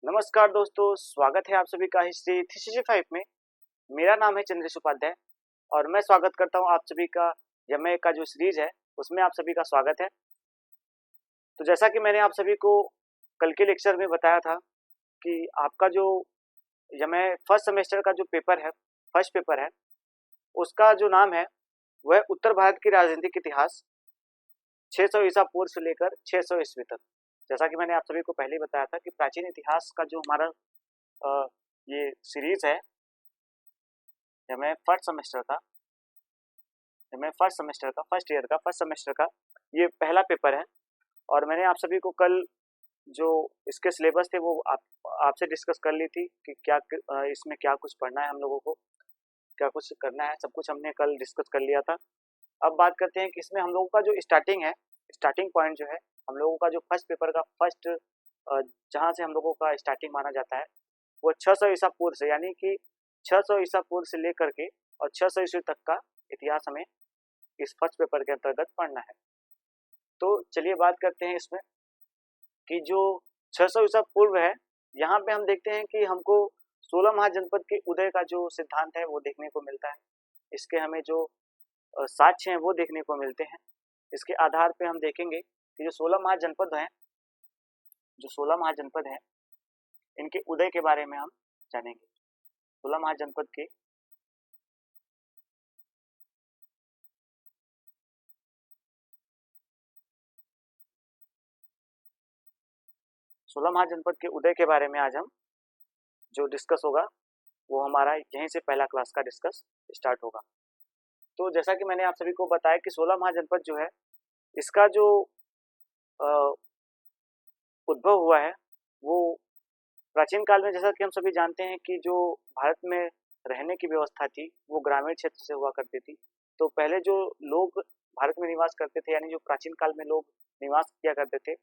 नमस्कार दोस्तों, स्वागत है आप सभी का हिस्ट्री 365 में। मेरा नाम है चंद्रेश उपाध्याय और मैं स्वागत करता हूं आप सभी का यमय का जो सीरीज है उसमें आप सभी का स्वागत है। तो जैसा कि मैंने आप सभी को कल के लेक्चर में बताया था कि आपका जो यमय फर्स्ट सेमेस्टर का जो पेपर है, फर्स्ट पेपर है, उसका जो नाम है वह उत्तर भारत की राजनीतिक इतिहास 600 ईसा पूर्व से लेकर 600 ईस्वी तक। जैसा कि मैंने आप सभी को पहले ही बताया था कि प्राचीन इतिहास का जो हमारा ये सीरीज है मैं फर्स्ट ईयर का फर्स्ट सेमेस्टर का ये पहला पेपर है। और मैंने आप सभी को कल जो इसके सिलेबस थे वो आपसे डिस्कस कर ली थी कि क्या इसमें क्या कुछ पढ़ना है, हम लोगों को क्या कुछ करना है, सब कुछ हमने कल डिस्कस कर लिया था। अब बात करते हैं कि इसमें हम लोगों का जो स्टार्टिंग है, स्टार्टिंग पॉइंट जो है हम लोगों का जो फर्स्ट पेपर का फर्स्ट जहाँ से हम लोगों का स्टार्टिंग माना जाता है वो 600 ईसा पूर्व से, यानी कि 600 ईसा पूर्व से लेकर के और 600 ईस्वी तक का इतिहास हमें इस फर्स्ट पेपर के अंतर्गत पढ़ना है। तो चलिए बात करते हैं इसमें कि जो 600 ईसा पूर्व है, यहाँ पे हम देखते हैं कि हमको 16 महाजनपद के उदय का जो सिद्धांत है वो देखने को मिलता है। इसके हमें जो साक्ष्य हैं वो देखने को मिलते हैं। इसके आधार पे हम देखेंगे कि जो 16 महाजनपद हैं इनके उदय के बारे में हम जानेंगे। 16 महाजनपद के उदय के बारे में आज हम जो डिस्कस होगा वो हमारा यहीं से पहला क्लास का डिस्कस स्टार्ट होगा। तो जैसा कि मैंने आप सभी को बताया कि 16 महाजनपद जो है इसका जो उद्भव हुआ है वो प्राचीन काल में, जैसा कि हम सभी जानते हैं कि जो भारत में रहने की व्यवस्था थी वो ग्रामीण क्षेत्र से हुआ करती थी। तो पहले जो लोग भारत में निवास करते थे, यानी जो प्राचीन काल में लोग निवास किया करते थे,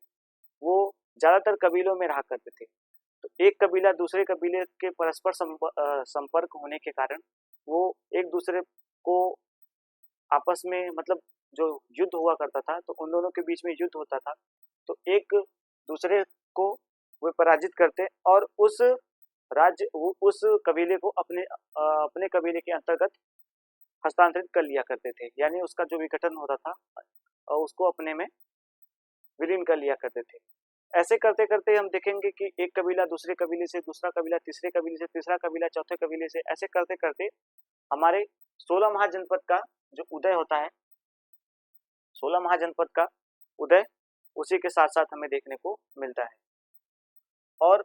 वो ज्यादातर कबीलों में रहा करते थे। तो एक कबीला दूसरे कबीले के परस्पर संपर्क होने के कारण वो एक दूसरे को आपस में, मतलब जो युद्ध हुआ करता था तो उन दोनों के बीच में युद्ध होता था, तो एक दूसरे को वे पराजित करते और उस कबीले को अपने कबीले के अंतर्गत हस्तांतरित कर लिया करते थे, यानी उसका जो विघटन होता था और उसको अपने में विलीन कर लिया करते थे। ऐसे करते करते हम देखेंगे कि एक कबीला दूसरे कबीले से, दूसरा कबीला तीसरे कबीले से, तीसरा कबीला चौथे कबीले से, ऐसे करते करते हमारे 16 महाजनपद का जो उदय होता है, 16 महाजनपद का उदय उसी के साथ साथ हमें देखने को मिलता है। और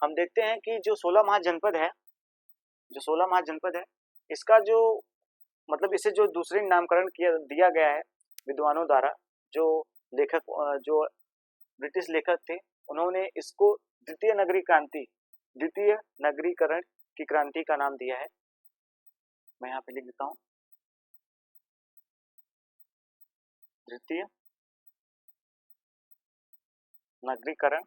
हम देखते हैं कि जो 16 महाजनपद है इसका जो मतलब इसे जो दूसरे नामकरण दिया गया है विद्वानों द्वारा, जो जो ब्रिटिश लेखक थे उन्होंने इसको द्वितीय नगरीकरण की क्रांति का नाम दिया है। मैं यहाँ पे लिख देता हूँ, द्वितीय नगरीकरण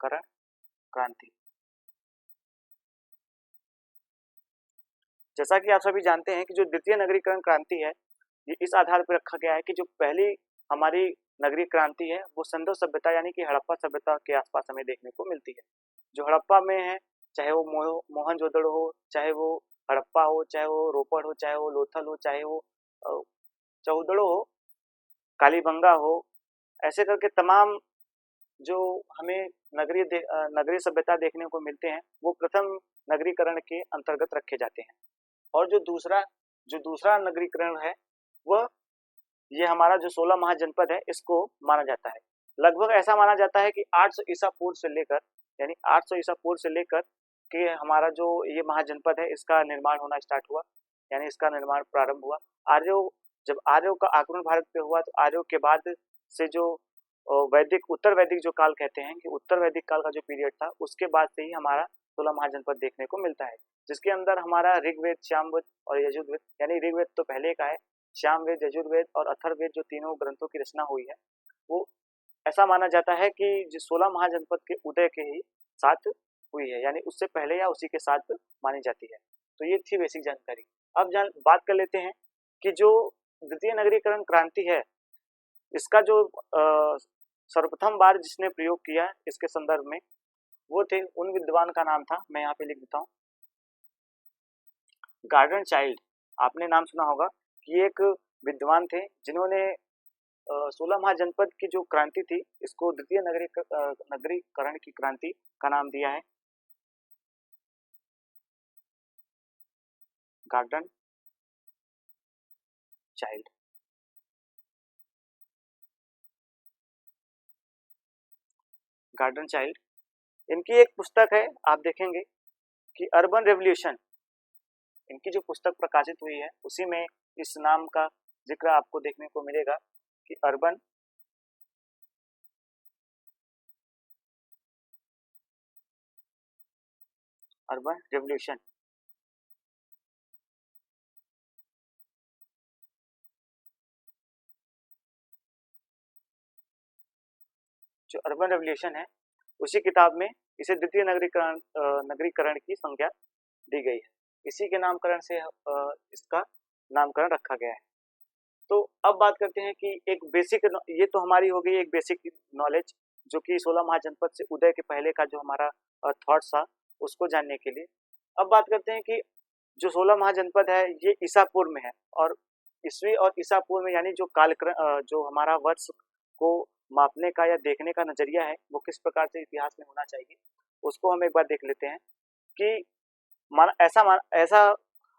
क्रांति। जैसा कि आप सभी जानते हैं कि जो द्वितीय नगरीकरण क्रांति है ये इस आधार पर रखा गया है कि जो पहली हमारी नगरीय क्रांति है वो सिंधु सभ्यता यानी कि हड़प्पा सभ्यता के आसपास हमें देखने को मिलती है। जो हड़प्पा में है, चाहे वो मोहनजोदड़ो हो, चाहे वो हड़प्पा हो, चाहे वो रोपड़ हो, चाहे वो लोथल हो, चाहे वो चौहदड़ो हो, कालीबंगा हो, ऐसे करके तमाम जो हमें नगरीय सभ्यता देखने को मिलते हैं वो प्रथम नगरीकरण के अंतर्गत रखे जाते हैं। और जो दूसरा नगरीकरण है वह ये हमारा जो 16 महाजनपद है इसको माना जाता है। लगभग ऐसा माना जाता है कि 800 ईसा पूर्व से लेकर, यानी 800 ईसा पूर्व से लेकर के हमारा जो ये महाजनपद है इसका निर्माण होना स्टार्ट हुआ, यानी इसका निर्माण प्रारंभ हुआ। जब आर्यों का आक्रमण भारत पे हुआ तो आर्यों के बाद से जो उत्तर वैदिक जो काल कहते हैं कि उत्तर वैदिक काल का जो पीरियड था उसके बाद से ही हमारा 16 महाजनपद देखने को मिलता है, जिसके अंदर हमारा ऋग्वेद, सामवेद और यजुर्वेद, यानी ऋग्वेद तो पहले का है, सामवेद, यजुर्वेद और अथर्ववेद जो तीनों ग्रंथों की रचना हुई है वो ऐसा माना जाता है कि जो 16 महाजनपद के उदय के ही साथ हुई है, यानी उससे पहले या उसी के साथ मानी जाती है। तो ये थी बेसिक जानकारी। अब बात कर लेते हैं कि जो द्वितीय नगरीकरण क्रांति है, इसका जो सर्वप्रथम बार जिसने प्रयोग किया इसके संदर्भ में, वो थे, उन विद्वान का नाम था, मैं यहाँ पे लिख देता हूँ, गार्डन चाइल्ड। आपने नाम सुना होगा कि एक विद्वान थे जिन्होंने 16 महाजनपद की जो क्रांति थी इसको द्वितीय नगरीकरण की क्रांति का नाम दिया है, गार्डन चाइल्ड। गार्डन चाइल्ड, इनकी एक पुस्तक है, आप देखेंगे कि अर्बन रेवोल्यूशन, इनकी जो पुस्तक प्रकाशित हुई है उसी में इस नाम का जिक्र आपको देखने को मिलेगा कि अर्बन रेवोल्यूशन। जो अर्बन रेवोल्यूशन है उसी किताब में इसे द्वितीय नगरीकरण की संज्ञा दी गई है, इसी के नामकरण से इसका नामकरण रखा गया है। तो अब बात करते हैं कि एक बेसिक, ये तो हमारी हो गई एक बेसिक नॉलेज जो कि 16 महाजनपद से उदय के पहले का जो हमारा थॉट्स था उसको जानने के लिए। अब बात करते हैं कि जो 16 महाजनपद है ये ईसा पूर्व में है, और ईस्वी और ईसा पूर्व में यानी जो कालक्रम जो हमारा वर्ष को मापने का या देखने का नजरिया है वो किस प्रकार से इतिहास में होना चाहिए उसको हम एक बार देख लेते हैं कि ऐसा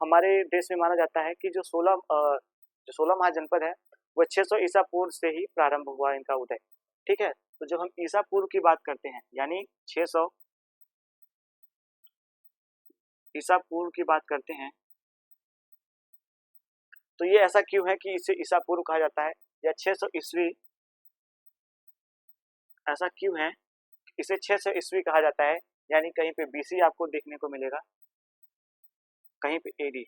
हमारे देश में माना जाता है कि जो 16 महाजनपद है वो 600 ईसा पूर्व से ही प्रारंभ हुआ इनका उदय। ठीक है, तो जब हम ईसा पूर्व की बात करते हैं यानी 600 ईसा पूर्व की बात करते हैं तो ये ऐसा क्यों है कि इसे ईसा पूर्व कहा जाता है या 600 ईस्वी, ऐसा क्यों है इसे 600 ईस्वी कहा जाता है, यानी कहीं पे बीसी आपको देखने को मिलेगा, कहीं पे एडी।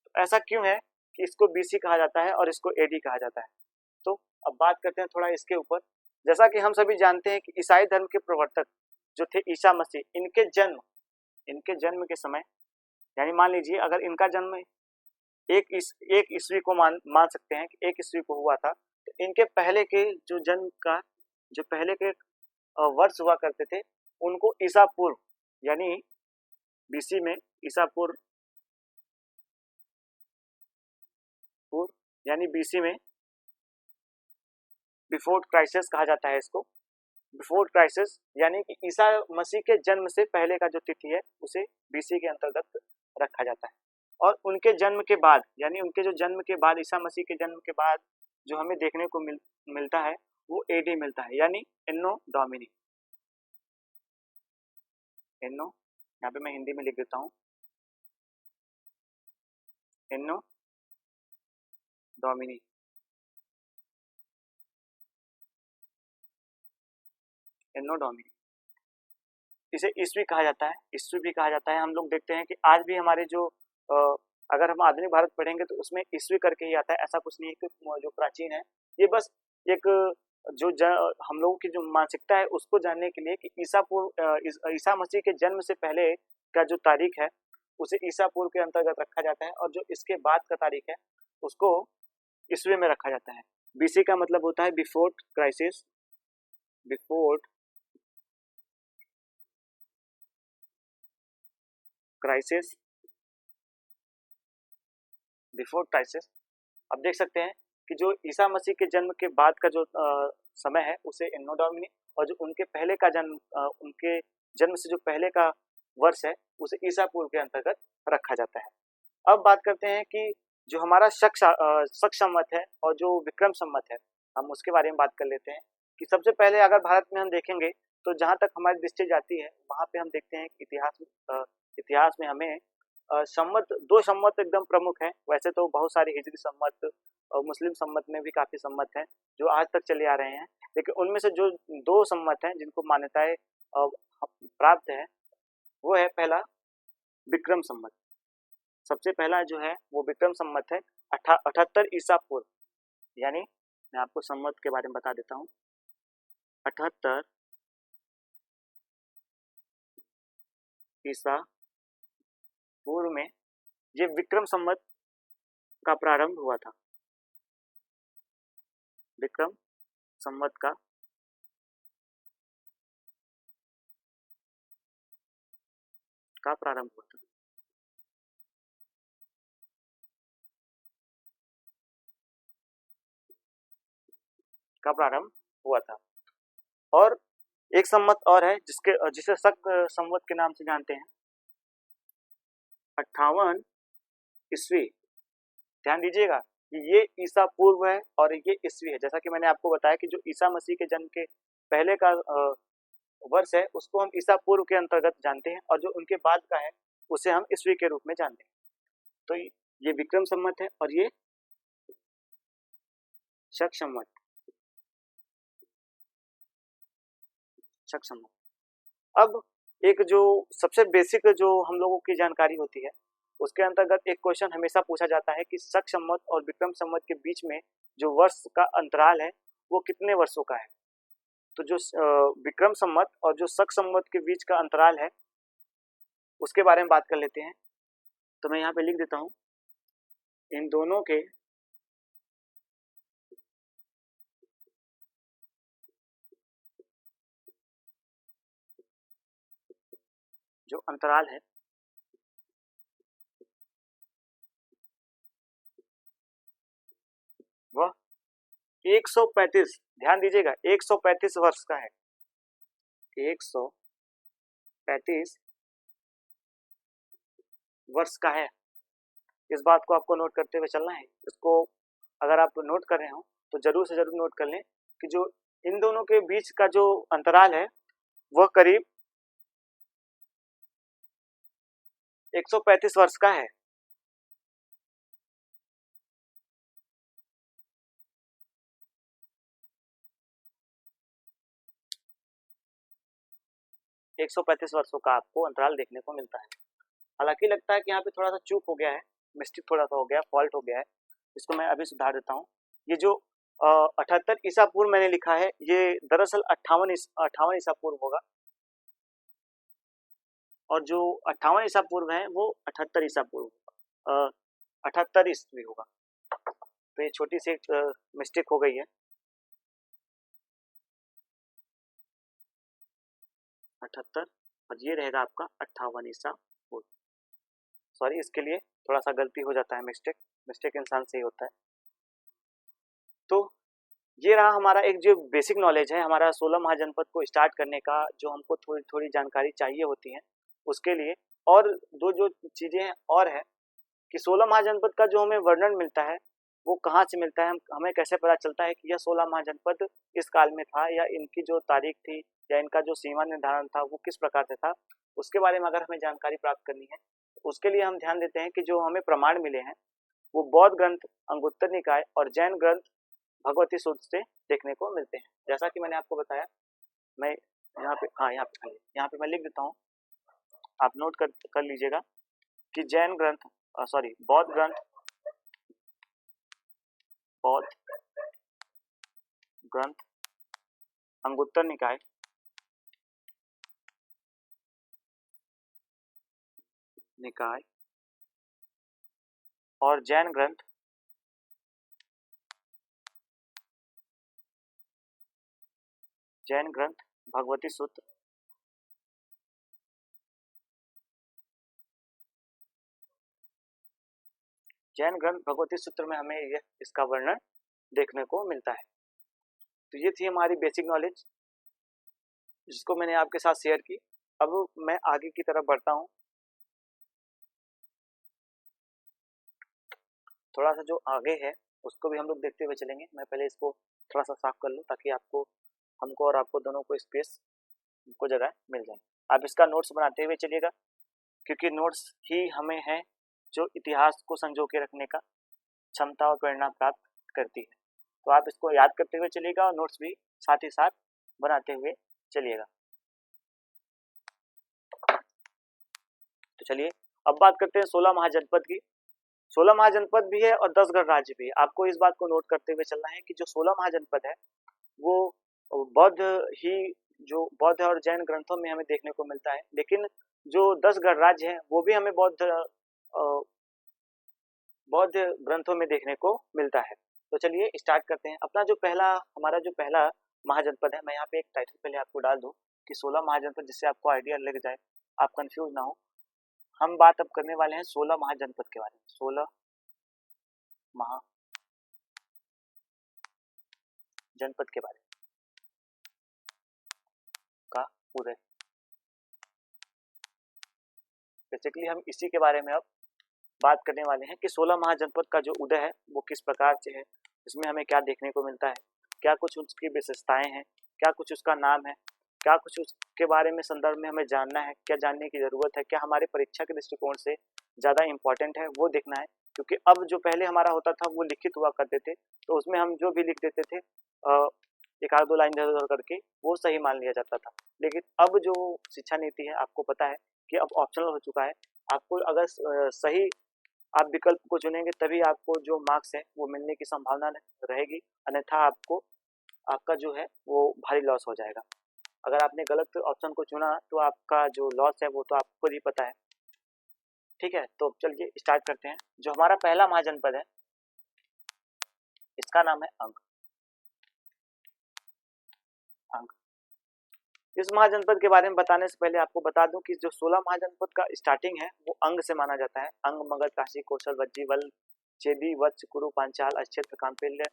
तो ऐसा क्यों है कि इसको बीसी कहा जाता है और इसको एडी कहा जाता है? तो अब बात करते हैं थोड़ा इसके ऊपर। जैसा कि हम सभी जानते हैं कि ईसाई धर्म के प्रवर्तक जो थे ईसा मसीह, इनके जन्म के समय, यानी मान लीजिए अगर इनका जन्म एक ईस्वी को मान सकते हैं कि 1 ईस्वी को हुआ था, तो इनके पहले के जो जन्म का जो पहले के वर्ष हुआ करते थे उनको ईसा पूर्व यानी बीसी में ईसा पूर्व यानी बीसी में बिफोर क्राइसिस कहा जाता है इसको। बिफोर क्राइसिस यानी कि ईसा मसीह के जन्म से पहले का जो तिथि है उसे बीसी के अंतर्गत रखा जाता है। और उनके जन्म के बाद यानी उनके जो जन्म के बाद ईसा मसीह के जन्म के बाद जो हमें देखने को मिलता है वो एडी मिलता है, यानी एनो डोमिनी। एनो यहाँ पे मैं हिंदी में लिख देता हूँ, एनो डोमिनी। एनो डोमिनी इसे ईस्वी कहा जाता है, ईस्वी भी कहा जाता है। हम लोग देखते हैं कि आज भी हमारे जो अगर हम आधुनिक भारत पढ़ेंगे तो उसमें ईस्वी करके ही आता है, ऐसा कुछ नहीं है कि जो प्राचीन है। ये बस एक हम लोगों की जो मानसिकता है उसको जानने के लिए कि ईसा मसीह के जन्म से पहले का जो तारीख है उसे ईसा पूर्व के अंतर्गत रखा जाता है, और जो इसके बाद का तारीख है उसको ईस्वी में रखा जाता है। बीसी का मतलब होता है before crisis, before crisis, before crisis. अब देख सकते हैं कि जो ईसा मसीह के जन्म के बाद का जो समय है उसे एन्नो डोमिनी, और जो उनके पहले का उनके जन्म से जो पहले का वर्ष है उसे ईसा पूर्व के अंतर्गत रखा जाता है। अब बात करते हैं कि जो हमारा शक संवत है और जो विक्रम संवत है, हम उसके बारे में बात कर लेते हैं कि सबसे पहले अगर भारत में हम देखेंगे तो जहाँ तक हमारी दृष्टि जाती है वहाँ पे हम देखते हैं कि इतिहास में हमें दो संवत एकदम प्रमुख हैं। वैसे तो बहुत सारे हिजरी संवत और मुस्लिम संवत में भी काफी संवत हैं जो आज तक चले आ रहे हैं, लेकिन उनमें से जो दो संवत हैं जिनको मान्यताएं प्राप्त है वो है पहला विक्रम संवत। सबसे पहला जो है वो विक्रम संवत है 78 ईसा पूर्व, यानी मैं आपको संवत के बारे में बता देता हूँ। 78 ईसा पूर्व में ये विक्रम संवत का प्रारंभ हुआ था? विक्रम संवत का प्रारंभ हुआ था? का प्रारंभ हुआ था। और एक संवत और है जिसे शक संवत के नाम से जानते हैं, 58 ईस्वी। ध्यान दीजिएगा कि ये ईसा पूर्व है और ये ईस्वी है। जैसा कि मैंने आपको बताया कि जो ईसा मसीह के जन्म के पहले का वर्ष है उसको हम ईसा पूर्व के अंतर्गत जानते हैं, और जो उनके बाद का है उसे हम ईस्वी के रूप में जानते हैं। तो ये विक्रम संवत है और ये शक संवत। शक संवत। अब एक जो सबसे बेसिक जो हम लोगों की जानकारी होती है उसके अंतर्गत एक क्वेश्चन हमेशा पूछा जाता है कि शक संवत और विक्रम संवत के बीच में जो वर्ष का अंतराल है वो कितने वर्षों का है। तो जो विक्रम संवत और जो शक संवत के बीच का अंतराल है उसके बारे में बात कर लेते हैं। तो मैं यहाँ पे लिख देता हूँ, इन दोनों के जो अंतराल है वह 135, ध्यान दीजिएगा 135 वर्ष का है। 135 वर्ष का है। इस बात को आपको नोट करते हुए चलना है। इसको अगर आप नोट कर रहे हो तो जरूर से जरूर नोट कर लें कि जो इन दोनों के बीच का जो अंतराल है वह करीब 135 वर्ष का है। एक 135 वर्षों का आपको अंतराल देखने को मिलता है। हालांकि लगता है कि यहाँ पे थोड़ा सा चूक हो गया है, मिस्टेक थोड़ा सा हो गया, फॉल्ट हो गया है। इसको मैं अभी सुधार देता हूँ। ये जो 78 ईसा पूर्व मैंने लिखा है ये दरअसल 58 ईसा पूर्व होगा, और जो 58 ईसा पूर्व है वो 78 ईसा पूर्व 78 ईस्वी होगा। तो ये छोटी सी मिस्टेक हो गई है। 78 और ये रहेगा आपका 58 ईसा पूर्व। सॉरी, इसके लिए थोड़ा सा गलती हो जाता है, मिस्टेक इंसान से ही होता है। तो ये रहा हमारा एक जो बेसिक नॉलेज है हमारा 16 महाजनपद को स्टार्ट करने का, जो हमको थोड़ी थोड़ी जानकारी चाहिए होती है उसके लिए। और दो जो चीज़ें और है कि 16 महाजनपद का जो हमें वर्णन मिलता है वो कहाँ से मिलता है, हमें कैसे पता चलता है कि यह 16 महाजनपद इस काल में था, या इनकी जो तारीख थी या इनका जो सीमा निर्धारण था वो किस प्रकार से था, उसके बारे में अगर हमें जानकारी प्राप्त करनी है उसके लिए हम ध्यान देते हैं कि जो हमें प्रमाण मिले हैं वो बौद्ध ग्रंथ अंगुत्तर निकाय और जैन ग्रंथ भगवती सूत्र से देखने को मिलते हैं। जैसा कि मैंने आपको बताया, मैं यहाँ पे मैं लिख देता हूँ, आप नोट कर लीजिएगा कि जैन ग्रंथ बौद्ध ग्रंथ अंगुत्तर निकाय और जैन ग्रंथ भगवती सूत्र जैन ग्रंथ भगवती सूत्र में हमें इसका वर्णन देखने को मिलता है। तो ये थी हमारी बेसिक नॉलेज जिसको मैंने आपके साथ शेयर की। अब मैं आगे की तरफ बढ़ता हूँ। थोड़ा सा जो आगे है उसको भी हम लोग देखते हुए चलेंगे। मैं पहले इसको थोड़ा सा साफ कर लूँ ताकि हमको और आपको दोनों को स्पेस को जगह मिल जाए। आप इसका नोट्स बनाते हुए चलिएगा, क्योंकि नोट्स ही हमें है जो इतिहास को संजो के रखने का क्षमता और प्रेरणा प्राप्त करती है। तो आप इसको याद करते हुए चलिएगा और नोट्स भी साथ ही साथ बनाते हुए चलिएगा। तो चलिए अब बात करते हैं 16 महाजनपद की। 16 महाजनपद भी है और 10 गणराज्य भी है। आपको इस बात को नोट करते हुए चलना है कि जो 16 महाजनपद है वो बौद्ध और जैन ग्रंथों में हमें देखने को मिलता है, लेकिन जो 10 गणराज्य है वो भी हमें बौद्ध ग्रंथों में देखने को मिलता है। तो चलिए स्टार्ट करते हैं। अपना जो पहला महाजनपद है, मैं यहाँ पे एक टाइटल पहले आपको डाल दूं कि 16 महाजनपद, जिससे आपको आइडिया लग जाए, आप कंफ्यूज ना हो। हम बात अब करने वाले हैं 16 महाजनपद के बारे में। 16 महाजनपद के बारे में का उदय, बेसिकली हम इसी के बारे में अब बात करने वाले हैं कि 16 महाजनपद का जो उदय है वो किस प्रकार से है, इसमें हमें क्या देखने को मिलता है, क्या कुछ उसकी विशेषताएं हैं, क्या कुछ उसका नाम है, क्या कुछ उसके बारे में संदर्भ में हमें जानना है, क्या जानने की ज़रूरत है, क्या हमारे परीक्षा के दृष्टिकोण से ज़्यादा इम्पोर्टेंट है, वो देखना है। क्योंकि अब जो पहले हमारा होता था वो लिखित हुआ करते थे, तो उसमें हम जो भी लिख देते थे एक आध दो लाइन इधर उधर करके वो सही मान लिया जाता था। लेकिन अब जो शिक्षा नीति है, आपको पता है कि अब ऑप्शनल हो चुका है। आपको अगर सही आप विकल्प को चुनेंगे तभी आपको जो मार्क्स है वो मिलने की संभावना रहेगी, अन्यथा आपका जो है वो भारी लॉस हो जाएगा। अगर आपने गलत ऑप्शन को चुना तो आपका जो लॉस है वो तो आपको खुद ही पता है। ठीक है, तो चलिए स्टार्ट करते हैं। जो हमारा पहला महाजनपद है इसका नाम है अंग। इस महाजनपद के बारे में बताने से पहले आपको बता दूं कि जो 16 महाजनपद का स्टार्टिंग है वो अंग से माना जाता है। अंग, मगध, काशी, कौशल, वज्जी, वल, चेदी, वत्स, कुरु, पांचाल, अक्षेत्र, कांपिल्य,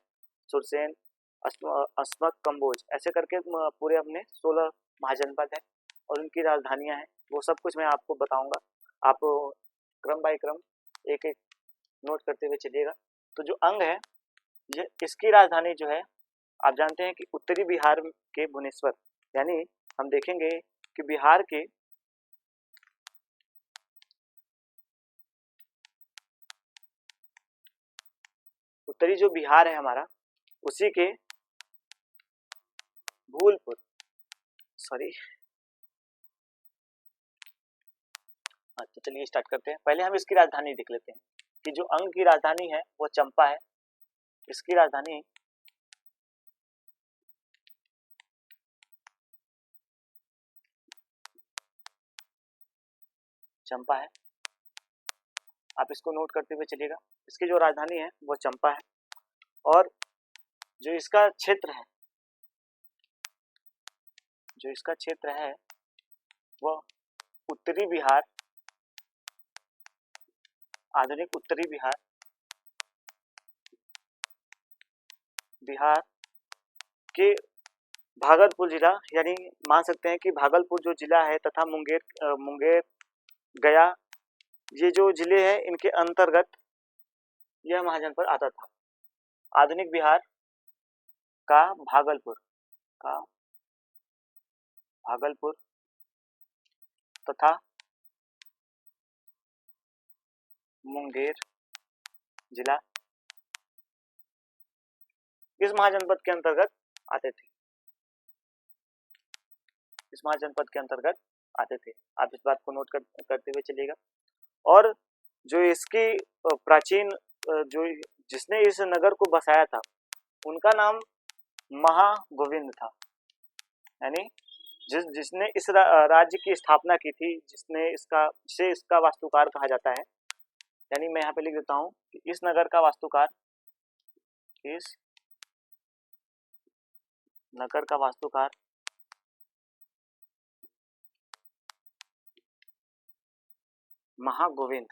सुरसेन, अस्मक, कंबोज, ऐसे करके पूरे अपने 16 महाजनपद है और उनकी राजधानियां हैं। वो सब कुछ मैं आपको बताऊंगा, आप क्रम बाय क्रम एक एक नोट करते हुए चलिएगा। तो जो अंग है ये इसकी राजधानी जो है, आप जानते हैं कि उत्तरी बिहार के भुवनेश्वर, यानी हम देखेंगे कि बिहार के उत्तरी जो बिहार है हमारा, उसी के भूलपुर, सॉरी, तो चलिए स्टार्ट करते हैं। पहले हम इसकी राजधानी देख लेते हैं कि जो अंग की राजधानी है वो चंपा है। इसकी राजधानी चंपा है, आप इसको नोट करते हुए चलिएगा। इसकी जो राजधानी है वो चंपा है और जो इसका क्षेत्र है, वह उत्तरी बिहार, आधुनिक उत्तरी बिहार के भागलपुर जिला, यानी मान सकते हैं कि भागलपुर जो जिला है तथा मुंगेर, गया, ये जो जिले हैं इनके अंतर्गत यह महाजनपद आता था। आधुनिक बिहार का भागलपुर तथा मुंगेर जिला इस महाजनपद के अंतर्गत आते थे। आप इस बात को नोट करते हुए चलिएगा। और जो इसकी प्राचीन जो जिसने इस नगर को बसाया था उनका नाम महागोविंद था, यानी जिसने इस राज्य की स्थापना की थी, जिसे इसका वास्तुकार कहा जाता है। यानी मैं यहाँ पे लिख देता हूँ कि इस नगर का वास्तुकार महागोविंद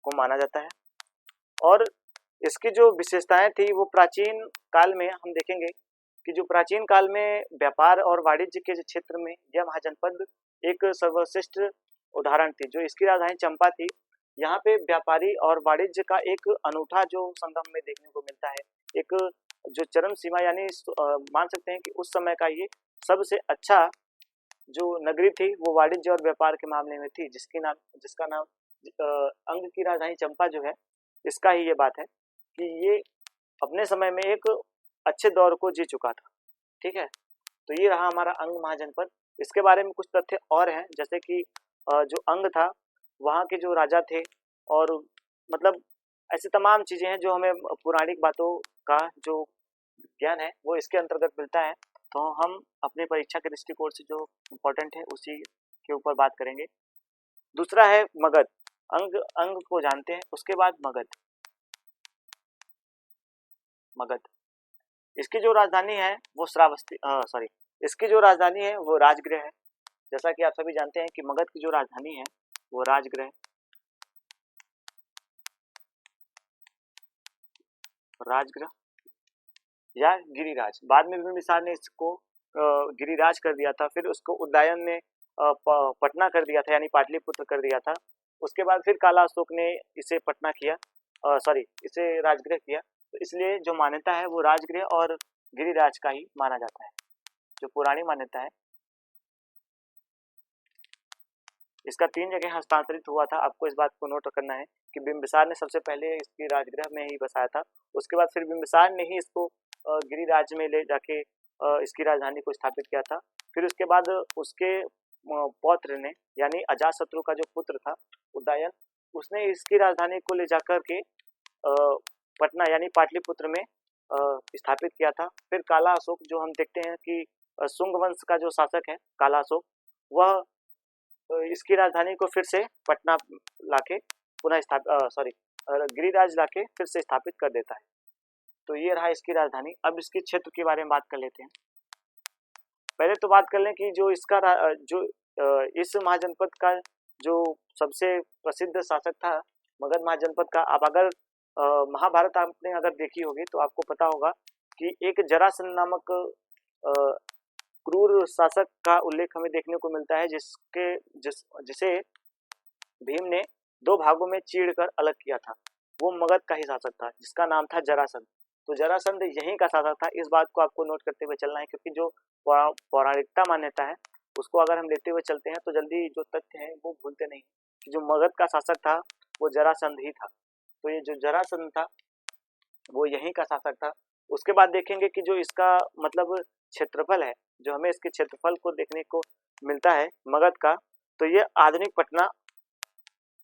को माना जाता है। और इसकी जो विशेषताएं थी वो प्राचीन काल में हम देखेंगे कि जो प्राचीन काल में व्यापार और वाणिज्य के क्षेत्र में यह महाजनपद एक सर्वश्रेष्ठ उदाहरण थी। जो इसकी राजधानी चंपा थी, यहाँ पे व्यापारी और वाणिज्य का एक अनूठा जो संगम में देखने को मिलता है, एक जो चरम सीमा, यानी मान सकते हैं कि उस समय का ये सबसे अच्छा जो नगरी थी वो वाणिज्य और व्यापार के मामले में थी, जिसका नाम अंग की राजधानी चंपा जो है, इसका ही ये बात है कि ये अपने समय में एक अच्छे दौर को जी चुका था। ठीक है, तो ये रहा हमारा अंग महाजनपद। इसके बारे में कुछ तथ्य और हैं, जैसे कि जो अंग था वहाँ के जो राजा थे, और मतलब ऐसी तमाम चीज़ें हैं जो हमें पौराणिक बातों का जो ज्ञान है वो इसके अंतर्गत मिलता है। तो हम अपने परीक्षा के दृष्टिकोण से जो इम्पोर्टेंट है उसी के ऊपर बात करेंगे। दूसरा है मगध। अंग अंग को जानते हैं, उसके बाद मगध। मगध, इसकी जो राजधानी है वो इसकी जो राजधानी है वो राजगृह है। जैसा कि आप सभी जानते हैं कि मगध की जो राजधानी है वो राजगृह, राजगृह या गिरिराज। बाद में बिंबिसार ने इसको गिरिराज कर दिया था, फिर उसको उदयन ने पटना कर दिया था, यानी पाटलिपुत्र कर दिया था। उसके बाद फिर काला अशोक ने इसे पटना किया, इसे राजगृह किया। तो इसलिए जो मान्यता है वो राजगृह और गिरिराज का ही माना जाता है, जो पुरानी मान्यता है। इसका 3 जगह हस्तांतरित हुआ था। आपको इस बात को नोट करना है कि बिंबिसार ने सबसे पहले इसकी राजगृह में ही बसाया था। उसके बाद फिर बिंबिसार ने ही इसको गिरिराज में ले जाके इसकी राजधानी को स्थापित किया था। फिर उसके बाद उसके पौत्र ने, यानी अजातशत्रु का जो पुत्र था उदयन, उसने इसकी राजधानी को ले जाकर के पटना यानी पाटलिपुत्र में स्थापित किया था। फिर काला अशोक, जो हम देखते हैं कि शुंग वंश का जो शासक है काला अशोक, वह इसकी राजधानी को फिर से पटना लाके पुनः गिरिराज लाके फिर से स्थापित कर देता है। तो ये रहा इसकी राजधानी। अब इसके क्षेत्र के बारे में बात कर लेते हैं। पहले तो बात कर लें कि जो इसका इस महाजनपद का जो सबसे प्रसिद्ध शासक था मगध महाजनपद का। अब अगर महाभारत आपने अगर देखी होगी तो आपको पता होगा कि एक जरासंध नामक क्रूर शासक का उल्लेख हमें देखने को मिलता है, जिसे भीम ने 2 भागों में चीरकर अलग किया था। वो मगध का ही शासक था जिसका नाम था जरासंध। तो जरासंध यहीं का शासक था। इस बात को आपको नोट करते हुए चलना है, क्योंकि जो पौराणिकता मान्यता है उसको अगर हम लेते हुए चलते हैं तो जल्दी जो तथ्य है वो भूलते नहीं। जो मगध का शासक था वो जरासंध ही था। तो ये जो जरासंध था वो यहीं का शासक था। उसके बाद देखेंगे कि जो इसका मतलब क्षेत्रफल है, जो हमें इसके क्षेत्रफल को देखने को मिलता है मगध का, तो ये आधुनिक पटना,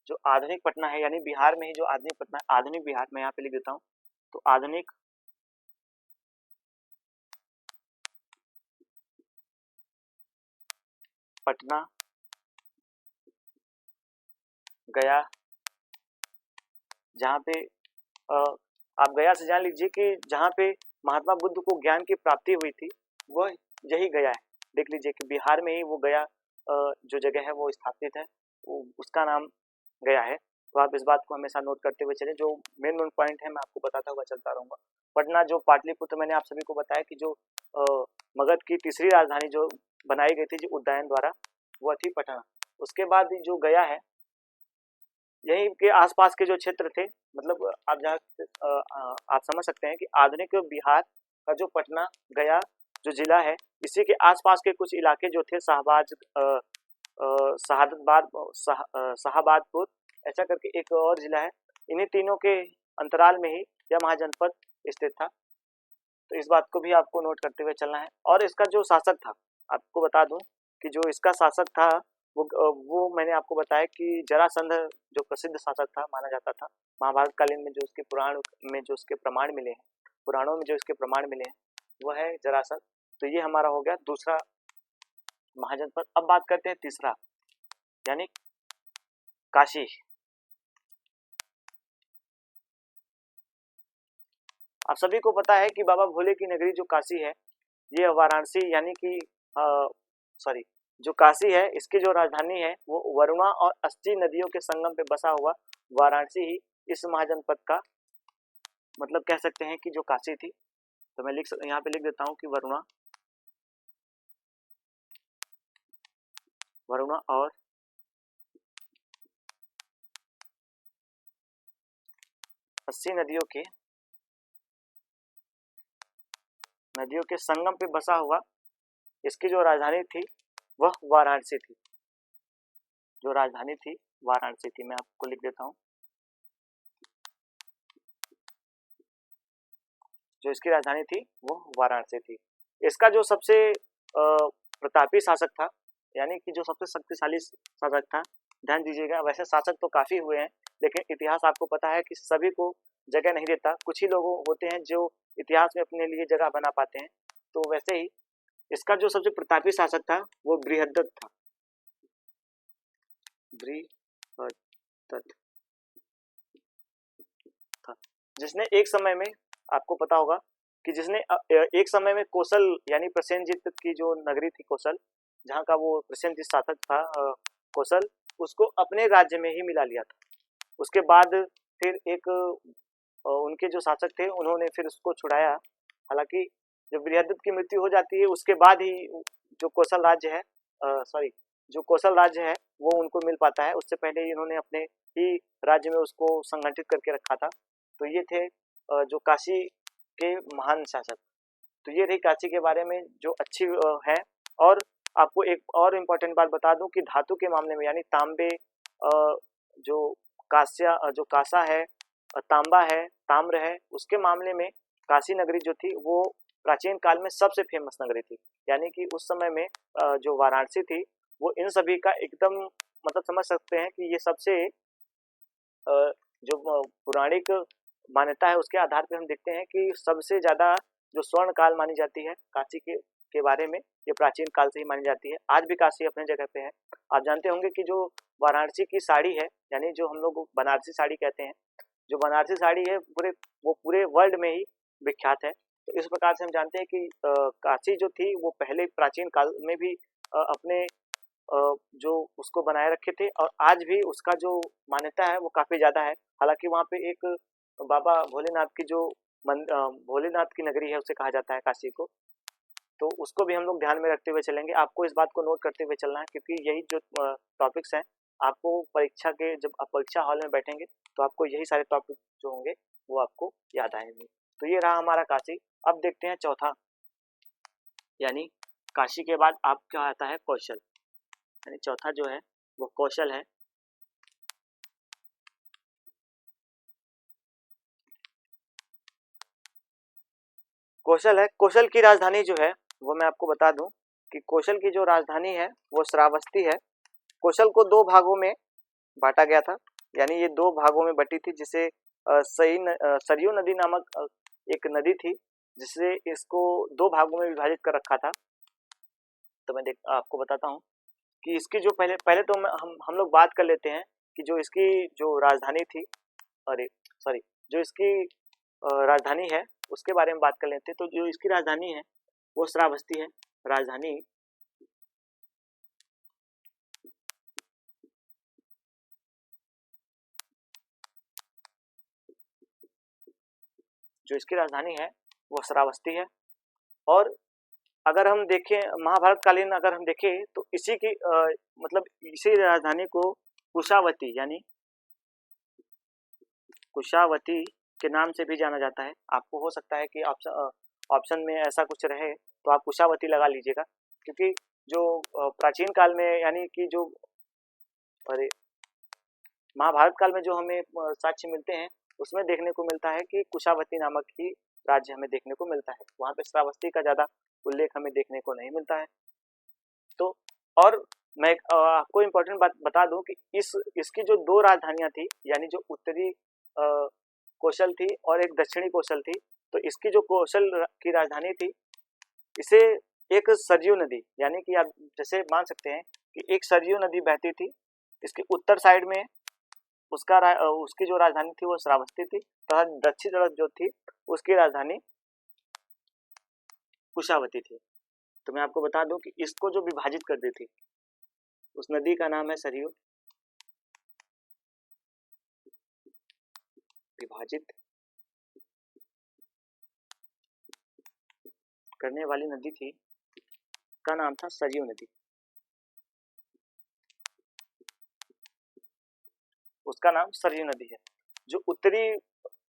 जो आधुनिक पटना है यानी बिहार में ही जो आधुनिक पटना, आधुनिक बिहार में यहाँ पे लिख देता हूँ। तो आधुनिक पटना, गया, जहाँ पे आप गया से जान लीजिए कि जहाँ पे महात्मा बुद्ध को ज्ञान की प्राप्ति हुई थी वह यही गया है। देख लीजिए कि बिहार में ही वो गया जो जगह है वो स्थापित है, उसका नाम गया है। तो आप इस बात को हमेशा नोट करते हुए चलें। जो मेन पॉइंट है मैं आपको बताता हुआ चलता रहूँगा। पटना, जो पाटलिपुत्र, मैंने आप सभी को बताया कि जो मगध की तीसरी राजधानी जो बनाई गई थी जो उदयन द्वारा, वह थी पटना। उसके बाद जो गया है, यहीं के आसपास के जो क्षेत्र थे, मतलब आप जहाँ आप समझ सकते हैं कि आधुनिक बिहार का जो पटना गया जो जिला है, इसी के आसपास के कुछ इलाके जो थे शाहाबादपुर, ऐसा करके एक और जिला है, इन्हीं तीनों के अंतराल में ही यह महाजनपद स्थित था। तो इस बात को भी आपको नोट करते हुए चलना है। और इसका जो शासक था, आपको बता दूं कि जो इसका शासक था वो मैंने आपको बताया कि जरासंध जो प्रसिद्ध शासक था माना जाता था। महाभारत कालीन में जो उसके पुराण में जो उसके प्रमाण मिले हैं, पुराणों में जो इसके प्रमाण मिले हैं, वह है जरासंध। तो ये हमारा हो गया दूसरा महाजनपद। अब बात करते हैं तीसरा, यानी काशी। आप सभी को पता है कि बाबा भोले की नगरी जो काशी है, ये वाराणसी यानी कि जो काशी है इसकी जो राजधानी है वो वरुणा और अस्सी नदियों के संगम पे बसा हुआ वाराणसी ही इस महाजनपद का मतलब कह सकते हैं कि जो काशी थी। तो मैं यहाँ पे लिख देता हूँ कि वरुणा और अस्सी नदियों के संगम पे बसा हुआ इसकी जो राजधानी थी वह वाराणसी थी। जो राजधानी थी वाराणसी थी, मैं आपको लिख देता हूँ। जो इसकी राजधानी थी वो वाराणसी थी। इसका जो सबसे प्रतापी शासक था, यानी कि जो सबसे शक्तिशाली शासक था, ध्यान दीजिएगा, वैसे शासक तो काफी हुए हैं लेकिन इतिहास आपको पता है कि सभी को जगह नहीं देता। कुछ ही लोग होते हैं जो इतिहास में अपने लिए जगह बना पाते हैं। तो वैसे ही इसका जो सबसे प्रतापी शासक था वो बृहद्रथ था। बृहदत्त था, जिसने एक समय में, आपको पता होगा कि जिसने एक समय में कोसल यानी प्रसेनजीत की जो नगरी थी कोसल, जहाँ का वो प्रसेनजीत शासक था कोसल, उसको अपने राज्य में ही मिला लिया था। उसके बाद फिर एक उनके जो शासक थे उन्होंने फिर उसको छुड़ाया। हालांकि जब बृहदत्त की मृत्यु हो जाती है उसके बाद ही जो कोसल राज्य है जो कोसल राज्य है वो उनको मिल पाता है। उससे पहले ही इन्होंने अपने ही राज्य में उसको संगठित करके रखा था। तो ये थे जो काशी के महान शासक। तो ये रही काशी के बारे में जो अच्छी है। और आपको एक और इम्पोर्टेंट बात बता दूं कि धातु के मामले में यानी तांबे, जो कासा है, तांबा है, ताम्र है, उसके मामले में काशी नगरी जो थी वो प्राचीन काल में सबसे फेमस नगरी थी। यानी कि उस समय में जो वाराणसी थी वो इन सभी का एकदम मतलब समझ सकते हैं कि ये सबसे जो पौराणिक मान्यता है उसके आधार पर हम देखते हैं कि सबसे ज़्यादा जो स्वर्ण काल मानी जाती है काशी के बारे में, ये प्राचीन काल से ही मानी जाती है। आज भी काशी अपने जगह पे है। आप जानते होंगे कि जो वाराणसी की साड़ी है, यानी जो हम लोग बनारसी साड़ी कहते हैं, जो बनारसी साड़ी है वो पूरे वर्ल्ड में ही विख्यात है। तो इस प्रकार से हम जानते हैं कि काशी जो थी वो पहले प्राचीन काल में भी अपने जो उसको बनाए रखे थे और आज भी उसका जो मान्यता है वो काफ़ी ज़्यादा है। हालांकि वहाँ पे एक बाबा भोलेनाथ की जो भोलेनाथ की नगरी है उसे कहा जाता है काशी को, तो उसको भी हम लोग ध्यान में रखते हुए चलेंगे। आपको इस बात को नोट करते हुए चलना है क्योंकि यही जो टॉपिक्स हैं आपको परीक्षा के जब आप परीक्षा हॉल में बैठेंगे तो आपको यही सारे टॉपिक जो होंगे वो आपको याद आएंगे। तो ये रहा हमारा काशी। अब देखते हैं चौथा, यानी काशी के बाद आप क्या आता है कौशल, यानी चौथा जो है वो कौशल है। कौशल की राजधानी जो है वो मैं आपको बता दूं कि कौशल की जो राजधानी है वो श्रावस्ती है। कौशल को दो भागों में बांटा गया था, यानी ये दो भागों में बटी थी, जिसे सरयू नदी नामक एक नदी थी जिससे इसको दो भागों में विभाजित कर रखा था। तो मैं आपको बताता हूँ कि इसकी जो पहले तो हम लोग बात कर लेते हैं कि जो इसकी जो राजधानी थी, अरे सॉरी, जो इसकी राजधानी है उसके बारे में बात कर लेते हैं। तो जो इसकी राजधानी है वो श्रावस्ती है। राजधानी जो इसकी राजधानी है वो श्रावस्ती है। और अगर हम देखें महाभारत कालीन अगर हम देखें तो इसी की मतलब इसी राजधानी को कुशावती यानी कुशावती के नाम से भी जाना जाता है। आपको हो सकता है कि ऑप्शन में ऐसा कुछ रहे तो आप कुशावती लगा लीजिएगा, क्योंकि जो प्राचीन काल में यानी कि जो अरे महाभारत काल में जो हमें साक्ष्य मिलते हैं उसमें देखने को मिलता है कि कुशावती नामक ही राज्य हमें देखने को मिलता है। वहाँ पे श्रावस्ती का ज़्यादा उल्लेख हमें देखने को नहीं मिलता है। तो और मैं आपको इम्पोर्टेंट बात बता दूं कि इसकी जो दो राजधानियां थी, यानी जो उत्तरी कौशल थी और एक दक्षिणी कौशल थी, तो इसकी जो कौशल की राजधानी थी इसे एक सरयू नदी, यानी कि आप जैसे मान सकते हैं कि एक सरयू नदी बहती थी, इसके उत्तर साइड में उसकी जो राजधानी थी वो श्रावस्ती थी तथा दक्षिण तरफ जो थी उसकी राजधानी कुशावती थी। तो मैं आपको बता दूं कि इसको जो विभाजित कर दी थी उस नदी का नाम है सरयू। विभाजित करने वाली नदी थी, का नाम था सरयू नदी। उसका नाम सरयू नदी है। जो उत्तरी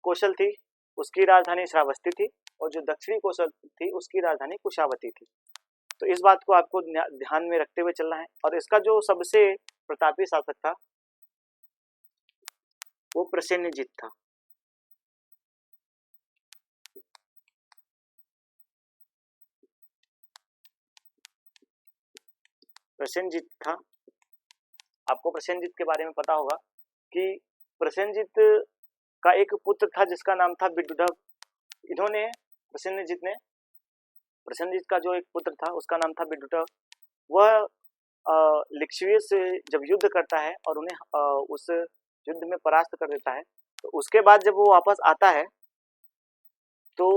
कौशल थी उसकी राजधानी श्रावस्ती थी और जो दक्षिणी कौशल थी उसकी राजधानी कुशावती थी। तो इस बात को आपको ध्यान में रखते हुए चलना है। और इसका जो सबसे प्रतापी शासक था वो प्रसेनजीत था। प्रसेनजीत था। आपको प्रसेनजीत के बारे में पता होगा कि प्रसेनजीत का एक पुत्र था जिसका नाम था विदुधव। इन्होंने प्रसेनजीत का जो एक पुत्र था उसका नाम था विदुधव। वह लिक्ष्वी से जब युद्ध करता है और उन्हें उस युद्ध में परास्त कर देता है, तो उसके बाद जब वो वापस आता है तो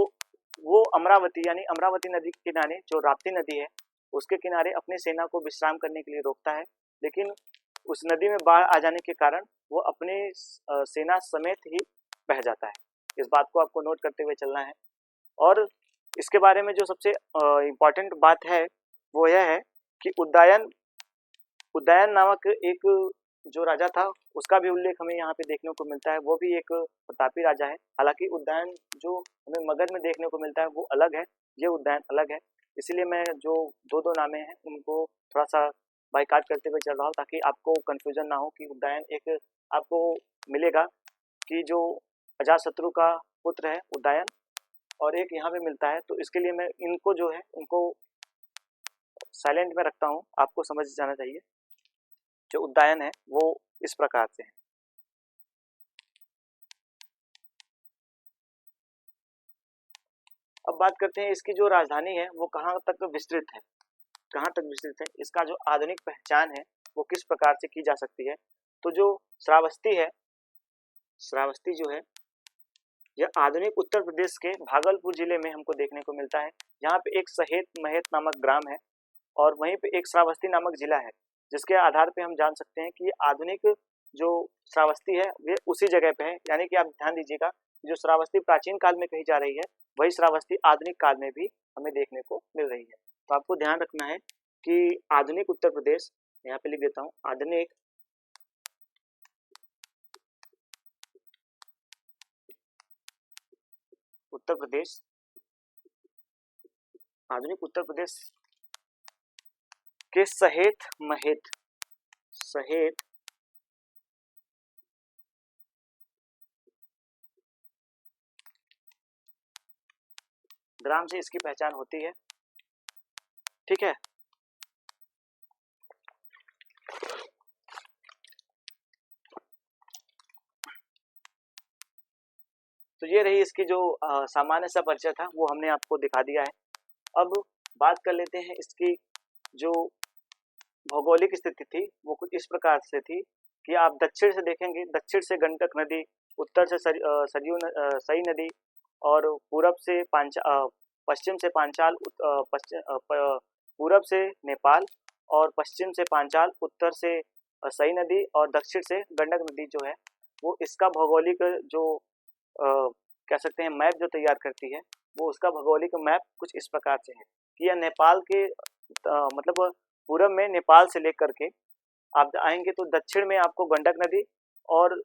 वो अमरावती यानी अमरावती नदी के किनारे जो राप्ती नदी है उसके किनारे अपनी सेना को विश्राम करने के लिए रोकता है, लेकिन उस नदी में बाढ़ आ जाने के कारण वो अपने सेना समेत ही बह जाता है। इस बात को आपको नोट करते हुए चलना है। और इसके बारे में जो सबसे इम्पॉर्टेंट बात है वो यह है कि उदयन नामक एक जो राजा था उसका भी उल्लेख हमें यहाँ पे देखने को मिलता है। वो भी एक प्रतापी राजा है। हालांकि उदयन जो हमें मगध में देखने को मिलता है वो अलग है, ये उदयन अलग है। इसीलिए मैं जो दो नामे हैं उनको थोड़ा सा बाइकाट करते हुए चल रहा हूँ ताकि आपको कंफ्यूजन ना हो कि उदयन एक आपको मिलेगा कि जो अजातशत्रु का पुत्र है उदयन, और एक यहाँ पे मिलता है। तो इसके लिए मैं इनको जो है उनको साइलेंट में रखता हूँ, आपको समझ जाना चाहिए। जो उदयन है वो इस प्रकार से है। अब बात करते हैं इसकी जो राजधानी है वो कहाँ तक विस्तृत है, कहाँ तक विस्तृत है, इसका जो आधुनिक पहचान है वो किस प्रकार से की जा सकती है। तो जो श्रावस्ती है, श्रावस्ती जो है यह आधुनिक उत्तर प्रदेश के भागलपुर जिले में हमको देखने को मिलता है। यहाँ पे एक सहेत महत नामक ग्राम है और वहीं पे एक श्रावस्ती नामक जिला है, जिसके आधार पे हम जान सकते हैं कि आधुनिक जो श्रावस्ती है वे उसी जगह पे है। यानी कि आप ध्यान दीजिएगा, जो श्रावस्ती प्राचीन काल में कही जा रही है वही श्रावस्ती आधुनिक काल में भी हमें देखने को मिल रही है। तो आपको ध्यान रखना है कि आधुनिक उत्तर प्रदेश, यहाँ पे लिख देता हूँ, आधुनिक उत्तर प्रदेश, आधुनिक उत्तर प्रदेश के सहेत ग्राम से इसकी पहचान होती है। ठीक है, तो ये रही इसकी जो सामान्य सा परिचय था वो हमने आपको दिखा दिया है। अब बात कर लेते हैं इसकी जो भौगोलिक स्थिति थी वो कुछ इस प्रकार से थी कि आप दक्षिण से देखेंगे, दक्षिण से गंडक नदी, उत्तर से सई नदी, और पूरब से पश्चिम से पांचाल, पूरब से नेपाल और पश्चिम से पांचाल, उत्तर से सई नदी और दक्षिण से गंडक नदी जो है वो इसका भौगोलिक जो कह सकते हैं मैप जो तैयार करती है, वो उसका भौगोलिक मैप कुछ इस प्रकार से है कि यह नेपाल के मतलब पूरब में नेपाल से लेकर के आप आएंगे तो दक्षिण में आपको गंडक नदी और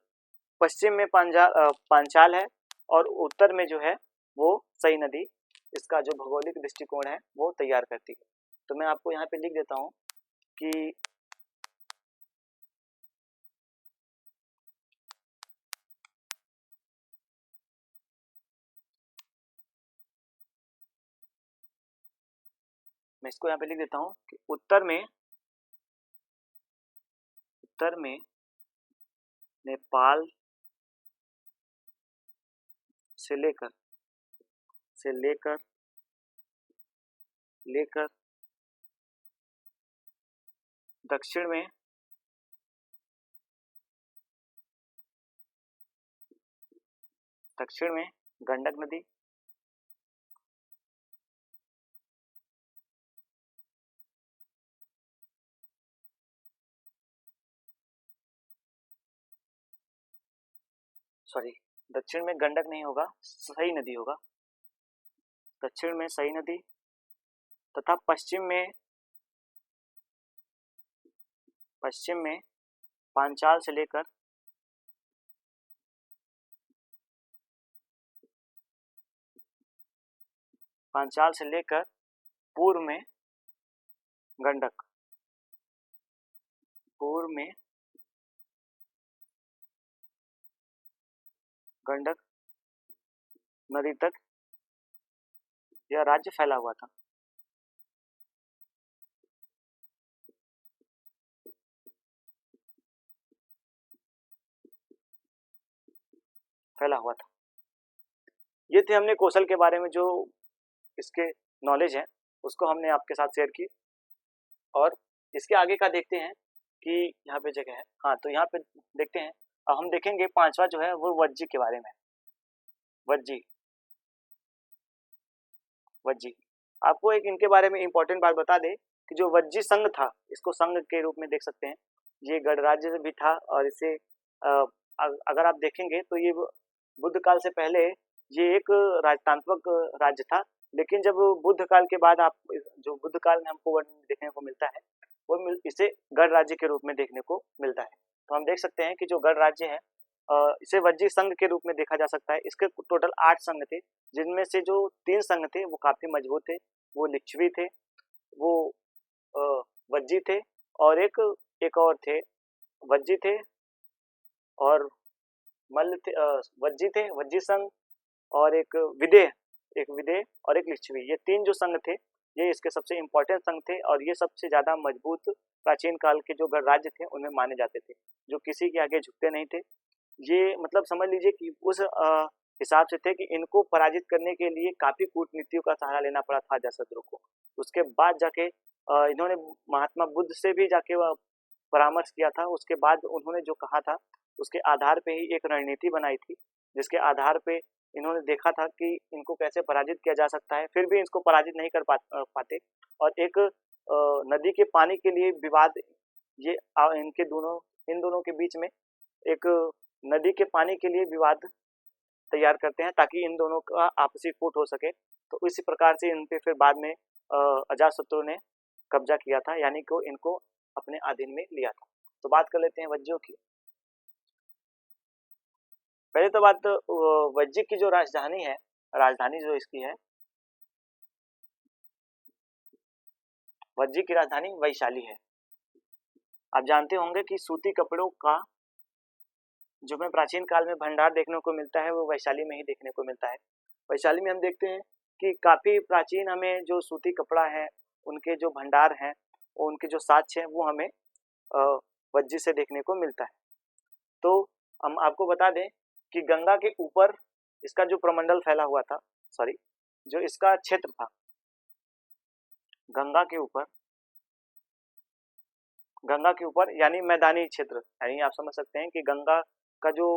पश्चिम में पांचाल है और उत्तर में जो है वो सई नदी इसका जो भौगोलिक दृष्टिकोण है वो तैयार करती है। तो मैं आपको यहाँ पे लिख देता हूँ कि मैं इसको यहाँ पे लिख देता हूँ कि उत्तर में नेपाल से लेकर दक्षिण में गंडक नदी, सॉरी दक्षिण में गंडक नहीं होगा, सई नदी होगा, दक्षिण में सई नदी तथा पश्चिम में पांचाल से लेकर पूर्व में गंडक, पूर्व में गंडक नदी तक यह राज्य फैला हुआ था। ये थे हमने कौशल के बारे में जो इसके नॉलेज है उसको हमने आपके साथ शेयर की। और इसके आगे का देखते हैं कि यहाँ पे जगह है, हाँ तो यहाँ पे देखते हैं। अब हम देखेंगे पांचवा जो है वो वज्जी के बारे में। वज्जी, वज्जी आपको एक इनके बारे में इंपॉर्टेंट बात बता दे कि जो वज्जी संघ था, इसको संघ के रूप में देख सकते हैं, ये गणराज्य भी था। और इसे अगर आप देखेंगे तो ये बुद्ध काल से पहले ये एक राजतांत्रिक राज्य था, लेकिन जब बुद्ध काल के बाद आप जो बुद्ध काल में हमको देखने को मिलता है वो इसे गणराज्य के रूप में देखने को मिलता है। तो हम देख सकते हैं कि जो गणराज्य है इसे वज्जी संघ के रूप में देखा जा सकता है। इसके टोटल 8 संघ थे, जिनमें से जो 3 संघ थे वो काफी मजबूत थे, वो लिच्छवी थे, वो वज्जी थे, और एक और थे, वज्जी थे और मल्ल थे, वज्जी थे, वज्जी संघ, और एक विदेह और एक लिच्छवी। ये 3 जो संघ थे ये इसके सबसे इम्पोर्टेंट संघ थे, और ये सबसे ज्यादा मजबूत प्राचीन काल के जो गणराज्य थे उनमें माने जाते थे, जो किसी के आगे झुकते नहीं थे। ये मतलब समझ लीजिए कि उस हिसाब से थे कि इनको पराजित करने के लिए काफी कूटनीतियों का सहारा लेना पड़ा था अजातशत्रु को। उसके बाद जाके इन्होंने महात्मा बुद्ध से भी जाके परामर्श किया था। उसके बाद उन्होंने जो कहा था उसके आधार पे ही एक रणनीति बनाई थी, जिसके आधार पे इन्होंने देखा था कि इनको कैसे पराजित किया जा सकता है। फिर भी इसको पराजित नहीं कर पाते, और एक नदी के पानी के लिए विवाद, ये इन दोनों के बीच में एक नदी के पानी के लिए विवाद तैयार करते हैं ताकि इन दोनों का आपसी फूट हो सके। तो इसी प्रकार से इन पे फिर बाद में अजातशत्रु ने कब्जा किया था, यानी कि इनको अपने अधीन में लिया था। तो बात कर लेते हैं वज्जियों की। पहले तो बात वज्जी की जो राजधानी जो इसकी है, वज्जी की राजधानी वैशाली है। आप जानते होंगे कि सूती कपड़ों का जो हमें प्राचीन काल में भंडार देखने को मिलता है वो वैशाली में ही देखने को मिलता है। वैशाली में हम देखते हैं कि काफी प्राचीन हमें जो सूती कपड़ा है उनके जो भंडार हैं, उनके जो साक्ष्य हैं वो हमें वज्जी से देखने को मिलता है। तो हम आपको बता दें कि गंगा के ऊपर इसका जो प्रमंडल फैला हुआ था, जो इसका क्षेत्र था, गंगा के ऊपर यानी मैदानी क्षेत्र, यानी आप समझ सकते हैं कि गंगा का जो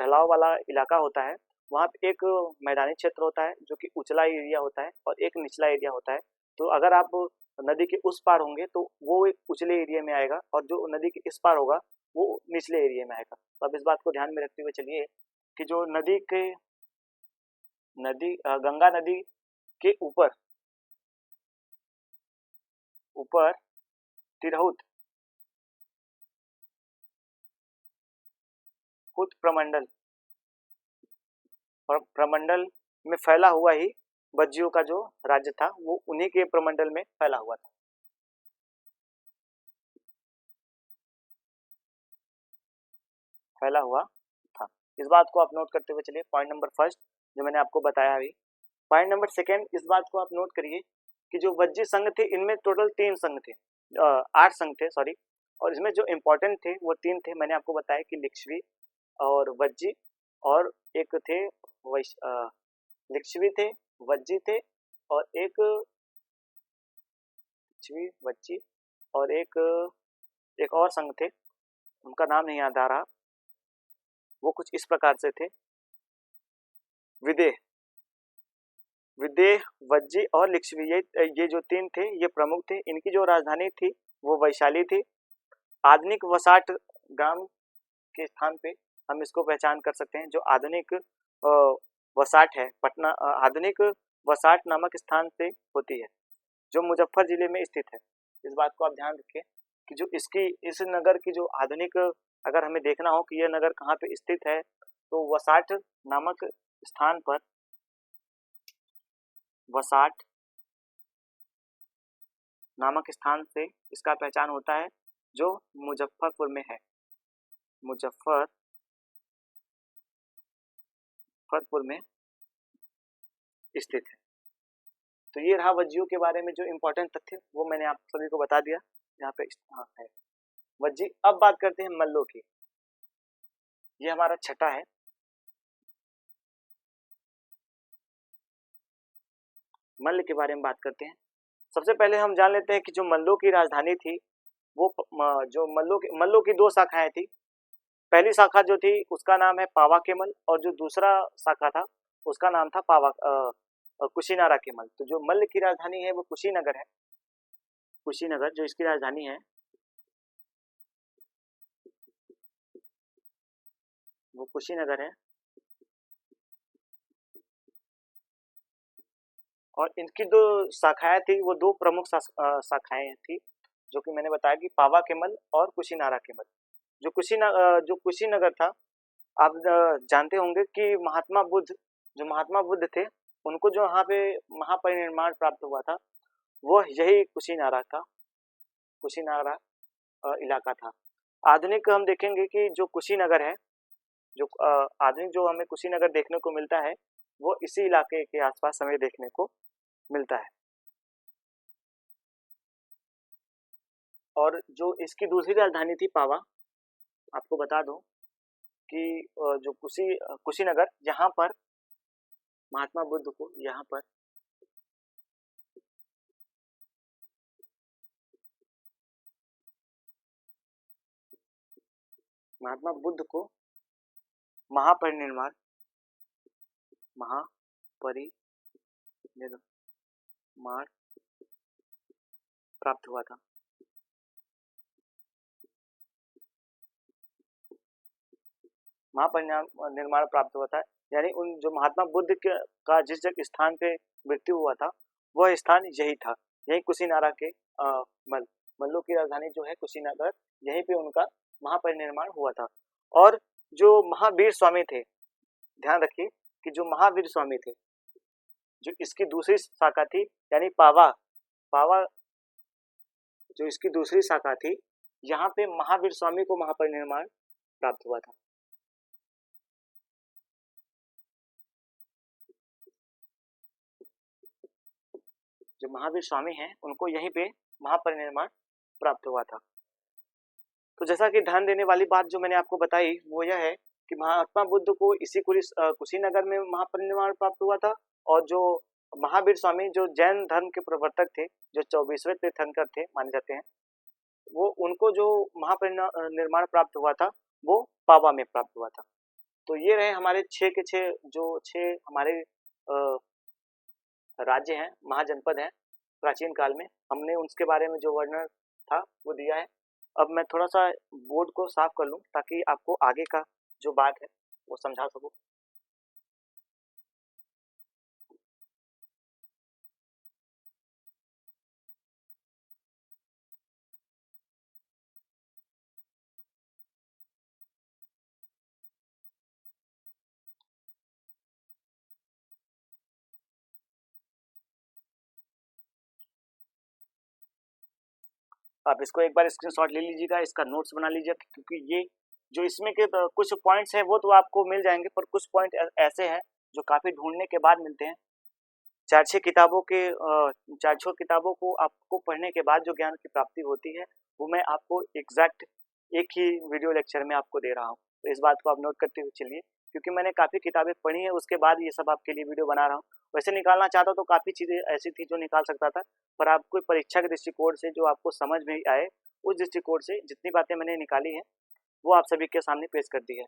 ढलाव वाला इलाका होता है वहाँ पे एक मैदानी क्षेत्र होता है जो कि उचला एरिया होता है, और एक निचला एरिया होता है। तो अगर आप नदी के उस पार होंगे तो वो एक उचले एरिया में आएगा, और जो नदी के इस पार होगा वो निचले एरिया में आएगा। तो अब इस बात को ध्यान में रखते हुए चलिए कि जो गंगा नदी के ऊपर तिरहुत प्रमंडल, और प्रमंडल में फैला हुआ ही वज्जियों का जो राज्य था वो उन्हीं के प्रमंडल में फैला हुआ था। इस बात को आप नोट करते हुए चलिए। पॉइंट नंबर फर्स्ट जो मैंने आपको बताया अभी। पॉइंट नंबर सेकेंड, इस बात को आप नोट करिए कि जो वज्जी संघ थे इनमें टोटल 3 संघ थे, 8 संघ थे सॉरी, और इसमें जो इम्पोर्टेंट थे वो 3 थे। मैंने आपको बताया कि लिच्छवी और वज्जी, और एक थे लिच्छवी थे, वज्जी थे, और एक लिच्छवी, वज्जी और एक और संघ थे, उनका नाम नहीं याद आ रहा। वो कुछ इस प्रकार से थे, विदेह, वज्जी और लिच्छवी, ये जो 3 थे ये प्रमुख थे। इनकी जो राजधानी थी वो वैशाली थी। आधुनिक वसाट ग्राम के स्थान पे हम इसको पहचान कर सकते हैं। जो आधुनिक वसाट है पटना, आधुनिक वसाट नामक स्थान से होती है, जो मुजफ्फर जिले में स्थित है। इस बात को आप ध्यान रखें कि जो इस नगर की जो आधुनिक, अगर हमें देखना हो कि यह नगर कहाँ पे स्थित है तो वसाट नामक स्थान पर, वसाट नामक स्थान से इसका पहचान होता है, जो मुजफ्फरपुर में है, मुजफ्फरपुर में स्थित है। तो ये रहा वज्जियों के बारे में जो इम्पोर्टेंट तथ्य, वो मैंने आप सभी को बता दिया। यहाँ पे है वज्जी। अब बात करते हैं मल्लों की। ये हमारा छठा है। मल्ल के बारे में बात करते हैं। सबसे पहले हम जान लेते हैं कि जो मल्लों की राजधानी थी वो जो मल्लों की दो शाखाएं थी। पहली शाखा जो थी उसका नाम है पावा केमल और जो दूसरा शाखा था उसका नाम था कुशीनारा केमल। तो जो मल्ल की राजधानी है वो कुशीनगर है। कुशीनगर जो इसकी राजधानी है वो कुशीनगर है। और इनकी दो शाखाएं थी, वो दो प्रमुख शाखाएं थी जो कि मैंने बताया कि पावा केमल और कुशीनारा केमल। जो कुशीनगर था, आप जानते होंगे कि महात्मा बुद्ध थे, उनको जो यहाँ पे महापरिनिर्वाण प्राप्त हुआ था वह यही कुशीनारा इलाका था। आधुनिक हम देखेंगे कि जो कुशीनगर है, जो आधुनिक जो हमें कुशीनगर देखने को मिलता है वो इसी इलाके के आसपास हमें देखने को मिलता है। और जो इसकी दूसरी राजधानी थी पावा, आपको बता दूं कि जो कुशीनगर, यहाँ पर महात्मा बुद्ध को महात्मा बुद्ध को महापरिनिर्वाण प्राप्त हुआ था। महापरिनिर्वाण प्राप्त हुआ था, यानी उन जो महात्मा बुद्ध का जिस स्थान पे मृत्यु हुआ था वह स्थान यही था, यही कुशीनारा के मल्लों की राजधानी जो है कुशीनगर, यहीं पे उनका महापरिनिर्वाण हुआ था। और जो महावीर स्वामी थे, ध्यान रखिए कि जो महावीर स्वामी थे, जो इसकी दूसरी शाखा थी, यानी पावा जो इसकी दूसरी शाखा थी, यहाँ पे महावीर स्वामी को महापरिनिर्वाण प्राप्त हुआ था। जो महावीर स्वामी हैं उनको यहीं पे महापरिनिर्वाण प्राप्त हुआ था। तो जैसा कि ध्यान देने वाली बात जो मैंने आपको बताई वो यह है कि महात्मा बुद्ध को इसी कुशीनगर में महापरिनिर्वाण प्राप्त हुआ था। और जो महावीर स्वामी जो जैन धर्म के प्रवर्तक थे, जो 24वें तीर्थंकर थे माने जाते हैं, वो उनको जो महापरिनिर्वाण प्राप्त हुआ था वो पावा में प्राप्त हुआ था। तो ये रहे हमारे 6 के 6 जो 6 हमारे राज्य हैं, महाजनपद हैं प्राचीन काल में, हमने उसके बारे में जो वर्णन था वो दिया है। अब मैं थोड़ा सा बोर्ड को साफ कर लूं ताकि आपको आगे का जो बात है वो समझा सकूं। आप इसको एक बार स्क्रीनशॉट ले लीजिएगा, इसका नोट्स बना लीजिएगा, क्योंकि ये जो इसमें के कुछ पॉइंट्स हैं वो तो आपको मिल जाएंगे, पर कुछ पॉइंट ऐसे हैं जो काफ़ी ढूंढने के बाद मिलते हैं। 4-6 किताबों को आपको पढ़ने के बाद जो ज्ञान की प्राप्ति होती है वो मैं आपको एग्जैक्ट एक ही वीडियो लेक्चर में आपको दे रहा हूँ। तो इस बात को आप नोट करते हुए चलिए, क्योंकि मैंने काफ़ी किताबें पढ़ी हैं उसके बाद ये सब आपके लिए वीडियो बना रहा हूँ। वैसे निकालना चाहता तो काफ़ी चीज़ें ऐसी थी जो निकाल सकता था, पर आपको परीक्षा के दृष्टिकोण से जो आपको समझ में आए उस दृष्टिकोण से जितनी बातें मैंने निकाली हैं वो आप सभी के सामने पेश कर दी है।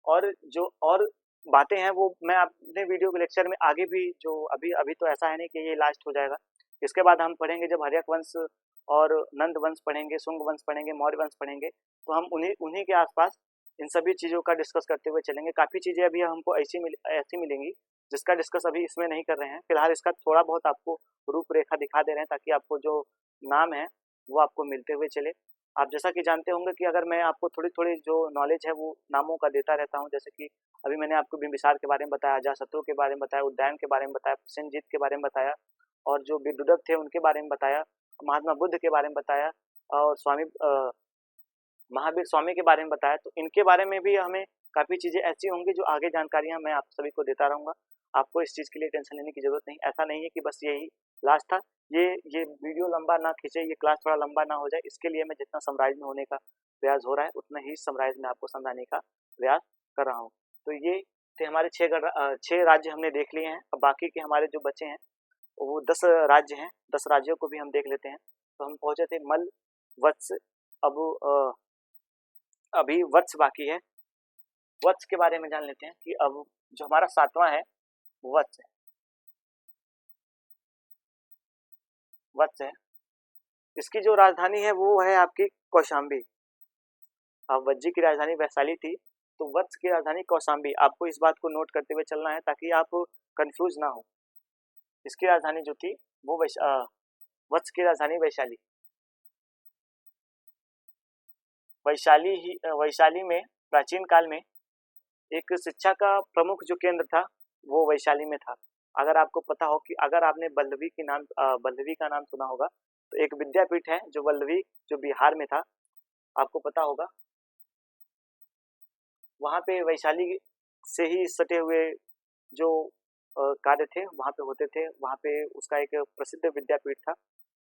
और जो और बातें हैं वो मैं अपने वीडियो के लेक्चर में आगे भी, जो अभी तो ऐसा है नहीं कि ये लास्ट हो जाएगा, इसके बाद हम पढ़ेंगे जब हर्यक वंश और नंद वंश पढ़ेंगे, शुंग वंश पढ़ेंगे, मौर्य वंश पढ़ेंगे, तो हम उन्हीं के आसपास इन सभी चीज़ों का डिस्कस करते हुए चलेंगे। काफ़ी चीज़ें अभी हमको ऐसी मिलेंगी जिसका डिस्कस अभी इसमें नहीं कर रहे हैं, फिलहाल इसका थोड़ा बहुत आपको रूपरेखा दिखा दे रहे हैं ताकि आपको जो नाम है वो आपको मिलते हुए चले। आप जैसा कि जानते होंगे कि अगर मैं आपको थोड़ी थोड़ी जो नॉलेज है वो नामों का देता रहता हूँ, जैसे कि अभी मैंने आपको बिंबिसार के बारे में बताया, अजातशत्रु के बारे में बताया, उद्यान के बारे में बताया, प्रसेनजीत के बारे में बताया, और जो विदुरथ थे उनके बारे में बताया, महात्मा बुद्ध के बारे में बताया, और महावीर स्वामी के बारे में बताया। तो इनके बारे में भी हमें काफ़ी चीज़ें ऐसी होंगी जो आगे जानकारियाँ मैं आप सभी को देता रहूँगा। आपको इस चीज़ के लिए टेंशन लेने की ज़रूरत नहीं। ऐसा नहीं है कि बस यही लास्ट था, ये वीडियो लंबा ना खींचे, ये क्लास थोड़ा लंबा ना हो जाए, इसके लिए मैं जितना समराइज में होने का प्रयास हो रहा है उतना ही समराइज में आपको समझाने का प्रयास कर रहा हूँ। तो ये थे हमारे 6 राज्य हमने देख लिए हैं। अब बाकी के हमारे जो बचे हैं वो 10 राज्य हैं, 10 राज्यों को भी हम देख लेते हैं। तो हम पहुंचे थे मल, वत्स, अब अभी वत्स बाकी है। वत्स के बारे में जान लेते हैं कि अब जो हमारा 7वां है वो वत्स है। वत्स है, इसकी जो राजधानी है वो है आपकी कौशाम्बी। अब वज्जी की राजधानी वैशाली थी, तो वत्स की राजधानी कौशाम्बी। आपको इस बात को नोट करते हुए चलना है ताकि आप कंफ्यूज ना हो। इसकी राजधानी जो थी वो वत्स की राजधानी वैशाली। वैशाली में प्राचीन काल में एक शिक्षा का प्रमुख जो केंद्र था वो वैशाली में था। अगर आपको पता हो कि अगर आपने बल्लवी का नाम सुना होगा, तो एक विद्यापीठ है जो वल्लवी, जो बिहार में था, आपको पता होगा। वहाँ पे वैशाली से ही सटे हुए जो कार्य थे वहाँ पे होते थे। वहाँ पे उसका एक प्रसिद्ध विद्यापीठ था,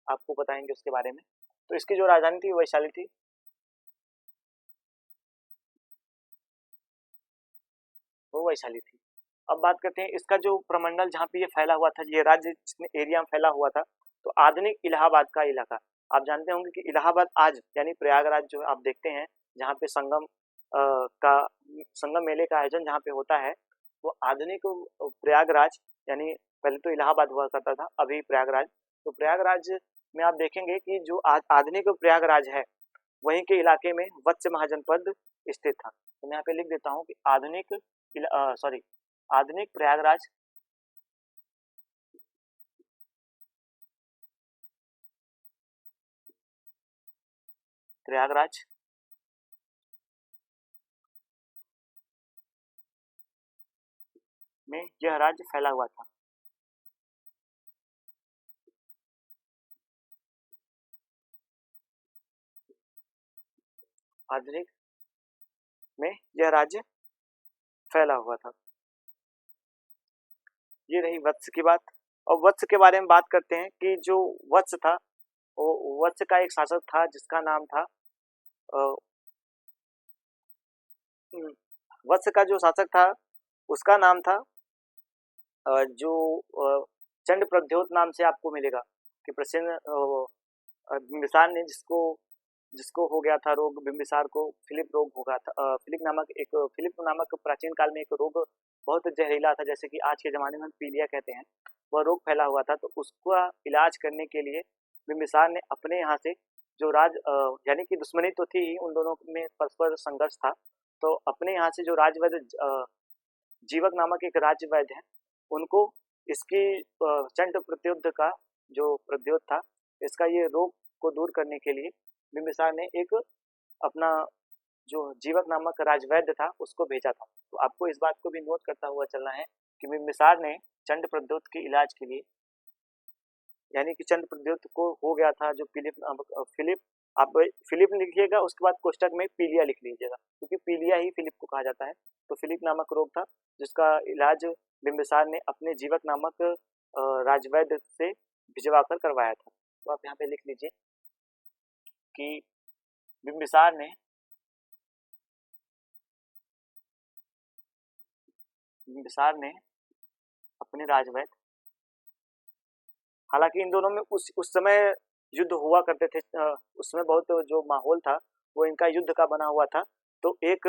आपको बताएंगे उसके बारे में। तो इसकी जो राजधानी थी वैशाली थी। वो वैशाली थी। अब बात करते हैं इसका जो प्रमंडल जहाँ पे ये फैला हुआ था, ये राज्य जितने एरिया में फैला हुआ था, तो आधुनिक इलाहाबाद का इलाका। आप जानते होंगे कि इलाहाबाद आज यानी प्रयागराज जो आप देखते हैं, जहाँ पे का संगम मेले का आयोजन जहाँ पे होता है, वो आधुनिक प्रयागराज यानी पहले तो इलाहाबाद हुआ करता था, अभी प्रयागराज। तो प्रयागराज में आप देखेंगे कि जो आधुनिक प्रयागराज है, वहीं के इलाके में वत्स महाजनपद स्थित था। तो मैं यहाँ पे लिख देता हूँ कि आधुनिक प्रयागराज प्रयागराज में यह राज्य फैला हुआ था। आधुनिक में यह राज्य फैला हुआ था। ये रही वत्स की बात। और वत्स के बारे में बात करते हैं कि जो वत्स था, वो वत्स का एक शासक था जिसका नाम था अ, वत्स का जो शासक था उसका नाम था जो चंड प्रद्योत नाम से आपको मिलेगा कि प्रसिद्ध बिम्बिसार ने जिसको जिसको हो गया था रोग, बिम्बिसार को फिलिप रोग हो गया था। फिलिप नामक प्राचीन काल में एक रोग बहुत जहरीला था, जैसे कि आज के ज़माने में हम पीलिया कहते हैं। वह रोग फैला हुआ था, तो उसका इलाज करने के लिए बिम्बिसार ने अपने यहाँ से जो यानी कि दुश्मनी तो थी ही, उन दोनों में परस्पर संघर्ष था। तो अपने यहाँ से जो जीवक नामक एक राज्य वैद्य है, उनको इसकी चंड प्रत्युद्ध का जो प्रद्योत था, इसका ये रोग को दूर करने के लिए बिम्बिसार ने एक अपना जो जीवक नामक राजवैद्य था उसको भेजा था। तो आपको इस बात को भी नोट करता हुआ चलना है कि बिम्बिसार ने चंड प्रद्योत के इलाज के लिए, यानी कि चंड प्रद्योत को हो गया था जो फिलिप, आप फिलिप लिखिएगा, उसके बाद कोष्टक में पीलिया लिख लीजिएगा, क्योंकि पीलिया ही फिलिप को कहा जाता है। तो फिलिप नामक रोग था जिसका इलाज बिम्बिसार ने अपने जीवक नामक राजवैद्य से भिजवा कर करवाया था। तो आप यहाँ पे लिख लीजिए कि बिम्बिसार ने अपने राजवैद्य, हालांकि इन दोनों में उस समय युद्ध हुआ करते थे। उस समय बहुत जो माहौल था वो इनका युद्ध का बना हुआ था। तो एक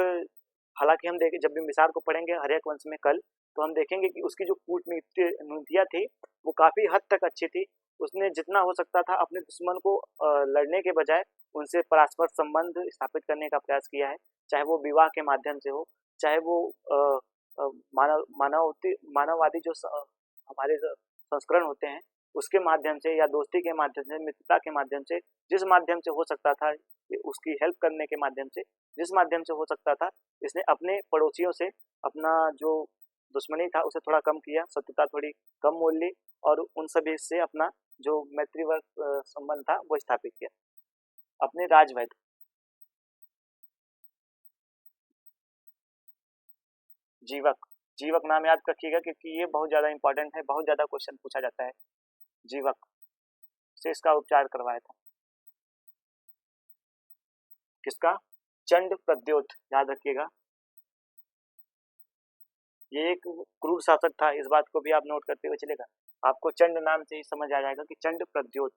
हालांकि हम देखें, जब बिम्बिसार को पढ़ेंगे हर्यक वंश में कल, तो हम देखेंगे कि उसकी जो कूटनीतियाँ थी वो काफ़ी हद तक अच्छी थी। उसने जितना हो सकता था अपने दुश्मन को लड़ने के बजाय उनसे परस्पर संबंध स्थापित करने का प्रयास किया है, चाहे वो विवाह के माध्यम से हो, चाहे वो मानववादी जो हमारे संस्करण होते हैं उसके माध्यम से, या दोस्ती के माध्यम से, मित्रता के माध्यम से, जिस माध्यम से हो सकता था, उसकी हेल्प करने के माध्यम से, जिस माध्यम से हो सकता था, इसने अपने पड़ोसियों से अपना जो दुश्मनी था उसे थोड़ा कम किया, शत्रुता थोड़ी कम मोल ली, और उन सभी से अपना जो मैत्रीवर्ग संबंध था वो स्थापित किया। अपने राजवैद्य, जीवक, जीवक नाम याद रखिएगा क्योंकि ये बहुत ज़्यादा इंपॉर्टेंट है, बहुत ज़्यादा क्वेश्चन पूछा जाता है। जीवक से इसका उपचार करवाया था। किसका? चंड प्रद्योत, याद रखिएगा। ये एक क्रूर शासक था, इस बात को भी आप नोट करते हुए चलेगा। आपको चंड नाम से ही समझ आ जाएगा कि चंड प्रद्योत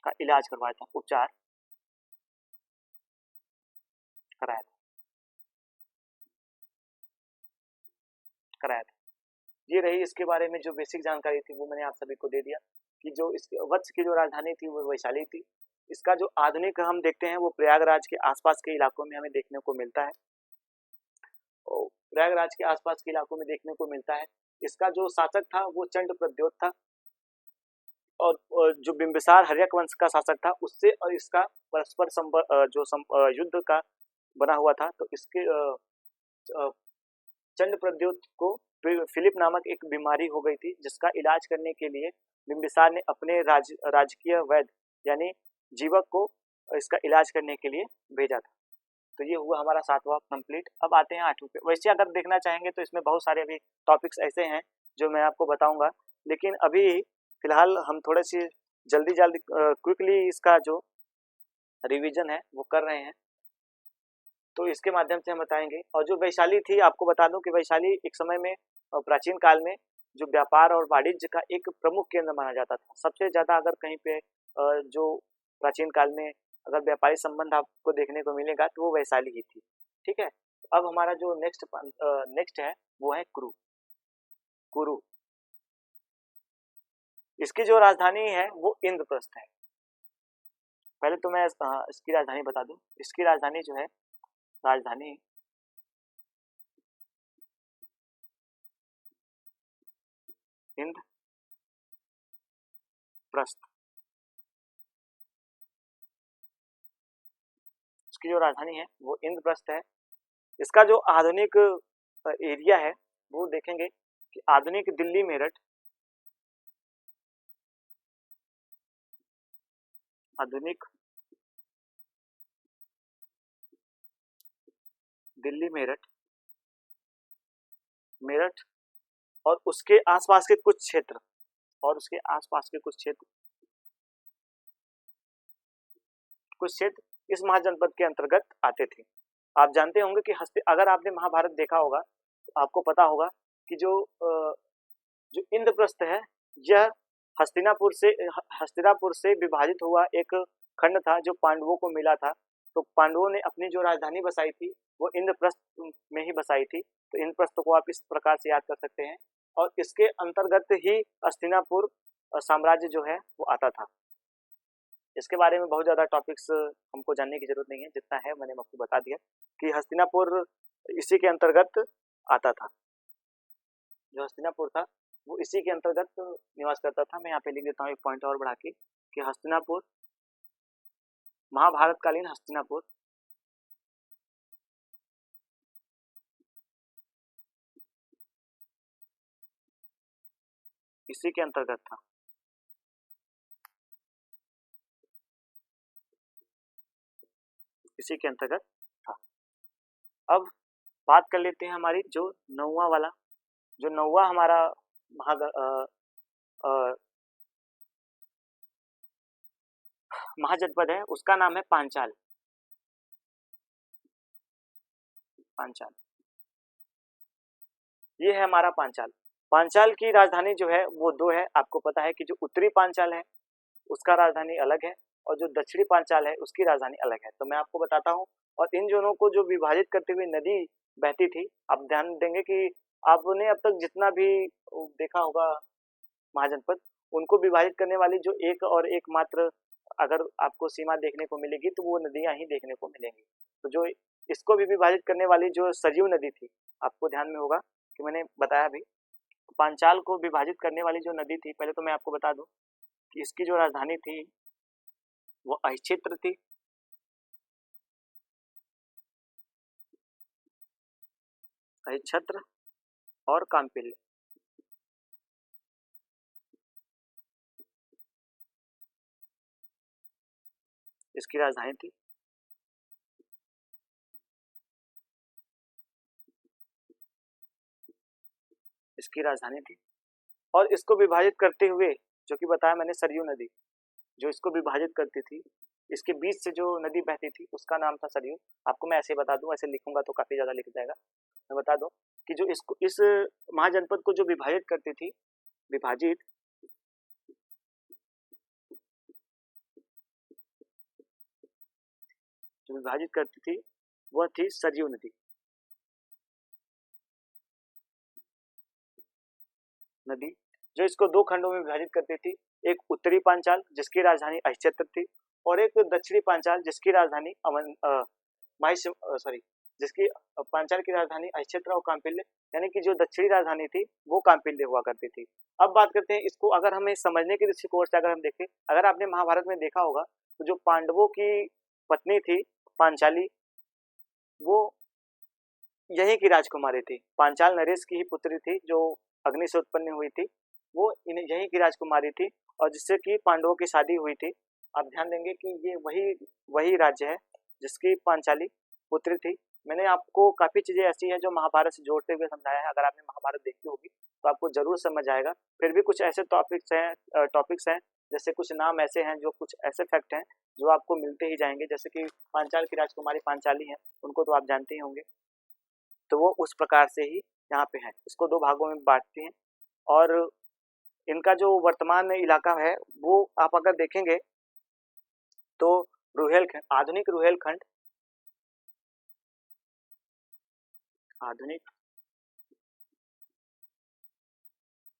का इलाज करवाया था, उपचार कराया था। ये रही इसके बारे में जो बेसिक जानकारी थी, वो मैंने आप सभी को दे दिया कि जो इस वत्स की जो राजधानी थी वो वैशाली थी। इसका जो आधुनिक हम देखते हैं वो प्रयागराज के आसपास के इलाकों में हमें देखने को मिलता है, और प्रयागराज के आसपास के इलाकों में देखने को मिलता है। इसका जो शासक था वो चंड प्रद्योत था, और जो बिंबिसार हर्यक वंश का शासक था उससे और इसका परस्पर युद्ध का बना हुआ था। तो इसके चंड प्रद्योत को फिलिप नामक एक बीमारी हो गई थी, जिसका इलाज करने के लिए बिंबिसार ने अपने राजकीय वैद्य यानी जीवक को इसका इलाज करने के लिए भेजा था। तो ये हुआ हमारा 7वां कंप्लीट। अब आते हैं 8वें पे। वैसे अगर देखना चाहेंगे तो इसमें बहुत सारे अभी टॉपिक्स ऐसे हैं जो मैं आपको बताऊंगा, लेकिन अभी फिलहाल हम थोड़े सी जल्दी क्विकली इसका जो रिवीजन है वो कर रहे हैं, तो इसके माध्यम से हम बताएंगे। और जो वैशाली थी, आपको बता दूं कि वैशाली एक समय में प्राचीन काल में जो व्यापार और वाणिज्य का एक प्रमुख केंद्र माना जाता था। सबसे ज़्यादा अगर कहीं पे जो प्राचीन काल में अगर व्यापारी संबंध आपको देखने को मिलेगा तो वो वैशाली ही थी। ठीक है, अब हमारा जो नेक्स्ट है वो है कुरु। कुरु, इसकी जो राजधानी है वो इंद्रप्रस्थ है। पहले तो मैं इसकी राजधानी बता दूं। इसकी राजधानी जो है, राजधानी इंद्रप्रस्थ, इसकी जो राजधानी है वो इंद्रप्रस्थ है। इसका जो आधुनिक एरिया है वो देखेंगे कि आधुनिक दिल्ली मेरठ, आधुनिक दिल्ली मेरठ, मेरठ और उसके आसपास के कुछ क्षेत्र, और उसके आसपास के कुछ क्षेत्र इस महाजनपद के अंतर्गत आते थे। आप जानते होंगे कि अगर आपने महाभारत देखा होगा तो आपको पता होगा कि जो इंद्रप्रस्थ है यह हस्तिनापुर से विभाजित हुआ एक खंड था जो पांडवों को मिला था। तो पांडवों ने अपनी जो राजधानी बसाई थी वो इंद्रप्रस्थ में ही बसाई थी। तो इंद्रप्रस्थ को आप इस प्रकार से याद कर सकते हैं, और इसके अंतर्गत ही हस्तिनापुर साम्राज्य जो है वो आता था। इसके बारे में बहुत ज़्यादा टॉपिक्स हमको जानने की जरूरत नहीं है, जितना है मैंने आपको बता दिया कि हस्तिनापुर इसी के अंतर्गत आता था। जो हस्तिनापुर था वो इसी के अंतर्गत निवास करता था। मैं यहाँ पे लिख देता हूँ एक पॉइंट और बढ़ा के कि हस्तिनापुर, महाभारत कालीन हस्तिनापुर इसी के अंतर्गत था। इसी के अंतर्गत था। अब बात कर लेते हैं हमारी जो नौवा हमारा महाजनपद है, उसका नाम है पांचाल। पांचाल, ये है हमारा पांचाल। पांचाल की राजधानी जो है वो दो है। आपको पता है कि जो उत्तरी पांचाल है उसका राजधानी अलग है, और जो दक्षिणी पांचाल है उसकी राजधानी अलग है। तो मैं आपको बताता हूँ, और इन दोनों को जो विभाजित करते हुए नदी बहती थी, आप ध्यान देंगे कि आपने अब तक जितना भी देखा होगा महाजनपद, उनको विभाजित करने वाली जो एक और एकमात्र अगर आपको सीमा देखने को मिलेगी तो वो नदियां ही देखने को मिलेंगी। तो जो इसको भी विभाजित करने वाली जो सरयू नदी थी, आपको ध्यान में होगा कि मैंने बताया भी, पांचाल को विभाजित करने वाली जो नदी थी, पहले तो मैं आपको बता दूं कि इसकी जो राजधानी थी वो अहिच्छत्र थी। अहिच्छत्र और काम्पिल्य, इसकी राजधानी थी। इसकी राजधानी थी, और इसको विभाजित करते हुए जो कि बताया मैंने सरयू नदी, जो इसको विभाजित करती थी, इसके बीच से जो नदी बहती थी उसका नाम था सरयू। आपको मैं ऐसे बता दूं, ऐसे लिखूंगा तो काफी ज्यादा लिख जाएगा। मैं बता दूं कि जो इस महाजनपद को जो विभाजित करती थी, विभाजित जो विभाजित करती थी वह थी सरयू नदी। नदी जो इसको दो खंडों में विभाजित करती थी, एक उत्तरी पांचाल जिसकी राजधानी अहिच्छत्र थी, और एक दक्षिणी पांचाल जिसकी राजधानी जिसकी पांचाल की राजधानी अहिच्छत्र और कांपिल्य, यानी कि जो दक्षिणी राजधानी थी वो कांपिल्य हुआ करती थी। अब बात करते हैं इसको, अगर हमें समझने के दृष्टिकोण से अगर हम देखें, अगर आपने महाभारत में देखा होगा तो जो पांडवों की पत्नी थी पांचाली, वो यहीं की राजकुमारी थी। पांचाल नरेश की ही पुत्री थी जो अग्नि से उत्पन्न हुई थी, वो यहीं की राजकुमारी थी और जिससे कि पांडवों की शादी हुई थी। आप ध्यान देंगे कि ये वही राज्य है जिसकी पांचाली पुत्री थी। मैंने आपको काफी चीजें ऐसी हैं जो महाभारत से जोड़ते हुए समझाया है, अगर आपने महाभारत देखी होगी तो आपको जरूर समझ आएगा। फिर भी कुछ ऐसे टॉपिक्स हैं जैसे कुछ नाम ऐसे हैं, जो कुछ ऐसे फैक्ट हैं जो आपको मिलते ही जाएंगे, जैसे कि पांचाल की राजकुमारी पांचाली है, उनको तो आप जानते ही होंगे। तो वो उस प्रकार से ही यहाँ पे है, इसको दो भागों में बांटती हैं। और इनका जो वर्तमान इलाका है वो आप अगर देखेंगे तो रुहेलखंड, आधुनिक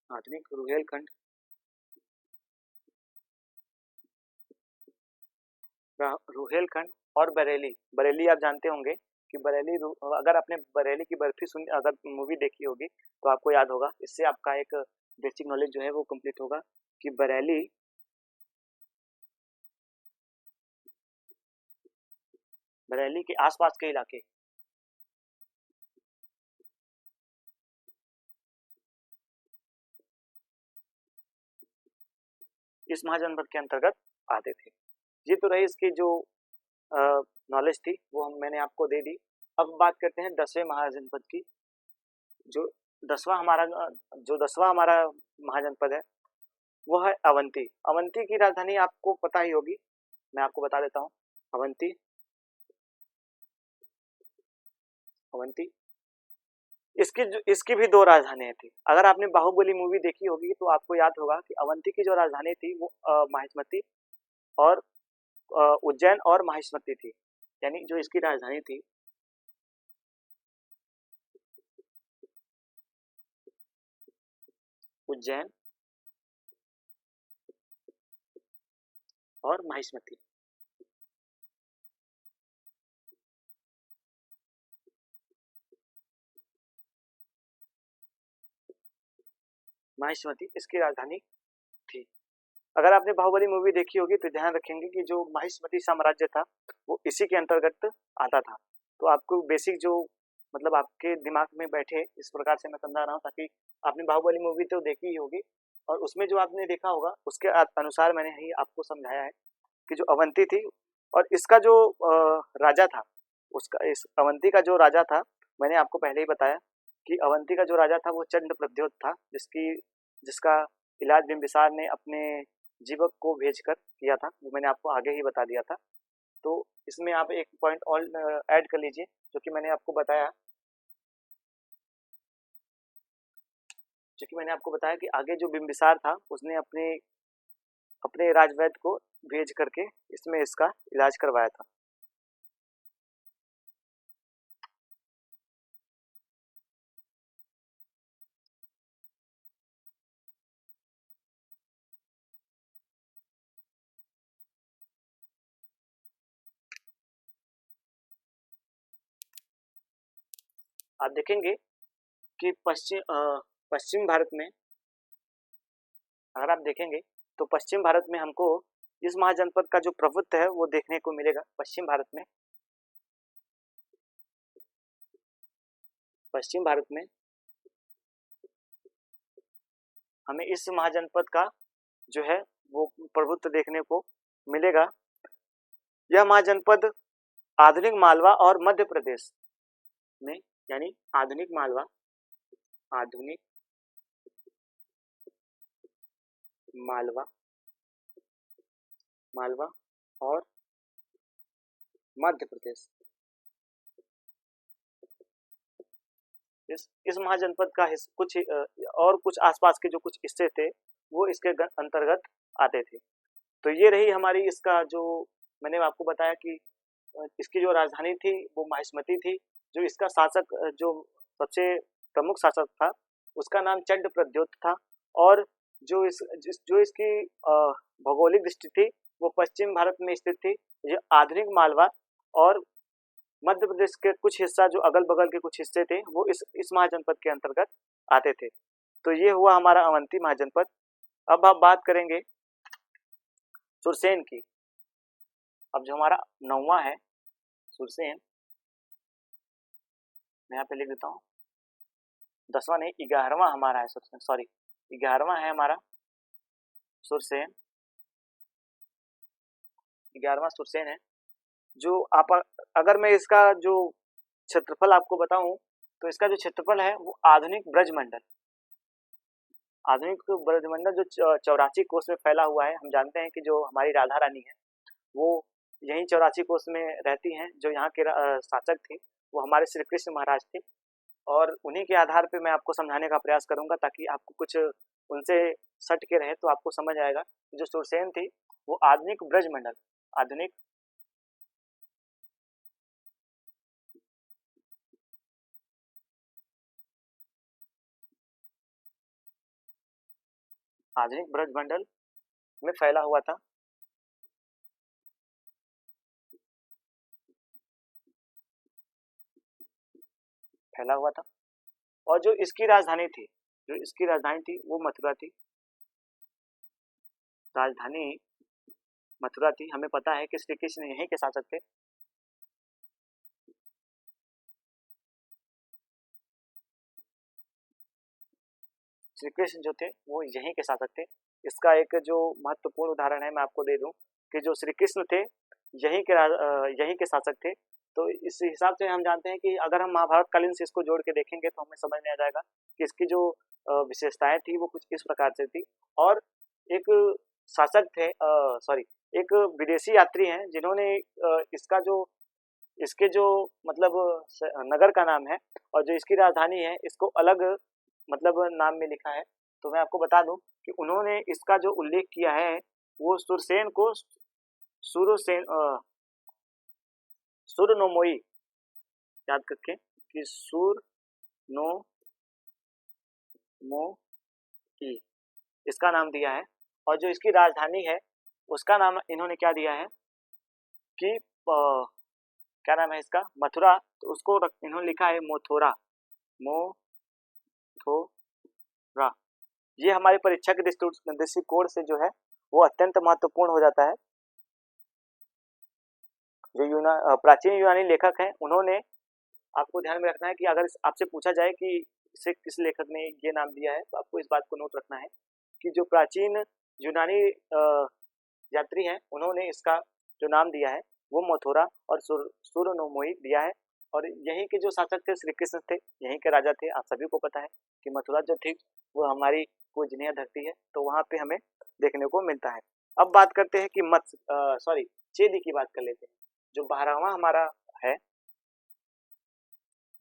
आधुनिक रुहेलखंड, रुहेलखंड और बरेली। बरेली आप जानते होंगे कि अगर आपने बरेली की बर्फी सुनी, अगर मूवी देखी होगी तो आपको याद होगा, इससे आपका एक बेसिक नॉलेज जो है वो कंप्लीट होगा कि बरेली के आसपास के इलाके इस महाजनपद के अंतर्गत आते थे। ये तो रही इसकी जो नॉलेज थी वो मैंने आपको दे दी। अब बात करते हैं 10वें महाजनपद की। जो 10वां हमारा महाजनपद है वो है अवंती। अवंती की राजधानी आपको पता ही होगी, मैं आपको बता देता हूँ। अवंती अवंती इसकी भी दो राजधानियां थी। अगर आपने बाहुबली मूवी देखी होगी तो आपको याद होगा कि अवंती की जो राजधानी थी वो माहिष्मती और उज्जैन और माहिष्मती थी, यानी जो इसकी राजधानी थी उज्जैन और माहिष्मती। माहिष्मती इसकी राजधानी थी। अगर आपने बाहुबली मूवी देखी होगी तो ध्यान रखेंगे कि जो माहिष्मती साम्राज्य था वो इसी के अंतर्गत आता था। तो आपको बेसिक जो मतलब आपके दिमाग में बैठे इस प्रकार से मैं समझा रहा हूँ, ताकि आपने बाहुबली मूवी तो देखी ही होगी और उसमें जो आपने देखा होगा उसके अनुसार मैंने ही आपको समझाया है कि जो अवंती थी और इसका जो राजा था, उसका इस अवंती का जो राजा था, मैंने आपको पहले ही बताया कि अवंती का जो राजा था वो चंड प्रद्योत था, जिसका इलाज बिंबिसार ने अपने जीवक को भेजकर किया था, वो मैंने आपको आगे ही बता दिया था। तो इसमें आप एक पॉइंट और ऐड कर लीजिए, जो कि मैंने आपको बताया कि आगे जो बिंबिसार था उसने अपने अपने राजवैद्य को भेज करके इसमें इसका इलाज करवाया था। आप देखेंगे कि पश्चिम भारत में, अगर आप देखेंगे तो पश्चिम भारत में हमको इस महाजनपद का जो प्रभुत्व है वो देखने को मिलेगा। पश्चिम भारत में हमें इस महाजनपद का जो है वो प्रभुत्व देखने को मिलेगा। यह महाजनपद आधुनिक मालवा और मध्य प्रदेश में, यानी आधुनिक मालवा मालवा और मध्य प्रदेश इस महाजनपद का कुछ और कुछ आसपास के जो कुछ हिस्से थे वो इसके अंतर्गत आते थे। तो ये रही हमारी इसका जो मैंने आपको बताया कि इसकी जो राजधानी थी वो माहिष्मती थी। जो इसका शासक जो सबसे प्रमुख शासक था उसका नाम चंड प्रद्योत था। और जो इसकी भौगोलिक दृष्टि थी वो पश्चिम भारत में स्थित थी। ये आधुनिक मालवा और मध्य प्रदेश के कुछ हिस्सा जो अगल बगल के कुछ हिस्से थे वो इस महाजनपद के अंतर्गत आते थे। तो ये हुआ हमारा अवंती महाजनपद। अब आप बात करेंगे सुरसेन की। अब जो हमारा 9वां है सुरसेन, मैं यहाँ पे लिख देता हूँ, 10वां नहीं 11वां हमारा है सुरसेन, सॉरी 11वां है हमारा सुरसेन। 11वां सुरसेन है। जो आप अगर मैं इसका जो क्षेत्रफल आपको बताऊं तो इसका जो क्षेत्रफल है वो आधुनिक ब्रजमंडल जो 84 कोस में फैला हुआ है। हम जानते हैं कि जो हमारी राधा रानी है वो यही 84 कोस में रहती हैं। जो यहाँ के शासक थे वो हमारे श्री कृष्ण महाराज थे और उन्हीं के आधार पे मैं आपको समझाने का प्रयास करूंगा ताकि आपको कुछ उनसे सट के रहे तो आपको समझ आएगा। जो सुरसेन थी वो आधुनिक ब्रजमंडल आधुनिक ब्रजमंडल में फैला हुआ था। और जो इसकी राजधानी थी वो मथुरा थी। राजधानी मथुरा थी। हमें पता है कि श्री कृष्ण यहीं के शासक थे। श्री कृष्ण जो थे वो यहीं के शासक थे। इसका एक जो महत्वपूर्ण उदाहरण है मैं आपको दे दूं कि जो श्री कृष्ण थे यहीं के शासक थे। तो इस हिसाब से हम जानते हैं कि अगर हम महाभारत कालीन से इसको जोड़ के देखेंगे तो हमें समझ में आ जाएगा कि इसकी जो विशेषताएं थी वो कुछ इस प्रकार से थी। और एक शासक थे सॉरी एक विदेशी यात्री हैं जिन्होंने इसके जो मतलब नगर का नाम है और जो इसकी राजधानी है इसको अलग मतलब नाम में लिखा है। तो मैं आपको बता दूं कि उन्होंने इसका जो उल्लेख किया है वो सुरसेन को सुरसेन सुरनोमोई याद करके कि सुरनोमोई इसका नाम दिया है। और जो इसकी राजधानी है उसका नाम इन्होंने क्या दिया है कि क्या नाम है इसका मथुरा। तो उसको इन्होंने लिखा है मोथोरा। ये हमारी परीक्षा के दृष्टिकोण से जो है वो अत्यंत महत्वपूर्ण हो जाता है। जो प्राचीन यूनानी लेखक हैं उन्होंने आपको ध्यान में रखना है कि अगर आपसे पूछा जाए कि इसे किस लेखक ने ये नाम दिया है तो आपको इस बात को नोट रखना है कि जो प्राचीन यूनानी यात्री हैं उन्होंने इसका जो नाम दिया है वो मथुरा और सुरनोमोई दिया है। और यहीं के जो शासक थे श्री कृष्ण थे, यहीं के राजा थे। आप सभी को पता है कि मथुरा जो थी वो हमारी पूजनीय धरती है। तो वहाँ पे हमें देखने को मिलता है। अब बात करते हैं कि चेदी की बात कर लेते हैं। जो 12वां हमारा है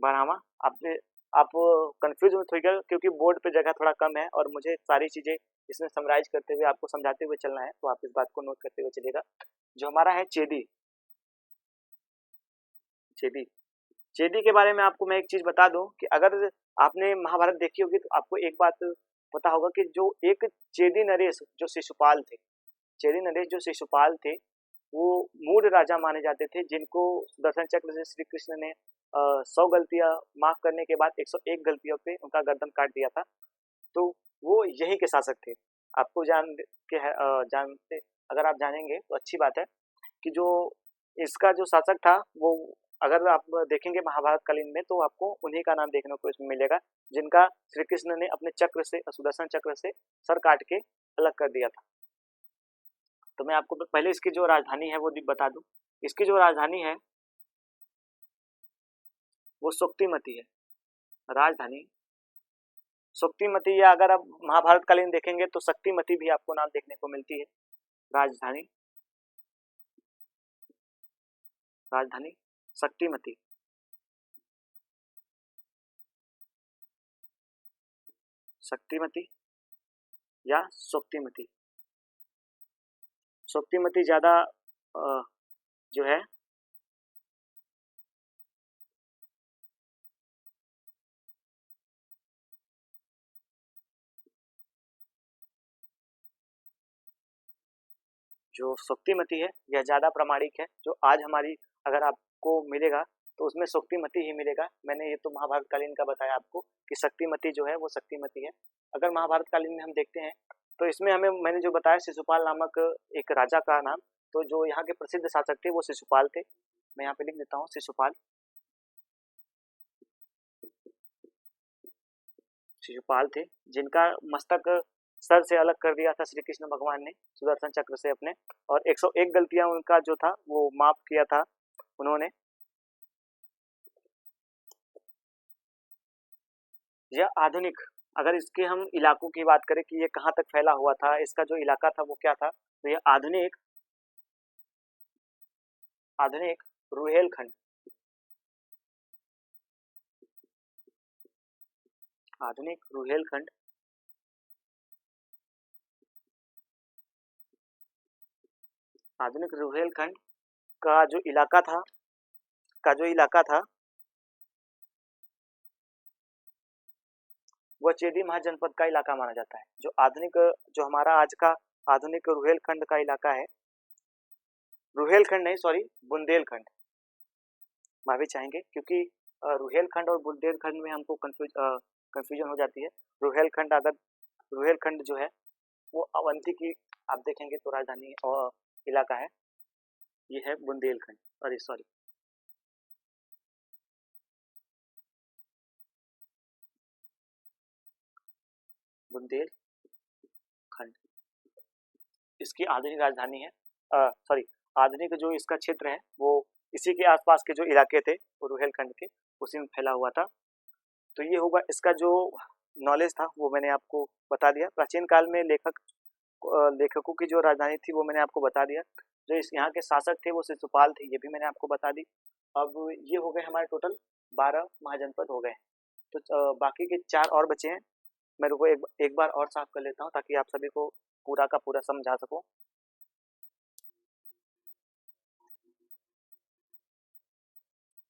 12वां आप कंफ्यूज मत होइएगा क्योंकि बोर्ड पे जगह थोड़ा कम है और मुझे सारी चीजें इसमें समराइज करते हुए आपको समझाते हुए चलना है। तो आप इस बात को नोट करते हुए चलिएगा। जो हमारा है चेदी चेदी चेदी के बारे में आपको मैं एक चीज बता दूं कि अगर आपने महाभारत देखी होगी तो आपको एक बात पता होगा कि जो एक चेदी नरेश जो शिशुपाल थे चेदी नरेश जो शिशुपाल थे वो मूढ़ राजा माने जाते थे जिनको सुदर्शन चक्र से श्री कृष्ण ने 100 गलतियां माफ करने के बाद 101 गलतियों पे उनका गर्दन काट दिया था। तो वो यही के शासक थे। आपको जानते अगर आप जानेंगे तो अच्छी बात है कि जो इसका जो शासक था वो अगर आप देखेंगे महाभारत कालीन में तो आपको उन्हीं का नाम देखने को इसमें मिलेगा जिनका श्री कृष्ण ने अपने चक्र से सुदर्शन चक्र से सर काट के अलग कर दिया था। तो मैं आपको पहले इसकी जो राजधानी है वो बता दूं। इसकी जो राजधानी है वो सुक्तिमती है। राजधानी सुक्तिमती या अगर आप महाभारत कालीन देखेंगे तो शक्तिमती भी आपको नाम देखने को मिलती है। राजधानी शक्तिमती। शक्तिमती या सोक्तिमती। सोक्तिमती ज़्यादा जो है जो सोक्तिमती है यह ज़्यादा प्रामाणिक है। जो आज हमारी अगर आपको मिलेगा तो उसमें सोक्तिमती ही मिलेगा। मैंने ये तो महाभारत कालीन का बताया आपको कि शक्तिमती जो है वो शक्तिमती है। अगर महाभारत कालीन में हम देखते हैं तो इसमें हमें मैंने जो बताया शिशुपाल नामक एक राजा का नाम, तो जो यहाँ के प्रसिद्ध शासक थे वो शिशुपाल थे। मैं यहाँ पे लिख देता हूँ शिशुपाल। शिशुपाल थे जिनका मस्तक सर से अलग कर दिया था श्री कृष्ण भगवान ने सुदर्शन चक्र से अपने, और 101 गलतियां उनका जो था वो माफ किया था उन्होंने। यह आधुनिक, अगर इसके हम इलाकों की बात करें कि ये कहाँ तक फैला हुआ था, इसका जो इलाका था वो क्या था, तो यह आधुनिक आधुनिक रुहेलखंड, आधुनिक रुहेलखंड आधुनिक रुहेलखंड का जो इलाका था का जो इलाका था वह चेदी महाजनपद का इलाका माना जाता है। जो आधुनिक, जो हमारा आज का आधुनिक रुहेलखंड का इलाका है, रुहेलखंड नहीं सॉरी बुंदेलखंड माफी चाहेंगे, क्योंकि रुहेलखंड और बुंदेलखंड में हमको कंफ्यूजन हो जाती है। रुहेलखंड, अगर रुहेलखंड जो है वो अवंती की आप देखेंगे तो राजधानी और इलाका है, ये है बुंदेलखंड, अरे सॉरी बुंदेलखंड, इसकी आधुनिक राजधानी है, सॉरी आधुनिक जो इसका क्षेत्र है वो इसी के आसपास के जो इलाके थे वो रुहेलखंड के उसी में फैला हुआ था। तो ये होगा इसका जो नॉलेज था वो मैंने आपको बता दिया। प्राचीन काल में लेखकों की जो राजधानी थी वो मैंने आपको बता दिया। जो इस यहाँ के शासक थे वो शिशुपाल थे, ये भी मैंने आपको बता दी। अब ये हो गए हमारे टोटल 12 महाजनपद हो गए। तो बाकी के 4 और बचे हैं, मैं रुको एक बार और साफ कर लेता हूँ ताकि आप सभी को पूरा का पूरा समझा सकूँ।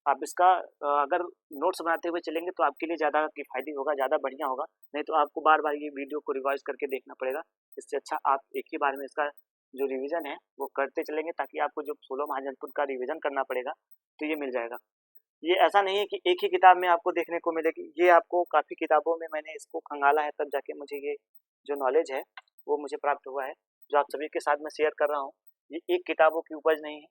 आप इसका अगर नोट्स बनाते हुए चलेंगे तो आपके लिए ज़्यादा किफ़ायती होगा, ज़्यादा बढ़िया होगा। नहीं तो आपको बार बार ये वीडियो को रिवाइज करके देखना पड़ेगा। इससे अच्छा आप एक ही बार में इसका जो रिवीजन है वो करते चलेंगे, ताकि आपको जो 16 महाजनपद का रिवीजन करना पड़ेगा तो ये मिल जाएगा। ये ऐसा नहीं है कि एक ही किताब में आपको देखने को मिलेगी, ये आपको काफ़ी किताबों में मैंने इसको खंगाला है, तब जाके मुझे ये जो नॉलेज है वो मुझे प्राप्त हुआ है, जो आप सभी के साथ मैं शेयर कर रहा हूँ। ये एक किताबों की उपज नहीं है,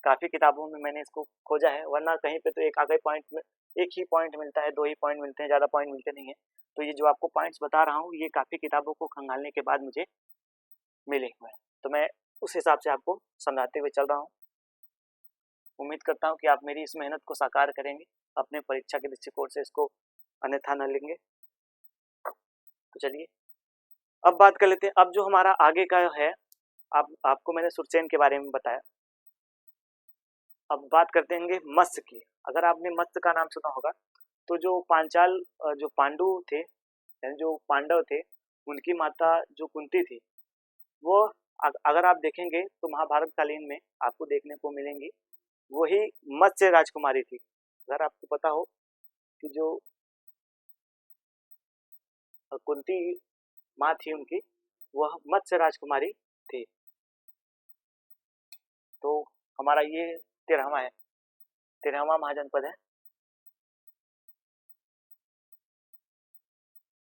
काफ़ी किताबों में मैंने इसको खोजा है, वरना कहीं पे तो एक आगे पॉइंट में एक ही पॉइंट मिलता है, 2 ही पॉइंट मिलते हैं, ज़्यादा पॉइंट मिलते नहीं है। तो ये जो आपको पॉइंट्स बता रहा हूँ ये काफ़ी किताबों को खंगालने के बाद मुझे मिले हुए हैं, तो मैं उस हिसाब से आपको समझाते हुए चल रहा हूँ। उम्मीद करता हूँ कि आप मेरी इस मेहनत को साकार करेंगे, अपने परीक्षा के दृष्टिकोण से इसको अन्यथा न लेंगे। तो चलिए अब बात कर लेते हैं। अब जो हमारा आगे का है, आपको मैंने सुरसेन के बारे में बताया, अब बात करते हैं मत्स्य की। अगर आपने मत्स्य का नाम सुना होगा तो जो पांचाल जो पांडु थे यानी जो पांडव थे, उनकी माता जो कुंती थी वो अगर आप देखेंगे तो महाभारत कालीन में आपको देखने को मिलेंगी, वही मत्स्य राजकुमारी थी। अगर आपको पता हो कि जो कुंती माँ थी उनकी, वह मत्स्य राजकुमारी थी। तो हमारा ये 13वां है, 13वां महाजनपद है।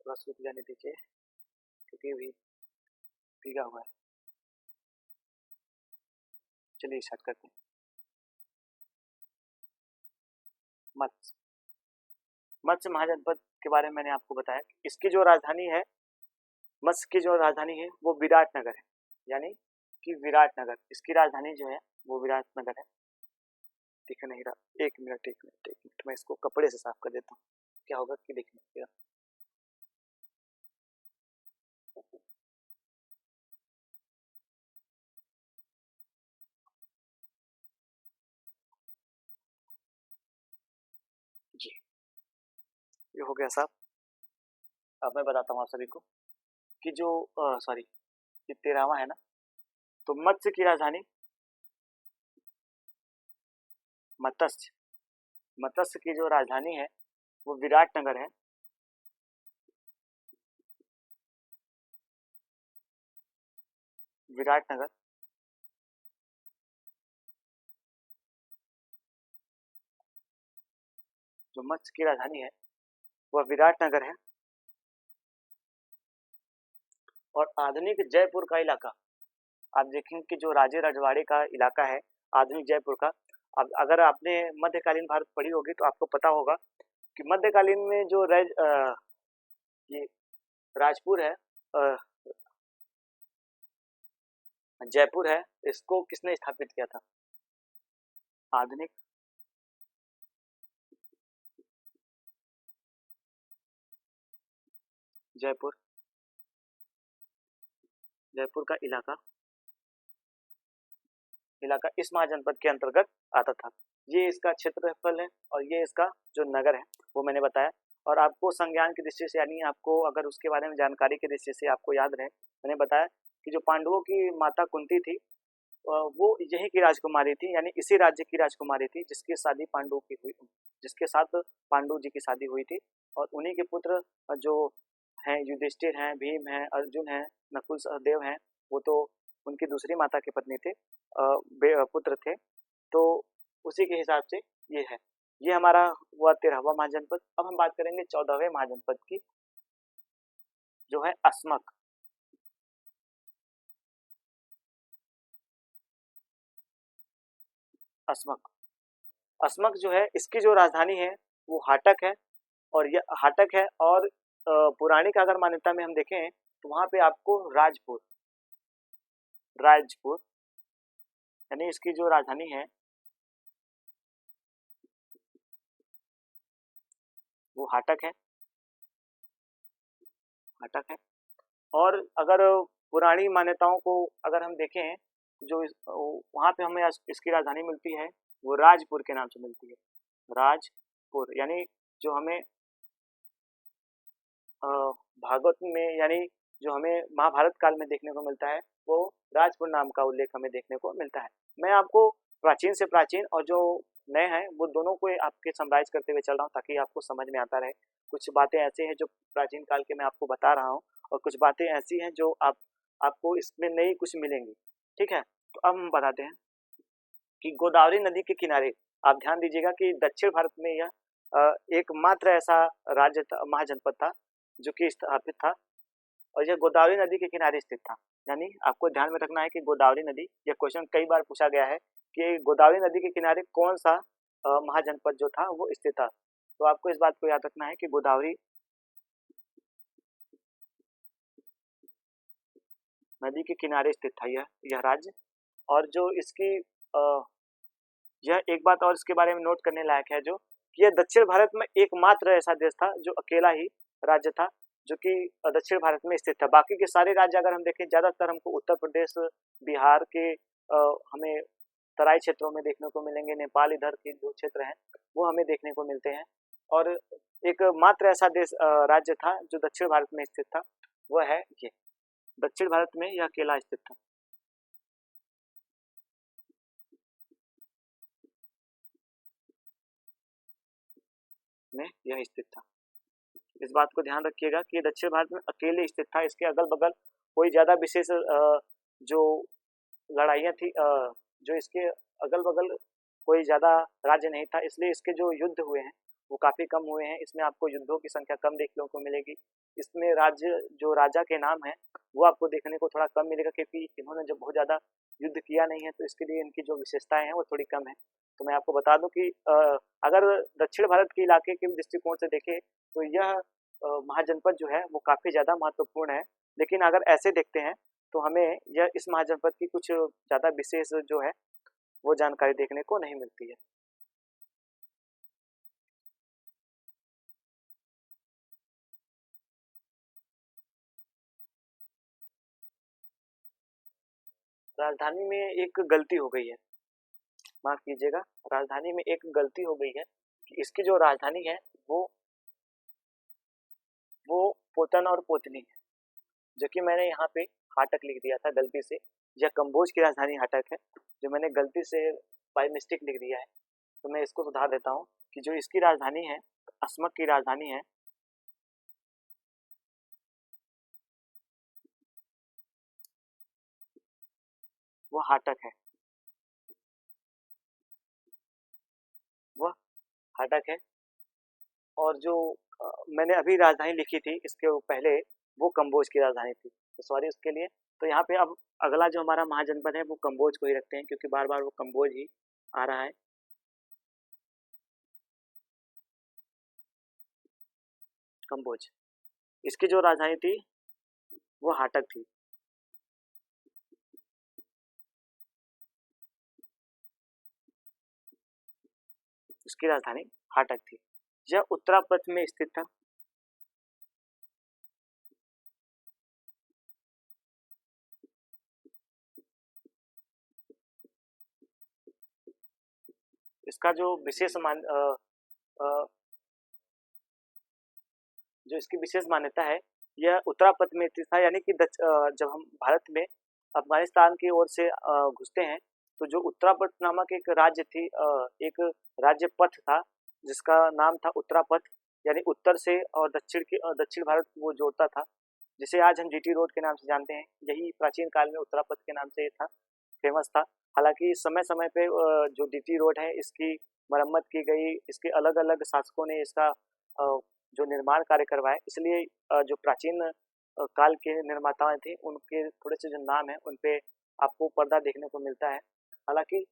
थोड़ा सूख जाने दीजिए क्योंकि अभी भीगा हुआ है। चलिए स्टार्ट करते हैं। मत्स्य मत्स्य महाजनपद के बारे में मैंने आपको बताया। इसकी जो राजधानी है, मत्स्य की जो राजधानी है वो विराटनगर है, यानी कि विराटनगर इसकी राजधानी जो है वो विराटनगर है। दिख नहीं रहा, एक मिनट मैं इसको कपड़े से साफ कर देता हूँ, क्या होगा कि दिख नहीं रहा। जी ये हो गया साफ। अब मैं बताता हूँ आप सभी को कि जो सॉरी ये 13वां है ना, तो मत्स्य की राजधानी मत्स्य मत्स्य की जो राजधानी है वो विराटनगर है। विराटनगर। जो मत्स्य की राजधानी है वह विराटनगर है। और आधुनिक जयपुर का इलाका, आप देखेंगे कि जो राजे रजवाड़े का इलाका है आधुनिक जयपुर का, अब अगर आपने मध्यकालीन भारत पढ़ी होगी तो आपको पता होगा कि मध्यकालीन में जो ये राजपुर है, जयपुर है, इसको किसने स्थापित किया था? आधुनिक जयपुर, जयपुर का इलाका इलाका इस महाजनपद के अंतर्गत आता था। ये इसका क्षेत्रफल है और ये इसका जो नगर है वो मैंने बताया। और आपको संज्ञान की दृष्टि से, यानी आपको अगर उसके बारे में जानकारी की दृष्टि से आपको याद रहे, मैंने बताया कि जो पांडवों की माता कुंती थी वो यहीं की राजकुमारी थी, यानी इसी राज्य की राजकुमारी थी जिसकी शादी पांडवों की हुई, जिसके साथ पांडु जी की शादी हुई थी। और उन्हीं के पुत्र जो हैं युधिष्ठिर हैं, भीम हैं, अर्जुन हैं, नकुल सहदेव हैं, वो तो उनकी दूसरी माता के पत्नी थे, पुत्र थे। तो उसी के हिसाब से ये है। ये हमारा हुआ 13वां महाजनपद। अब हम बात करेंगे 14वें महाजनपद की, जो है अस्मक। अस्मक अस्मक जो है इसकी जो राजधानी है वो हाटक है। और यह हाटक है। और पौराणिक अगर मान्यता में हम देखें तो वहां पे आपको राजपुर राजपुर यानी इसकी जो राजधानी है वो हाटक है। और अगर पुरानी मान्यताओं को अगर हम देखें, जो वहां पे हमें इसकी राजधानी मिलती है वो राजपुर के नाम से मिलती है। राजपुर यानी जो हमें भागवत में, यानी जो हमें महाभारत काल में देखने को मिलता है वो राजपुर नाम का उल्लेख हमें देखने को मिलता है। मैं आपको प्राचीन से प्राचीन और जो नए हैं वो दोनों को आपके समराइज करते हुए चल रहा हूँ ताकि आपको समझ में आता रहे। कुछ बातें ऐसी हैं जो प्राचीन काल के मैं आपको बता रहा हूँ और कुछ बातें ऐसी हैं जो आपको इसमें नई कुछ मिलेंगी। ठीक है, तो अब हम बताते हैं कि गोदावरी नदी के किनारे, आप ध्यान दीजिएगा कि दक्षिण भारत में यह एकमात्र ऐसा राज्य था, महाजनपद था जो कि स्थापित था और यह गोदावरी नदी के किनारे स्थित था। यानी आपको ध्यान में रखना है कि गोदावरी नदी, यह क्वेश्चन कई बार पूछा गया है कि गोदावरी नदी के किनारे कौन सा महाजनपद जो था वो स्थित था। तो आपको इस बात को याद रखना है कि गोदावरी नदी के किनारे स्थित था यह राज्य। और जो इसकी यह एक बात और इसके बारे में नोट करने लायक है, जो कि यह दक्षिण भारत में एकमात्र ऐसा देश था जो अकेला ही राज्य था जो कि दक्षिण भारत में स्थित था। बाकी के सारे राज्य अगर हम देखें, ज्यादातर हमको उत्तर प्रदेश, बिहार के हमें तराई क्षेत्रों में देखने को मिलेंगे, नेपाल इधर के जो क्षेत्र हैं वो हमें देखने को मिलते हैं। और एक मात्र ऐसा देश राज्य था जो दक्षिण भारत में स्थित था, वह है ये। दक्षिण भारत में यह अकेला स्थित था, में यह स्थित था। इस बात को ध्यान रखिएगा कि ये दक्षिण भारत में अकेले स्थित था। इसके अगल बगल कोई ज्यादा विशेष जो लड़ाइयाँ थी, जो इसके अगल बगल कोई ज्यादा राज्य नहीं था, इसलिए इसके जो युद्ध हुए हैं वो काफी कम हुए हैं। इसमें आपको युद्धों की संख्या कम देखने को मिलेगी। इसमें राज्य जो राजा के नाम है वो आपको देखने को थोड़ा कम मिलेगा क्योंकि इन्होंने जब बहुत ज्यादा युद्ध किया नहीं है तो इसके लिए इनकी जो विशेषताएं हैं वो थोड़ी कम है। तो मैं आपको बता दूं कि अगर दक्षिण भारत के इलाके के दृष्टिकोण से देखें तो यह महाजनपद जो है वो काफी ज्यादा महत्वपूर्ण है। लेकिन अगर ऐसे देखते हैं तो हमें यह इस महाजनपद की कुछ ज्यादा विशेष जो है वो जानकारी देखने को नहीं मिलती है। राजधानी में एक गलती हो गई है, माफ कीजिएगा, राजधानी में एक गलती हो गई है कि इसकी जो राजधानी है वो वो पोतन और पोतनी है, जो कि मैंने यहाँ पे हाटक लिख दिया था गलती से। यह कंबोज की राजधानी हाटक है, जो मैंने गलती से बाय मिस्टेक लिख दिया है, तो मैं इसको सुधार देता हूँ कि जो इसकी राजधानी है, अस्मक की राजधानी है, वो हाटक है, वह हाटक है। और जो मैंने अभी राजधानी लिखी थी इसके पहले, वो कंबोज की राजधानी थी, तो सॉरी उसके लिए। तो यहाँ पे अब अगला जो हमारा महाजनपद है वो कंबोज को ही रखते हैं, क्योंकि बार बार वो कंबोज ही आ रहा है। कंबोज, इसकी जो राजधानी थी वो हाटक थी। इसकी राजधानी हाटक थी। यह उत्तरापथ में स्थित था। इसका जो विशेष अ, जो इसकी विशेष मान्यता है, यह उत्तरापथ में स्थित था, यानी कि जब हम भारत में अफगानिस्तान की ओर से घुसते हैं, तो जो उत्तरापथ नामक एक राज्य थी, एक राज्य पथ था जिसका नाम था उत्तरापथ, यानी उत्तर से और दक्षिण भारत को वो जोड़ता था, जिसे आज हम जीटी रोड के नाम से जानते हैं। यही प्राचीन काल में उत्तरापथ के नाम से था, फेमस था। हालांकि समय समय पे जो जीटी रोड है इसकी मरम्मत की गई, इसके अलग अलग शासकों ने इसका जो निर्माण कार्य करवाए, इसलिए जो प्राचीन काल के निर्माताएं थे उनके थोड़े से जो नाम है उन पे आपको पर्दा देखने को मिलता है। हालांकि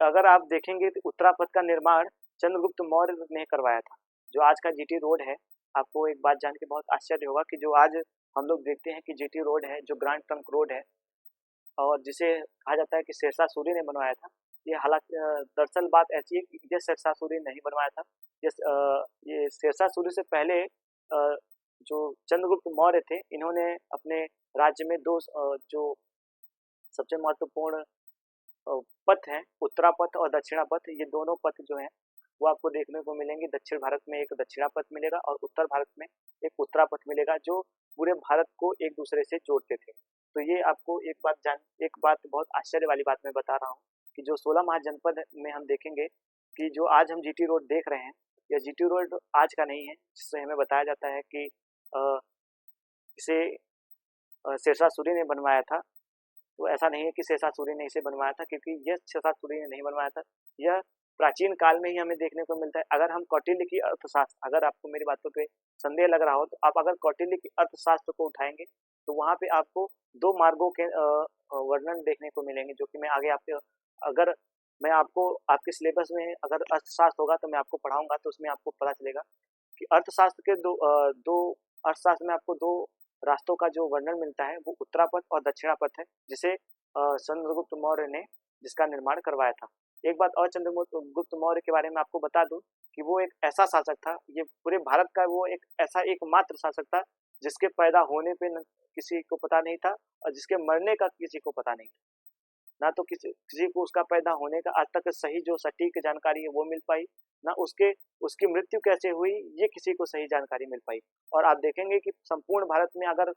अगर आप देखेंगे तो उत्तरापथ का निर्माण चंद्रगुप्त मौर्य ने करवाया था। जो आज का जीटी रोड है, आपको एक बात जान के बहुत आश्चर्य होगा कि जो आज हम लोग देखते हैं कि जीटी रोड है, जो ग्रांड ट्रंक रोड है, और जिसे कहा जाता है कि शेरशाह सूरी ने बनवाया था, ये हालांकि दरअसल बात ऐसी है कि ये शेरशाह सूरी नहीं बनवाया था। ये शेरशाह सूरी से पहले जो चंद्रगुप्त मौर्य थे, इन्होंने अपने राज्य में दो जो सबसे महत्वपूर्ण पथ हैं, उत्तरापथ और दक्षिणापथ, ये दोनों पथ जो हैं वो आपको देखने को मिलेंगे। दक्षिण भारत में एक दक्षिणापथ मिलेगा और उत्तर भारत में एक उत्तरापथ मिलेगा, जो पूरे भारत को एक दूसरे से जोड़ते थे। तो ये आपको एक बात बहुत आश्चर्य वाली बात मैं बता रहा हूँ कि जो 16 महाजनपद में हम देखेंगे कि जो आज हम जीटी रोड देख रहे हैं, यह जीटी रोड आज का नहीं है, जिससे हमें बताया जाता है कि अ, इसे शेरशाह सूरी ने बनवाया था। तो ऐसा नहीं है कि शेषा सूरी ने इसे बनवाया था, क्योंकि यह शेषा सूरी ने नहीं बनवाया था। यह प्राचीन काल में ही हमें देखने को मिलता है। अगर हम कौटिल्य की अर्थशास्त्र, अगर आपको मेरी बातों पे संदेह लग रहा हो, तो आप अगर कौटिल्य की अर्थशास्त्र को उठाएंगे तो वहाँ पे आपको दो मार्गों के वर्णन देखने को मिलेंगे, जो कि मैं आगे आपके अगर मैं आपको आपके सिलेबस में अगर अर्थशास्त्र होगा तो मैं आपको पढ़ाऊंगा, तो उसमें आपको पता चलेगा कि अर्थशास्त्र के दो अर्थशास्त्र में आपको दो रास्तों का जो वर्णन मिलता है, वो उत्तरापथ और दक्षिणापथ है, जिसे चंद्रगुप्त मौर्य ने जिसका निर्माण करवाया था। एक बात और चंद्रगुप्त मौर्य के बारे में आपको बता दूं कि वो एक ऐसा शासक था, ये पूरे भारत का वो एक ऐसा एकमात्र शासक था जिसके पैदा होने पे किसी को पता नहीं था और जिसके मरने का किसी को पता नहीं था। ना तो किसी को उसका पैदा होने का आज तक सही जो सटीक जानकारी है वो मिल पाई, ना उसकी मृत्यु कैसे हुई ये किसी को सही जानकारी मिल पाई। और आप देखेंगे कि संपूर्ण भारत में अगर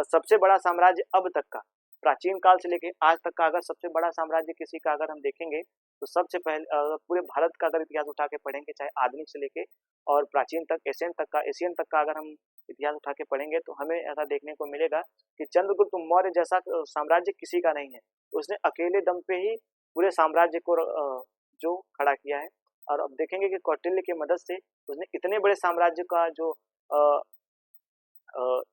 सबसे बड़ा साम्राज्य अब तक का, प्राचीन काल से लेके आज तक का, अगर सबसे बड़ा साम्राज्य किसी का अगर हम देखेंगे तो सबसे पहले पूरे भारत का अगर इतिहास उठा के पढ़ेंगे, चाहे आधुनिक से लेके और प्राचीन तक, एशियन तक का अगर हम इतिहास उठा के पढ़ेंगे, तो हमें ऐसा देखने को मिलेगा कि चंद्रगुप्त मौर्य जैसा साम्राज्य किसी का नहीं है। उसने अकेले दम पे ही पूरे साम्राज्य को जो खड़ा किया है। और अब देखेंगे कि कौटिल्य की मदद से उसने इतने बड़े साम्राज्य का जो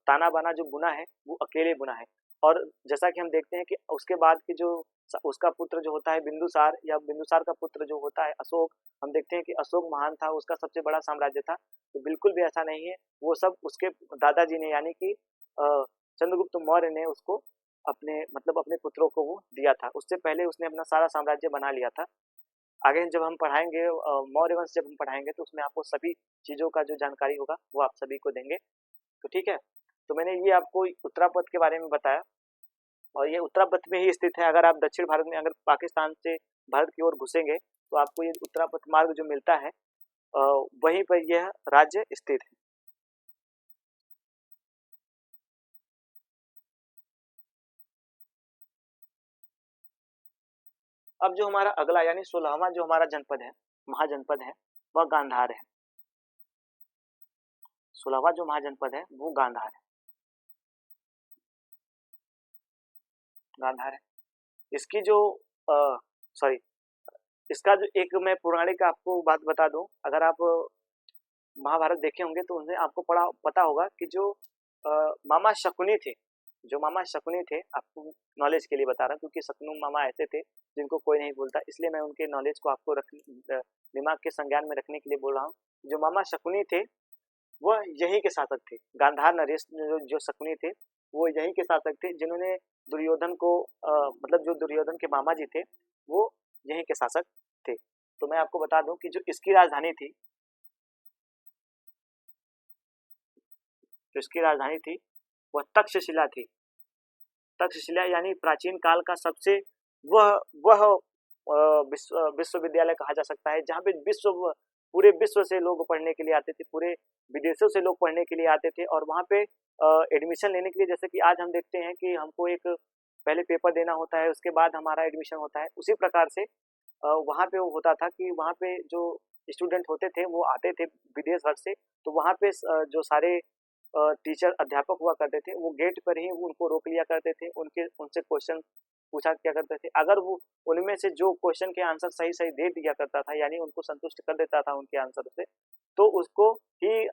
ताना बाना जो बुना है वो अकेले बुना है। और जैसा कि हम देखते हैं कि उसके बाद की जो उसका पुत्र जो होता है बिंदुसार, या बिंदुसार का पुत्र जो होता है अशोक, हम देखते हैं कि अशोक महान था, उसका सबसे बड़ा साम्राज्य था। तो बिल्कुल भी ऐसा नहीं है, वो सब उसके दादाजी ने, यानी कि चंद्रगुप्त मौर्य ने उसको अपने पुत्रों को वो दिया था। उससे पहले उसने अपना सारा साम्राज्य बना लिया था। आगे जब हम पढ़ाएंगे मौर्य वंश जब हम पढ़ाएंगे तो उसमें आपको सभी चीज़ों का जो जानकारी होगा वो आप सभी को देंगे। तो ठीक है, तो मैंने ये आपको उत्तरापथ के बारे में बताया, और ये उत्तरापथ में ही स्थित है। अगर आप दक्षिण भारत में अगर पाकिस्तान से भारत की ओर घुसेंगे तो आपको ये उत्तरापथ मार्ग जो मिलता है, वहीं पर यह राज्य स्थित है। अब जो हमारा अगला यानी 16वां जो हमारा जनपद है, महाजनपद है, वह गांधार है। 16वां जो महाजनपद है वो गांधार है। गांधार है। इसकी जो सॉरी इसका जो एक मैं पौराणिक आपको बात बता दूं, अगर आप महाभारत देखे होंगे तो उनसे आपको पता होगा कि जो मामा शकुनी थे, जो मामा शकुनी थे, आपको नॉलेज के लिए बता रहा हूँ क्योंकि शकुनी मामा ऐसे थे जिनको कोई नहीं भूलता, इसलिए मैं उनके नॉलेज को आपको दिमाग के संज्ञान में रखने के लिए बोल रहा हूँ। जो मामा शकुनी थे वह यहीं के शासक थे। गांधार नरेश जो शकुनी थे वो यहीं के शासक थे, जिन्होंने दुर्योधन को मतलब जो दुर्योधन के मामा जी थे वो यहीं के शासक थे। तो मैं आपको बता दूं कि जो इसकी राजधानी थी, जो इसकी राजधानी थी वह तक्षशिला थी। तक्षशिला यानी प्राचीन काल का सबसे वह विश्वविद्यालय कहा जा सकता है, जहाँ पे पूरे विश्व से लोग पढ़ने के लिए आते थे, पूरे विदेशों से लोग पढ़ने के लिए आते थे और वहाँ पे एडमिशन लेने के लिए, जैसे कि आज हम देखते हैं कि हमको एक पहले पेपर देना होता है उसके बाद हमारा एडमिशन होता है, उसी प्रकार से वहाँ पे वो होता था कि वहाँ पे जो स्टूडेंट होते थे वो आते थे विदेश भर से, तो वहाँ पे जो सारे टीचर अध्यापक हुआ करते थे वो गेट पर ही उनको रोक लिया करते थे, उनसे क्वेश्चन पूछा किया करते थे। अगर वो उनमें से जो क्वेश्चन के आंसर सही सही दे दिया करता था यानी उनको संतुष्ट कर देता था उनके आंसर से, तो उसको ही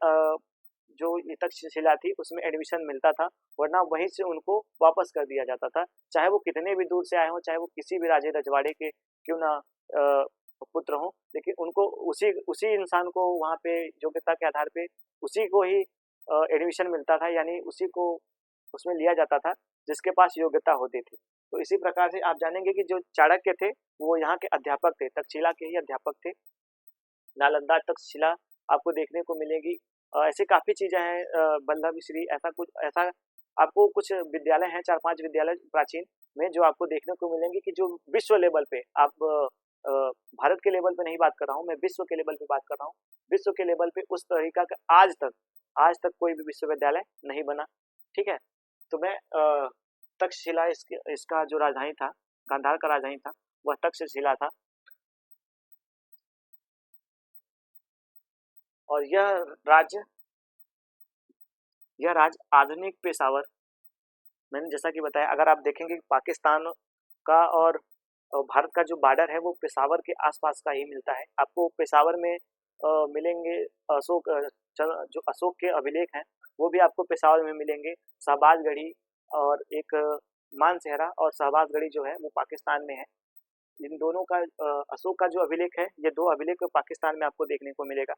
जो ये तक्षशिला थी उसमें एडमिशन मिलता था, वरना वहीं से उनको वापस कर दिया जाता था, चाहे वो कितने भी दूर से आए हों, चाहे वो किसी भी राजे रजवाड़े के क्यों ना पुत्र हों, लेकिन उनको उसी उसी इंसान को वहाँ पे योग्यता के आधार पे उसी को ही एडमिशन मिलता था, यानी उसी को उसमें लिया जाता था जिसके पास योग्यता होती थी। तो इसी प्रकार से आप जानेंगे कि जो चाणक्य थे वो यहाँ के अध्यापक थे, तक्षशिला के ही अध्यापक थे। नालंदा तक्षशिला आपको देखने को मिलेगी। ऐसी काफ़ी चीज़ें हैं, बल्लभ श्री, ऐसा आपको कुछ विद्यालय हैं, 4-5 विद्यालय प्राचीन में जो आपको देखने को मिलेंगे कि जो विश्व लेवल पे आप भारत के लेवल पे नहीं बात कर रहा हूँ, मैं विश्व के लेवल पे बात कर रहा हूँ। विश्व के लेवल पे उस तरीका का आज तक कोई भी विश्वविद्यालय नहीं बना। ठीक है, तो मैं तक्षशिला इसका जो राजधानी था, गांधार का राजधानी था वह तक्षशिला था। और यह राज्य आधुनिक पेशावर, मैंने जैसा कि बताया, अगर आप देखेंगे पाकिस्तान का और भारत का जो बॉर्डर है वो पेशावर के आसपास का ही मिलता है। आपको पेशावर में मिलेंगे जो अशोक के अभिलेख हैं वो भी आपको पेशावर में मिलेंगे। शहबाजगढ़ी और एक मानसेहरा और शहबाजगढ़ी जो है वो पाकिस्तान में है। इन दोनों का अशोक का जो अभिलेख है, ये 2 अभिलेख पाकिस्तान में आपको देखने को मिलेगा।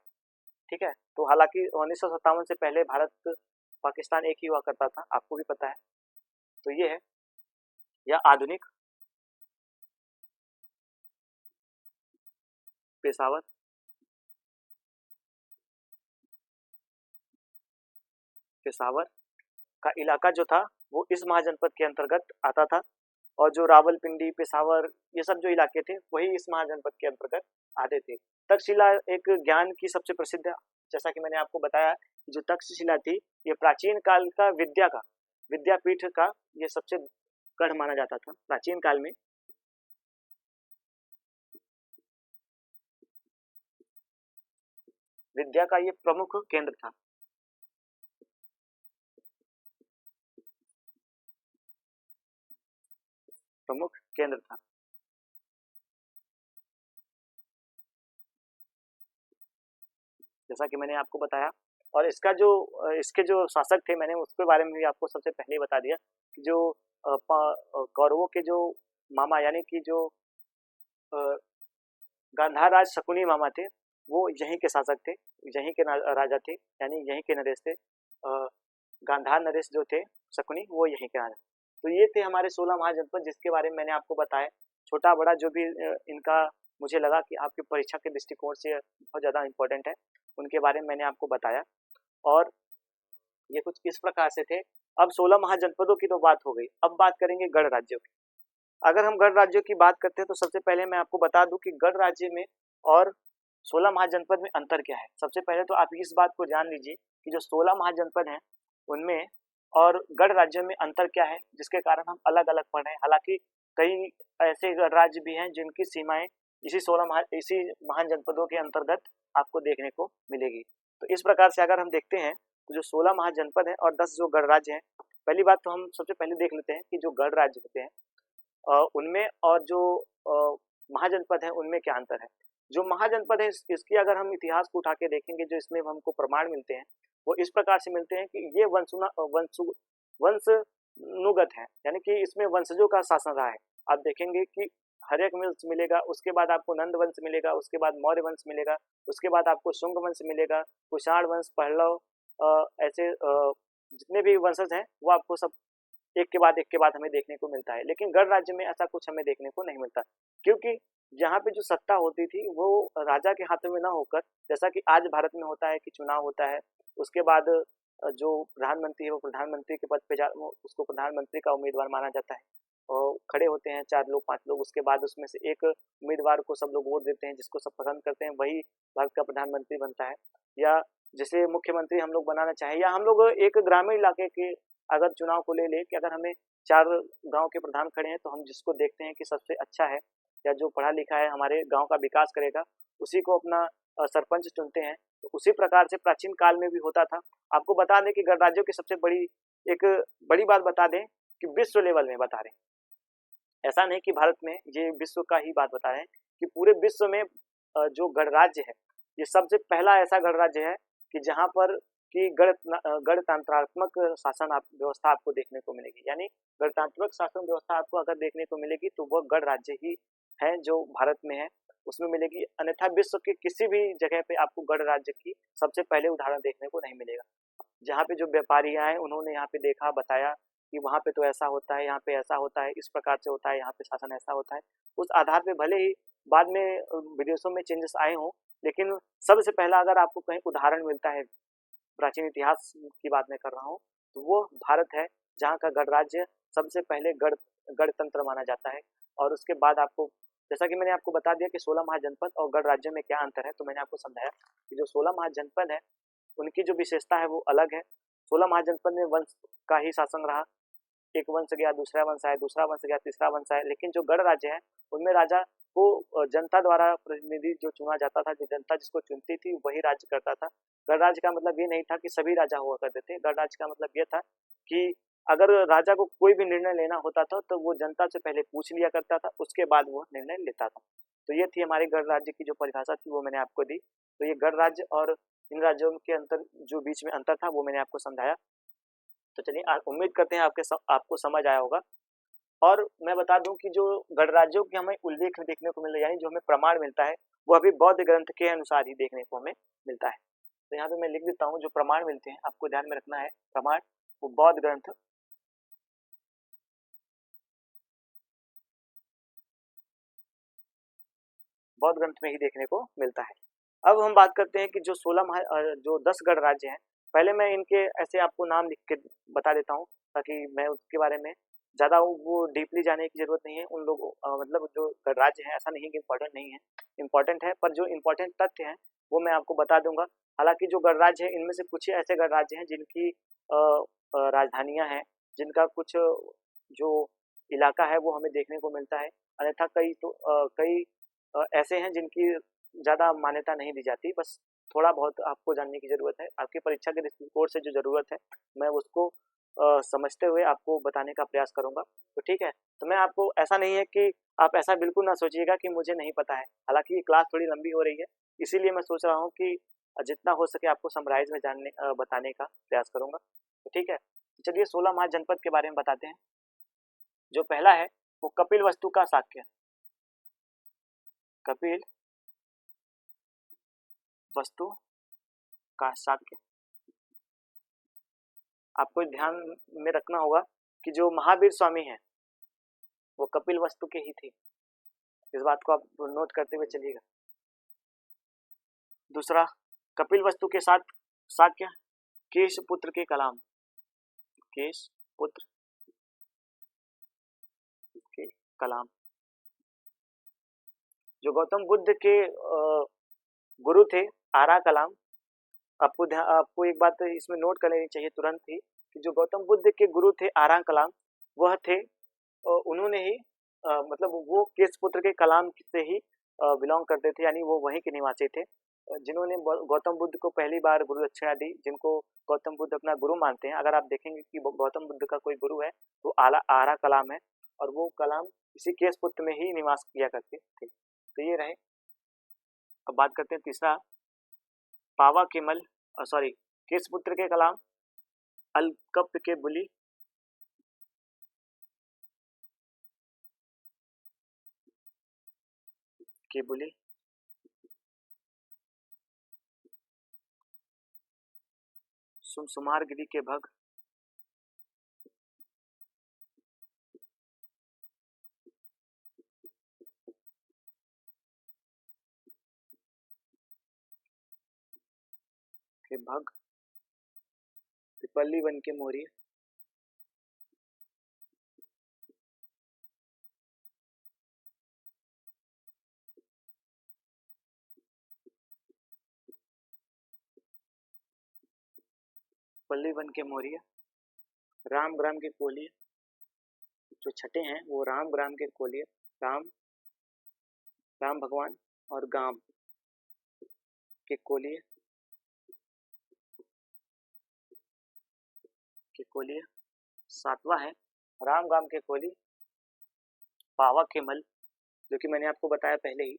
ठीक है, तो हालांकि 1957 से पहले भारत पाकिस्तान एक ही हुआ करता था, आपको भी पता है। तो ये है यह आधुनिक पेशावर का इलाका जो था वो इस महाजनपद के अंतर्गत आता था, और जो रावलपिंडी, पेशावर, ये सब जो इलाके थे वही इस महाजनपद के अंतर्गत आते थे। तक्षशिला एक ज्ञान की सबसे प्रसिद्ध, जैसा कि मैंने आपको बताया, जो तक्षशिला थी ये प्राचीन काल का विद्यापीठ का ये सबसे गढ़ माना जाता था प्राचीन काल में। विद्या का ये प्रमुख केंद्र था। प्रमुख केंद्र था। जैसा कि मैंने आपको बताया, और इसके जो शासक थे मैंने उसके बारे में भी आपको सबसे पहले बता दिया कि जो कौरवों के जो मामा यानी कि जो गांधार राज शकुनी मामा थे वो यहीं के शासक थे, यहीं के राजा थे, यानी यहीं के नरेश थे। गांधार नरेश जो थे शकुनी वो यहीं के राजा। तो ये थे हमारे 16 महाजनपद जिसके बारे में मैंने आपको बताया। छोटा बड़ा जो भी इनका मुझे लगा कि आपकी परीक्षा के दृष्टिकोण से बहुत ज़्यादा इम्पोर्टेंट है, उनके बारे में मैंने आपको बताया। और ये कुछ इस प्रकार से थे। अब 16 महाजनपदों की तो बात हो गई, अब बात करेंगे गढ़ राज्यों की। अगर हम गढ़ राज्यों की बात करते हैं तो सबसे पहले मैं आपको बता दूं कि गढ़ राज्य में और 16 महाजनपद में अंतर क्या है। सबसे पहले तो आप इस बात को जान लीजिए कि जो 16 महाजनपद हैं उनमें और गढ़ राज्य में अंतर क्या है, जिसके कारण हम अलग अलग पढ़ रहे हैं। हालांकि कई ऐसे राज्य भी हैं जिनकी सीमाएं इसी महान जनपदों के अंतर्गत आपको देखने को मिलेगी। तो इस प्रकार से अगर हम देखते हैं तो जो 16 महाजनपद हैं और 10 जो गणराज्य हैं, पहली बात तो हम सबसे पहले देख लेते हैं कि जो गणराज्य होते हैं उनमें और जो महाजनपद है उनमें क्या अंतर है। जो महाजनपद है इसकी अगर हम इतिहास को उठा के देखेंगे, जो इसमें हमको प्रमाण मिलते हैं वो इस प्रकार से मिलते हैं कि ये वंशनुगत है, यानी कि इसमें वंशजों का शासन रहा है। आप देखेंगे कि हर्यक वंश मिलेगा, उसके बाद आपको नंद वंश मिलेगा, उसके बाद मौर्य वंश मिलेगा, उसके बाद आपको शुंग वंश मिलेगा, कुषाण वंश, पहलव, ऐसे जितने भी वंशज हैं वो आपको सब एक के बाद हमें देखने को मिलता है। लेकिन गढ़ राज्य में ऐसा कुछ हमें देखने को नहीं मिलता, क्योंकि यहाँ पे जो सत्ता होती थी वो राजा के हाथों में ना होकर, जैसा कि आज भारत में होता है कि चुनाव होता है, उसके बाद जो प्रधानमंत्री है वो प्रधानमंत्री के पद पे उसको प्रधानमंत्री का उम्मीदवार माना जाता है और खड़े होते हैं 4 लोग 5 लोग, उसके बाद उसमें से एक उम्मीदवार को सब लोग वोट देते हैं, जिसको सब पसंद करते हैं वही भारत का प्रधानमंत्री बनता है। या जैसे मुख्यमंत्री हम लोग बनाना चाहें, या हम लोग एक ग्रामीण इलाके के अगर चुनाव को ले कि अगर हमें 4 गांव के प्रधान खड़े हैं तो हम जिसको देखते हैं कि सबसे अच्छा है या जो पढ़ा लिखा है हमारे गांव का विकास करेगा उसी को अपना सरपंच चुनते हैं। तो उसी प्रकार से प्राचीन काल में भी होता था। आपको बता दें कि गणराज्यों की सबसे बड़ी बात बता दें कि विश्व लेवल में बता रहे हैं, ऐसा नहीं कि भारत में, ये विश्व का ही बात बता रहे हैं कि पूरे विश्व में जो गणराज्य है ये सबसे पहला ऐसा गणराज्य है कि जहाँ पर कि गणतंत्रात्मक शासन व्यवस्था आपको देखने को मिलेगी। यानी गणतंत्रात्मक शासन व्यवस्था आपको अगर देखने को मिलेगी तो वह गण राज्य ही है जो भारत में है, उसमें मिलेगी। अन्यथा विश्व के किसी भी जगह पे आपको गण राज्य की सबसे पहले उदाहरण देखने को नहीं मिलेगा। जहाँ पे जो व्यापारी आए उन्होंने यहाँ पे देखा, बताया कि वहाँ पे तो ऐसा होता है, यहाँ पे ऐसा होता है, इस प्रकार से होता है, यहाँ पे शासन ऐसा होता है। उस आधार पे भले ही बाद में विदेशों में चेंजेस आए हों, लेकिन सबसे पहला अगर आपको कहीं उदाहरण मिलता है, प्राचीन इतिहास की बात मैं कर रहा हूँ, तो वो भारत है जहाँ का गणराज्य सबसे पहले गणतंत्र माना जाता है। और उसके बाद आपको, जैसा कि मैंने आपको बता दिया कि 16 महाजनपद और गण राज्य में क्या अंतर है, तो मैंने आपको समझाया कि जो 16 महाजनपद है उनकी जो विशेषता है वो अलग है। 16 महाजनपद में वंश का ही शासन रहा, एक वंश गया, दूसरा वंश आया, दूसरा वंश गया, तीसरा वंश आया। लेकिन जो गण राज्य है उनमें राजा को जनता द्वारा प्रतिनिधि जो चुना जाता था, जो जनता जिसको चुनती थी वही राज्य करता था। गणराज्य का मतलब ये नहीं था कि सभी राजा हुआ करते थे। गणराज्य का मतलब ये था कि अगर राजा को कोई भी निर्णय लेना होता था तो वो जनता से पहले पूछ लिया करता था, उसके बाद वो निर्णय लेता था। तो ये थी हमारे गणराज्य की जो परिभाषा थी वो मैंने आपको दी। तो ये गणराज्य और इन राज्यों के अंतर जो बीच में अंतर था वो मैंने आपको समझाया। तो चलिए उम्मीद करते हैं आपको समझ आया होगा। और मैं बता दूं कि जो गणराज्यों की हमें उल्लेख देखने को मिला, यानी जो हमें प्रमाण मिलता है वो अभी बौद्ध ग्रंथ के अनुसार ही देखने को हमें मिलता है। तो यहाँ पे मैं लिख देता हूँ, जो प्रमाण मिलते हैं आपको ध्यान में रखना है, प्रमाण वो बौद्ध ग्रंथ में ही देखने को मिलता है। अब हम बात करते हैं कि जो 10 गणराज्य हैं, पहले मैं इनके ऐसे आपको नाम लिख के बता देता हूँ ताकि मैं उसके बारे में ज़्यादा वो डीपली जाने की जरूरत नहीं है। उन लोगों मतलब जो गणराज्य है ऐसा नहीं कि इम्पोर्टेंट नहीं है, इम्पोर्टेंट है, पर जो इम्पोर्टेंट तथ्य हैं वो मैं आपको बता दूंगा। हालांकि जो गणराज्य है इनमें से कुछ ही ऐसे गणराज्य हैं जिनकी राजधानियां हैं, जिनका कुछ जो इलाका है वो हमें देखने को मिलता है। अन्यथा कई ऐसे हैं जिनकी ज़्यादा मान्यता नहीं दी जाती। बस थोड़ा बहुत आपको जानने की ज़रूरत है, आपकी परीक्षा के दृष्टिकोण से जो ज़रूरत है मैं उसको समझते हुए आपको बताने का प्रयास करूंगा। तो ठीक है, तो मैं आपको, ऐसा नहीं है कि आप ऐसा बिल्कुल ना सोचिएगा कि मुझे नहीं पता है। हालांकि ये क्लास थोड़ी लंबी हो रही है, इसीलिए मैं सोच रहा हूँ कि जितना हो सके आपको समराइज में बताने का प्रयास करूंगा। तो ठीक है, तो चलिए 16 महाजनपद के बारे में बताते हैं। जो पहला है वो कपिल वस्तु का शाक्य, कपिल वस्तु का शाक्य। आपको ध्यान में रखना होगा कि जो महावीर स्वामी हैं वो कपिल वस्तु के ही थे, इस बात को आप नोट करते हुए चलिएगा। दूसरा, कपिल वस्तु के साथ शाक्य केश पुत्र के कलाम, केश पुत्र के कलाम। जो गौतम बुद्ध के गुरु थे आरा कलाम। आपको एक बात इसमें नोट कर लेनी चाहिए तुरंत ही कि जो गौतम बुद्ध के गुरु थे आरा कलाम, वह थे उन्होंने ही मतलब वो केशपुत्र के कलाम से ही बिलोंग करते थे, यानी वो वहीं के निवासी थे, जिन्होंने गौतम बुद्ध को पहली बार गुरु दक्षिणा दी, जिनको गौतम बुद्ध अपना गुरु मानते हैं। अगर आप देखेंगे कि गौतम बुद्ध का कोई गुरु है तो आरा कलाम है, और वो कलाम इसी केशपुत्र में ही निवास किया करते थे। तो ये रहे। अब बात करते हैं तीसरा, पावा केमल सॉरी केशपुत्र के कलाम, अलकप के बुली, के बुली, सुमसुमार गिरी के भग, के भग, पिपली वन के मोरी, पिपली वन के मोरिया, राम ग्राम के कोलिया। जो छठे हैं वो राम ग्राम के कोलिया, राम राम भगवान और गांव के कोलिया, सातवां है राम गांव के कोली, पावा के मल, जो कि मैंने आपको बताया पहले ही,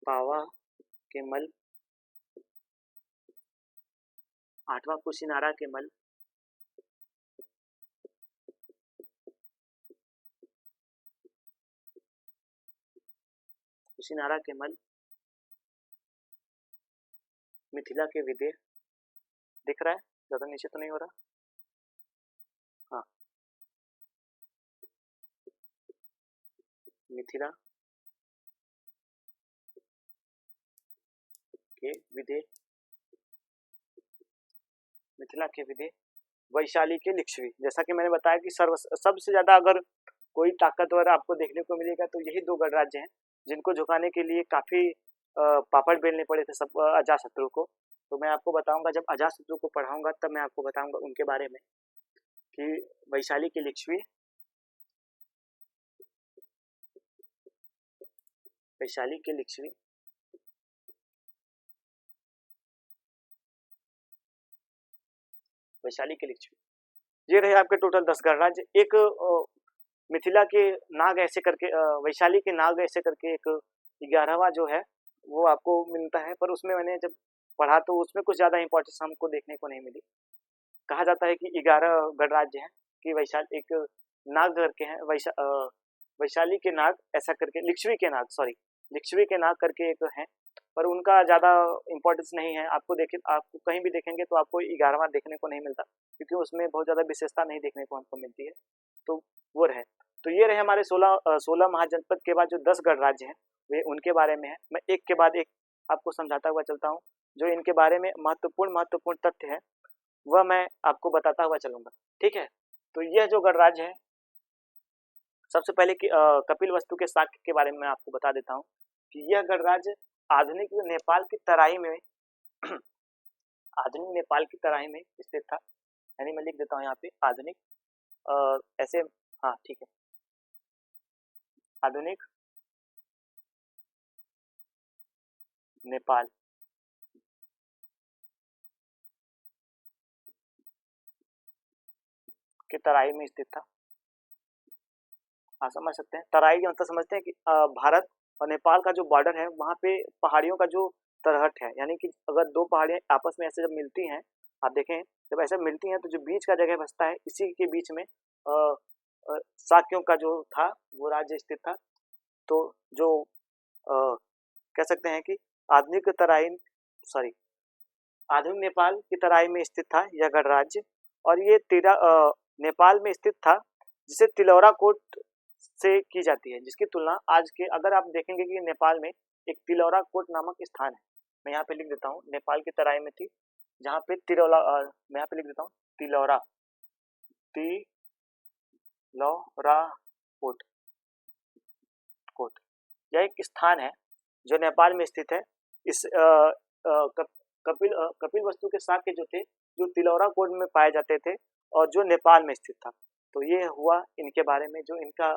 पावा के मल। आठवां कुशीनारा के मल, कुशीनारा के मल। मिथिला के विदेह, दिख रहा है, ज्यादा नीचे तो नहीं हो रहा, हाँ, मिथिला के विदेह, मिथिला के विदेह। वैशाली के लिच्छवी, जैसा कि मैंने बताया कि सबसे ज्यादा अगर कोई ताकतवर आपको देखने को मिलेगा तो यही दो गणराज्य हैं, जिनको झुकाने के लिए काफी पापड़ बेलने पड़े थे सब अजातशत्रु को। तो मैं आपको बताऊंगा, जब अजातशत्रु को पढ़ाऊंगा तब मैं आपको बताऊंगा उनके बारे में, कि वैशाली के लिच्छवी, वैशाली के लिच्छवी, वैशाली के लिच्छवी। ये रहे आपके टोटल 10 गणराज्य। एक मिथिला के नाग ऐसे करके, वैशाली के नाग ऐसे करके एक 11वां जो है वो आपको मिलता है, पर उसमें मैंने जब पढ़ा तो उसमें कुछ ज्यादा इंपॉर्टेंस हमको देखने को नहीं मिली। कहा जाता है कि 11 गणराज्य हैं, कि वैशाली एक नाग करके हैं, वैशाली के नाग ऐसा करके, लिच्छवी के नाग, सॉरी लिच्छवी के नाग करके एक है, पर उनका ज्यादा इंपॉर्टेंस नहीं है। आपको कहीं भी देखेंगे तो आपको 11वां देखने को नहीं मिलता, क्योंकि उसमें बहुत ज्यादा विशेषता नहीं देखने को हमको मिलती है। तो वो रहे। तो ये रहे हमारे 16 महाजनपद के बाद जो 10 गणराज्य हैं, वे उनके बारे में है। मैं एक के बाद एक आपको समझाता हुआ चलता हूँ। जो इनके बारे में महत्वपूर्ण तथ्य है वह मैं आपको बताता हुआ चलूंगा, ठीक है। तो यह जो गणराज्य है, सबसे पहले कपिलवस्तु के शाक्य के बारे में मैं आपको बता देता हूँ कि यह गणराज्य आधुनिक नेपाल की तराई में आधुनिक नेपाल की तराई में स्थित था। यानी मैं लिख देता हूँ यहाँ पे आधुनिक, ऐसे, हाँ ठीक है, आधुनिक नेपाल के तराई में स्थित था। हाँ, समझ सकते हैं, तराई का मतलब समझते हैं कि भारत और नेपाल का जो बॉर्डर है वहाँ पे पहाड़ियों का जो तरहट है, यानी कि अगर दो पहाड़ियाँ आपस में ऐसे जब मिलती हैं, आप देखें जब ऐसे मिलती हैं तो जो बीच का जगह बचता है, इसी के बीच में शाक्यों का जो था वो राज्य स्थित था। तो जो कह सकते हैं कि आधुनिक तराई सॉरी आधुनिक नेपाल की तराई में स्थित था यह गणराज्य, और ये नेपाल में स्थित था, जिसे तिलौरा कोट से की जाती है, जिसकी तुलना आज के अगर आप देखेंगे कि नेपाल में एक तिलौरा कोट नामक स्थान है। मैं यहाँ पे लिख देता हूँ, नेपाल की तराई में थी, जहाँ पे मैं यहाँ पे लिख देता हूँ तिलौरा कोट कोट। यह एक स्थान है जो नेपाल में स्थित है। इस कपिल वस्तु के शाक्य जो थे, जो तिलौरा कोट में पाए जाते थे और जो नेपाल में स्थित था। तो ये हुआ इनके बारे में, जो इनका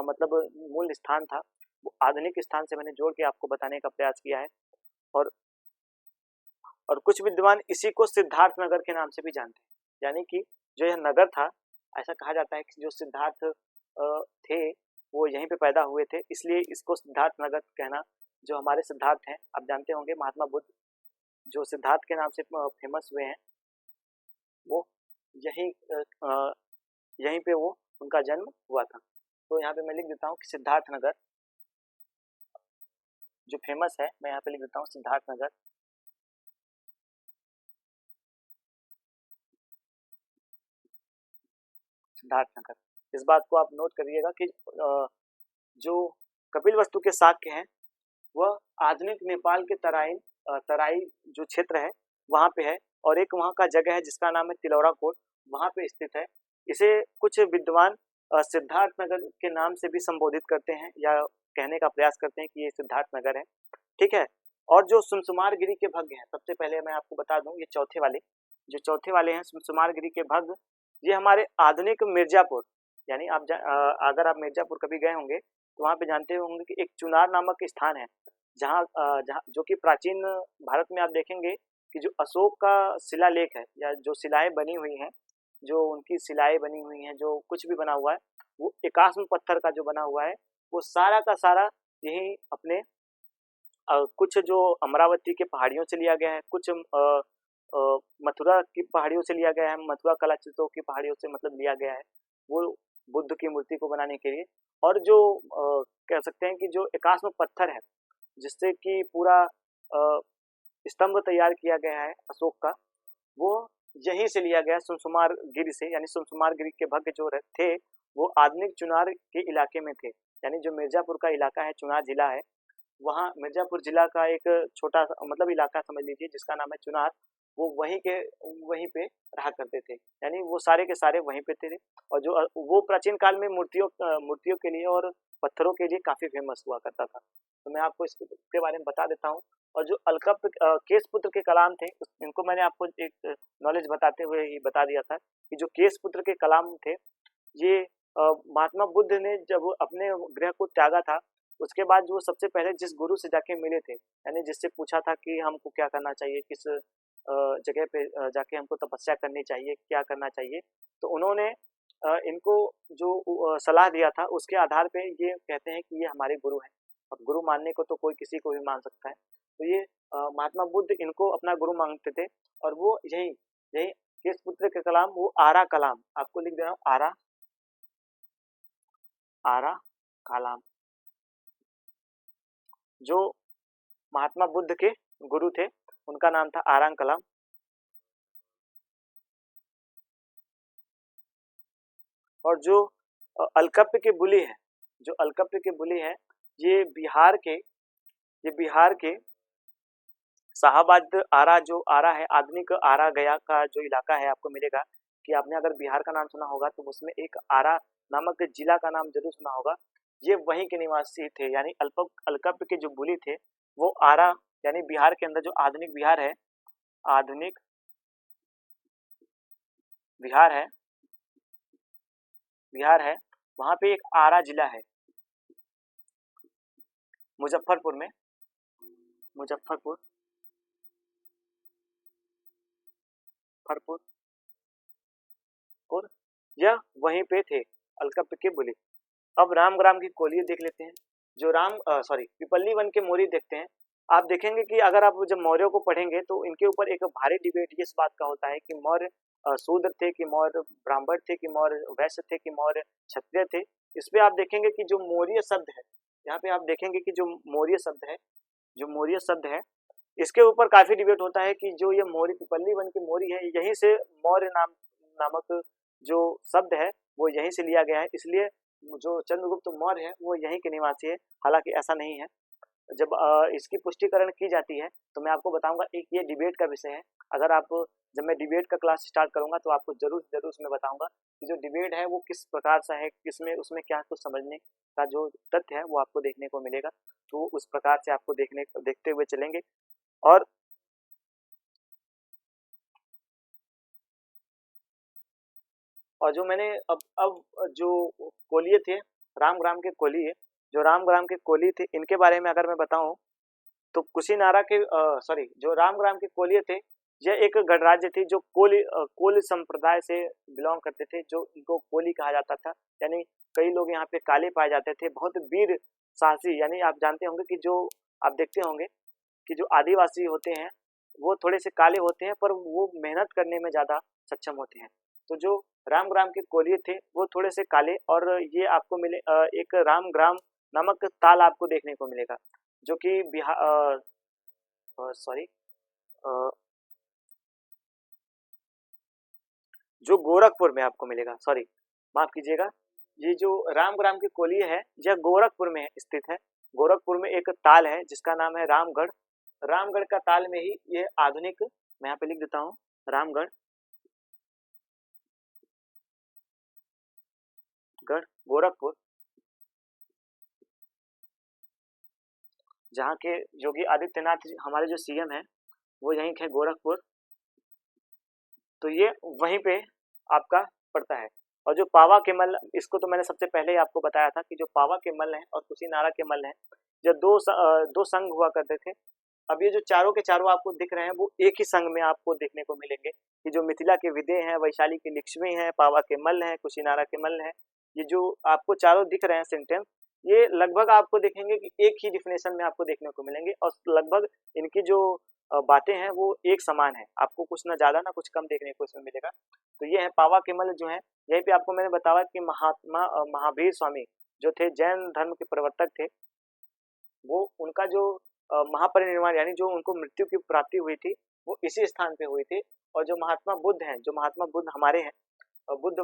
मतलब मूल स्थान था, वो आधुनिक स्थान से मैंने जोड़ के आपको बताने का प्रयास किया है। और और कुछ विद्वान इसी को सिद्धार्थ नगर के नाम से भी जानते हैं, यानी कि जो यह नगर था, ऐसा कहा जाता है कि जो सिद्धार्थ थे वो यहीं पे पैदा हुए थे, इसलिए इसको सिद्धार्थ नगर कहना। जो हमारे सिद्धार्थ हैं, आप जानते होंगे महात्मा बुद्ध जो सिद्धार्थ के नाम से फेमस हुए हैं, वो यहीं यहीं पे वो उनका जन्म हुआ था। तो यहाँ पे मैं लिख देता हूँ कि सिद्धार्थ नगर जो फेमस है, मैं यहाँ पे लिख देता हूँ सिद्धार्थ नगर। सिद्धार्थ नगर, इस बात को आप नोट करिएगा कि जो कपिलवस्तु के शाक्य हैं वह आधुनिक नेपाल के तराई जो क्षेत्र है वहाँ पे है, और एक वहाँ का जगह है जिसका नाम है तिलौरा कोट, वहाँ पे स्थित है। इसे कुछ विद्वान सिद्धार्थ नगर के नाम से भी संबोधित करते हैं या कहने का प्रयास करते हैं कि ये सिद्धार्थ नगर है, ठीक है। और जो सुमसुमार गिरी के भग्ग हैं, सबसे पहले मैं आपको बता दूं, ये चौथे वाले हैं सुमसुमार गिरी के भग्ग, ये हमारे आधुनिक मिर्जापुर, यानी अगर आप मिर्जापुर कभी गए होंगे तो वहाँ पे जानते होंगे कि एक चुनार नामक स्थान है, जहाँ जो कि प्राचीन भारत में आप देखेंगे कि जो अशोक का शिलालेख है या जो शिलाएं बनी हुई हैं, जो उनकी शिलाएं बनी हुई हैं, जो कुछ भी बना हुआ है वो एकाश्म पत्थर का जो बना हुआ है, वो सारा का सारा यही अपने कुछ जो अमरावती के पहाड़ियों से लिया गया है, कुछ मथुरा की पहाड़ियों से लिया गया है, मथुरा कला चित्रों की पहाड़ियों से मतलब लिया गया है वो बुद्ध की मूर्ति को बनाने के लिए। और जो कह सकते हैं कि जो एकाश्म पत्थर है जिससे कि पूरा स्तंभ तैयार किया गया है अशोक का, वो यहीं से लिया गया सुमसुमार गिरी से, यानी सुमसुमार गिरी के भग्ग जो थे वो आधुनिक चुनार के इलाके में थे, यानी जो मिर्जापुर का इलाका है, चुनार जिला है, वहाँ मिर्जापुर जिला का एक छोटा मतलब इलाका समझ लीजिए जिसका नाम है चुनार, वो वहीं पे रहा करते थे, यानी वो सारे के सारे वहीं पे थे। और जो वो प्राचीन काल में मूर्तियों के लिए और पत्थरों के लिए काफी फेमस हुआ करता था। तो मैं आपको इसके बारे में बता देता हूँ। और जो अलकप केशपुत्र के कलाम थे, इनको मैंने आपको एक नॉलेज बताते हुए ही बता दिया था कि जो केशपुत्र के कलाम थे, ये महात्मा बुद्ध ने जब अपने गृह को त्यागा था, उसके बाद जो सबसे पहले जिस गुरु से जाके मिले थे, यानी जिससे पूछा था कि हमको क्या करना चाहिए, किस जगह पे जाके हमको तपस्या करनी चाहिए, क्या करना चाहिए, तो उन्होंने इनको जो सलाह दिया था उसके आधार पे ये कहते हैं कि ये हमारे गुरु हैं। अब गुरु मानने को तो कोई किसी को भी मान सकता है, तो ये महात्मा बुद्ध इनको अपना गुरु मानते थे। और वो यही यही केशपुत्र के कलाम, वो आरा कलाम, आपको लिख दे रहा हूँ, आरा आरा कलाम, जो महात्मा बुद्ध के गुरु थे उनका नाम था आरांग कलाम। और जो अलकप्प के बुली है, जो अलकप्प के बुली है, ये बिहार के शाहाबाद आरा, जो आरा है, आधुनिक आरा गया का जो इलाका है, आपको मिलेगा कि आपने अगर बिहार का नाम सुना होगा तो उसमें एक आरा नामक जिला का नाम जरूर सुना होगा। ये वहीं के निवासी थे, यानी अलकप्प के जो बुली थे वो आरा, यानी बिहार के अंदर जो आधुनिक आधुनिक बिहार है वहां पे एक आरा जिला है, मुजफ्फरपुर में, मुजफ्फरपुर फरपुर पुर, यह वहीं पे थे अलकप्प के बुली। अब रामग्राम की कोलिये देख लेते हैं। जो पिपल्ली वन के मौर्य देखते हैं, आप देखेंगे कि अगर आप जब मौर्यों को पढ़ेंगे तो इनके ऊपर एक भारी डिबेट इस बात का होता है कि मौर्य शूद्र थे कि मौर्य ब्राह्मण थे कि मौर्य वैश्य थे कि मौर्य क्षत्रिय थे। इसमें आप देखेंगे कि जो मौर्य शब्द है, यहाँ पे आप देखेंगे कि जो मौर्य शब्द है, इसके ऊपर काफी डिबेट होता है कि जो ये मौर्य पिपल्ली वन के मौर्य है, यहीं से मौर्य नामक जो शब्द है वो यहीं से लिया गया है, इसलिए जो चंद्रगुप्त मौर्य है वो यहीं के निवासी है। हालांकि ऐसा नहीं है, जब इसकी पुष्टिकरण की जाती है तो मैं आपको बताऊंगा। एक ये डिबेट का विषय है, अगर आप जब मैं डिबेट का क्लास स्टार्ट करूंगा तो आपको जरूर जरूर उसमें बताऊंगा कि जो डिबेट है वो किस प्रकार सा है, किसमें उसमें क्या कुछ समझने का जो तथ्य है वो आपको देखने को मिलेगा। तो उस प्रकार से आपको देखते हुए चलेंगे। और जो मैंने अब जो कोलिये थे रामग्राम के कोली है, जो रामग्राम के कोली थे, इनके बारे में अगर मैं बताऊं तो कुशीनारा के जो रामग्राम के कोली थे, यह एक गणराज्य थी जो कोली संप्रदाय से बिलोंग करते थे, जो इनको कोली कहा जाता था। यानी कई लोग यहाँ पे काले पाए जाते थे, बहुत वीर साहसी। यानी आप जानते होंगे कि जो आप देखते होंगे कि जो आदिवासी होते हैं वो थोड़े से काले होते हैं, पर वो मेहनत करने में ज़्यादा सक्षम होते हैं। तो जो रामग्राम के कोली थे वो थोड़े से काले, और ये आपको मिले एक रामग्राम नामक ताल आपको देखने को मिलेगा, जो कि बिहार सॉरी जो गोरखपुर में आपको मिलेगा, सॉरी माफ कीजिएगा। ये जो रामग्राम की कोली है यह गोरखपुर में स्थित है। गोरखपुर में एक ताल है जिसका नाम है रामगढ़। रामगढ़ का ताल में ही ये आधुनिक, मैं यहाँ पे लिख देता हूँ, रामगढ़ गढ़ गोरखपुर, जहाँ के योगी आदित्यनाथ हमारे जो सीएम हैं वो यहीं के गोरखपुर। तो ये वहीं पे आपका पड़ता है। और जो पावा के मल्ल, इसको तो मैंने सबसे पहले ही आपको बताया था कि जो पावा के मल्ल हैं और कुशीनारा के मल्ल हैं, जो दो संघ हुआ करते थे। अब ये जो चारों के चारों आपको दिख रहे हैं वो एक ही संघ में आपको देखने को मिलेंगे, कि जो मिथिला के विदे हैं, वैशाली के लक्ष्मी हैं, पावा के मल्ल हैं, कुशीनारा के मल्ल हैं। ये जो आपको चारों दिख रहे हैं सेंटेंस, ये लगभग आपको देखेंगे कि एक ही डिफिनेशन में आपको देखने को मिलेंगे, और लगभग इनकी जो बातें हैं वो एक समान है। आपको कुछ ना ज़्यादा ना कुछ कम देखने को इसमें मिलेगा। तो ये है पावा के मल्ल जो है। यहीं पे आपको मैंने बताया कि महात्मा महावीर स्वामी जो थे, जैन धर्म के प्रवर्तक थे, वो उनका जो महापरिनिर्वाण यानी जो उनको मृत्यु की प्राप्ति हुई थी वो इसी स्थान पे हुई थी। और जो महात्मा बुद्ध हैं, जो महात्मा बुद्ध हमारे हैं, बुद्ध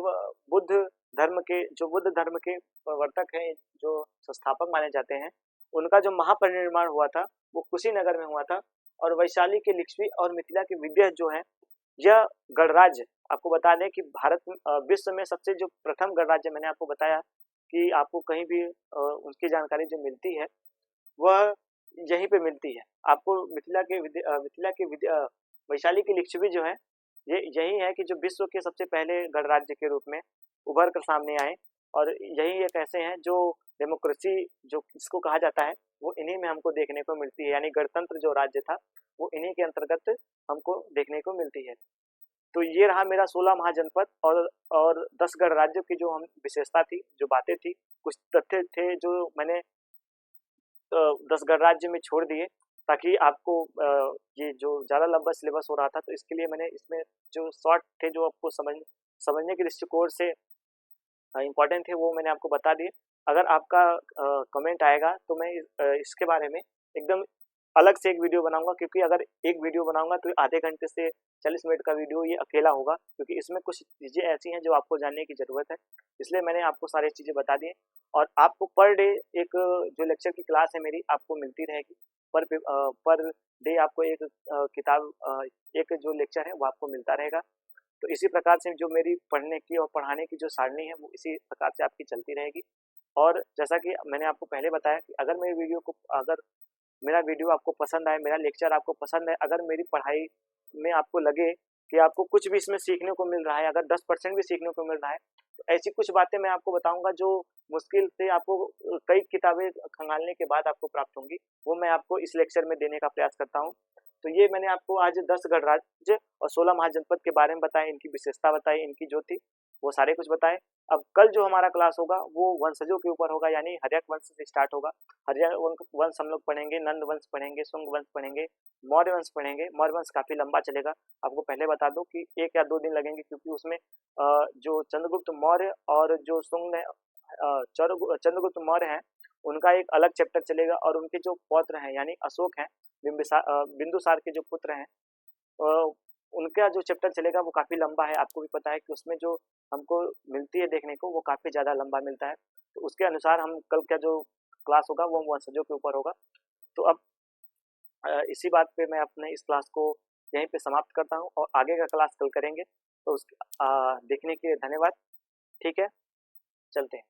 बुद्ध धर्म के प्रवर्तक हैं, जो संस्थापक माने जाते हैं, उनका जो महापरिनिर्वाण हुआ था वो कुशीनगर में हुआ था। और वैशाली के लिच्छवी और मिथिला के विदेह जो है, यह गणराज्य आपको बता दें कि भारत विश्व में सबसे जो प्रथम गणराज्य, मैंने आपको बताया कि आपको कहीं भी उनकी जानकारी जो मिलती है वह यहीं पे मिलती है। आपको वैशाली की लिच्छवी जो है, ये यही है कि जो विश्व के सबसे पहले गणराज्य के रूप में उभर कर सामने आए। और यही एक ऐसे हैं जो डेमोक्रेसी जो इसको कहा जाता है वो इन्हीं में हमको देखने को मिलती है। यानी गणतंत्र जो राज्य था वो इन्हीं के अंतर्गत हमको देखने को मिलती है। तो ये रहा मेरा 16 महाजनपद और 10 गणराज्यों की जो हम विशेषता थी, जो बातें थी, कुछ तथ्य थे जो मैंने 10 गणराज्य में छोड़ दिए, ताकि आपको ये जो ज़्यादा लंबा सिलेबस हो रहा था तो इसके लिए मैंने इसमें जो शॉर्ट थे जो आपको समझने के दृष्टिकोण से इम्पोर्टेंट थे वो मैंने आपको बता दिए। अगर आपका कमेंट आएगा तो मैं इसके बारे में एकदम अलग से एक वीडियो बनाऊंगा, क्योंकि अगर एक वीडियो बनाऊंगा तो आधे घंटे से 40 मिनट का वीडियो ये अकेला होगा, क्योंकि इसमें कुछ चीज़ें ऐसी हैं जो आपको जानने की ज़रूरत है। इसलिए मैंने आपको सारी चीज़ें बता दी। और आपको पर डे एक जो लेक्चर की क्लास है मेरी आपको मिलती रहेगी। पर डे आपको एक किताब एक जो लेक्चर है वो आपको मिलता रहेगा। तो इसी प्रकार से जो मेरी पढ़ने की और पढ़ाने की जो सारणी है वो इसी प्रकार से आपकी चलती रहेगी। और जैसा कि मैंने आपको पहले बताया कि अगर मेरा वीडियो आपको पसंद आए, मेरा लेक्चर आपको पसंद है, अगर मेरी पढ़ाई में आपको लगे कि आपको कुछ भी इसमें सीखने को मिल रहा है, अगर 10% भी सीखने को मिल रहा है, तो ऐसी कुछ बातें मैं आपको बताऊंगा जो मुश्किल से आपको कई किताबें खंगालने के बाद आपको प्राप्त होंगी, वो मैं आपको इस लेक्चर में देने का प्रयास करता हूँ। तो ये मैंने आपको आज 10 गणराज्य और 16 महाजनपद के बारे में बताया, इनकी विशेषता बताई, इनकी जो थी वो सारे कुछ बताए। अब कल जो हमारा क्लास होगा वो वंशजों के ऊपर होगा, यानी हर्यक वंश से स्टार्ट होगा। हर्यक वंश हम लोग पढ़ेंगे, नंद वंश पढ़ेंगे, शुंग वंश पढ़ेंगे, मौर्य वंश पढ़ेंगे। मौर्य वंश काफी लंबा चलेगा, आपको पहले बता दूं कि 1 या 2 दिन लगेंगे, क्योंकि उसमें जो चंद्रगुप्त मौर्य और जो शुंग चंद्रगुप्त मौर्य हैं उनका एक अलग चैप्टर चलेगा, और उनके जो पौत्र हैं यानी अशोक हैं, बिंदुसार के जो पुत्र हैं, उनका जो चैप्टर चलेगा वो काफ़ी लंबा है। आपको भी पता है कि उसमें जो हमको मिलती है देखने को वो काफ़ी ज़्यादा लंबा मिलता है। तो उसके अनुसार हम कल का जो क्लास होगा वो वंशजों के ऊपर होगा। तो अब इसी बात पे मैं अपने इस क्लास को यहीं पे समाप्त करता हूँ, और आगे का क्लास कल करेंगे। तो देखने के लिए धन्यवाद। ठीक है, चलते हैं।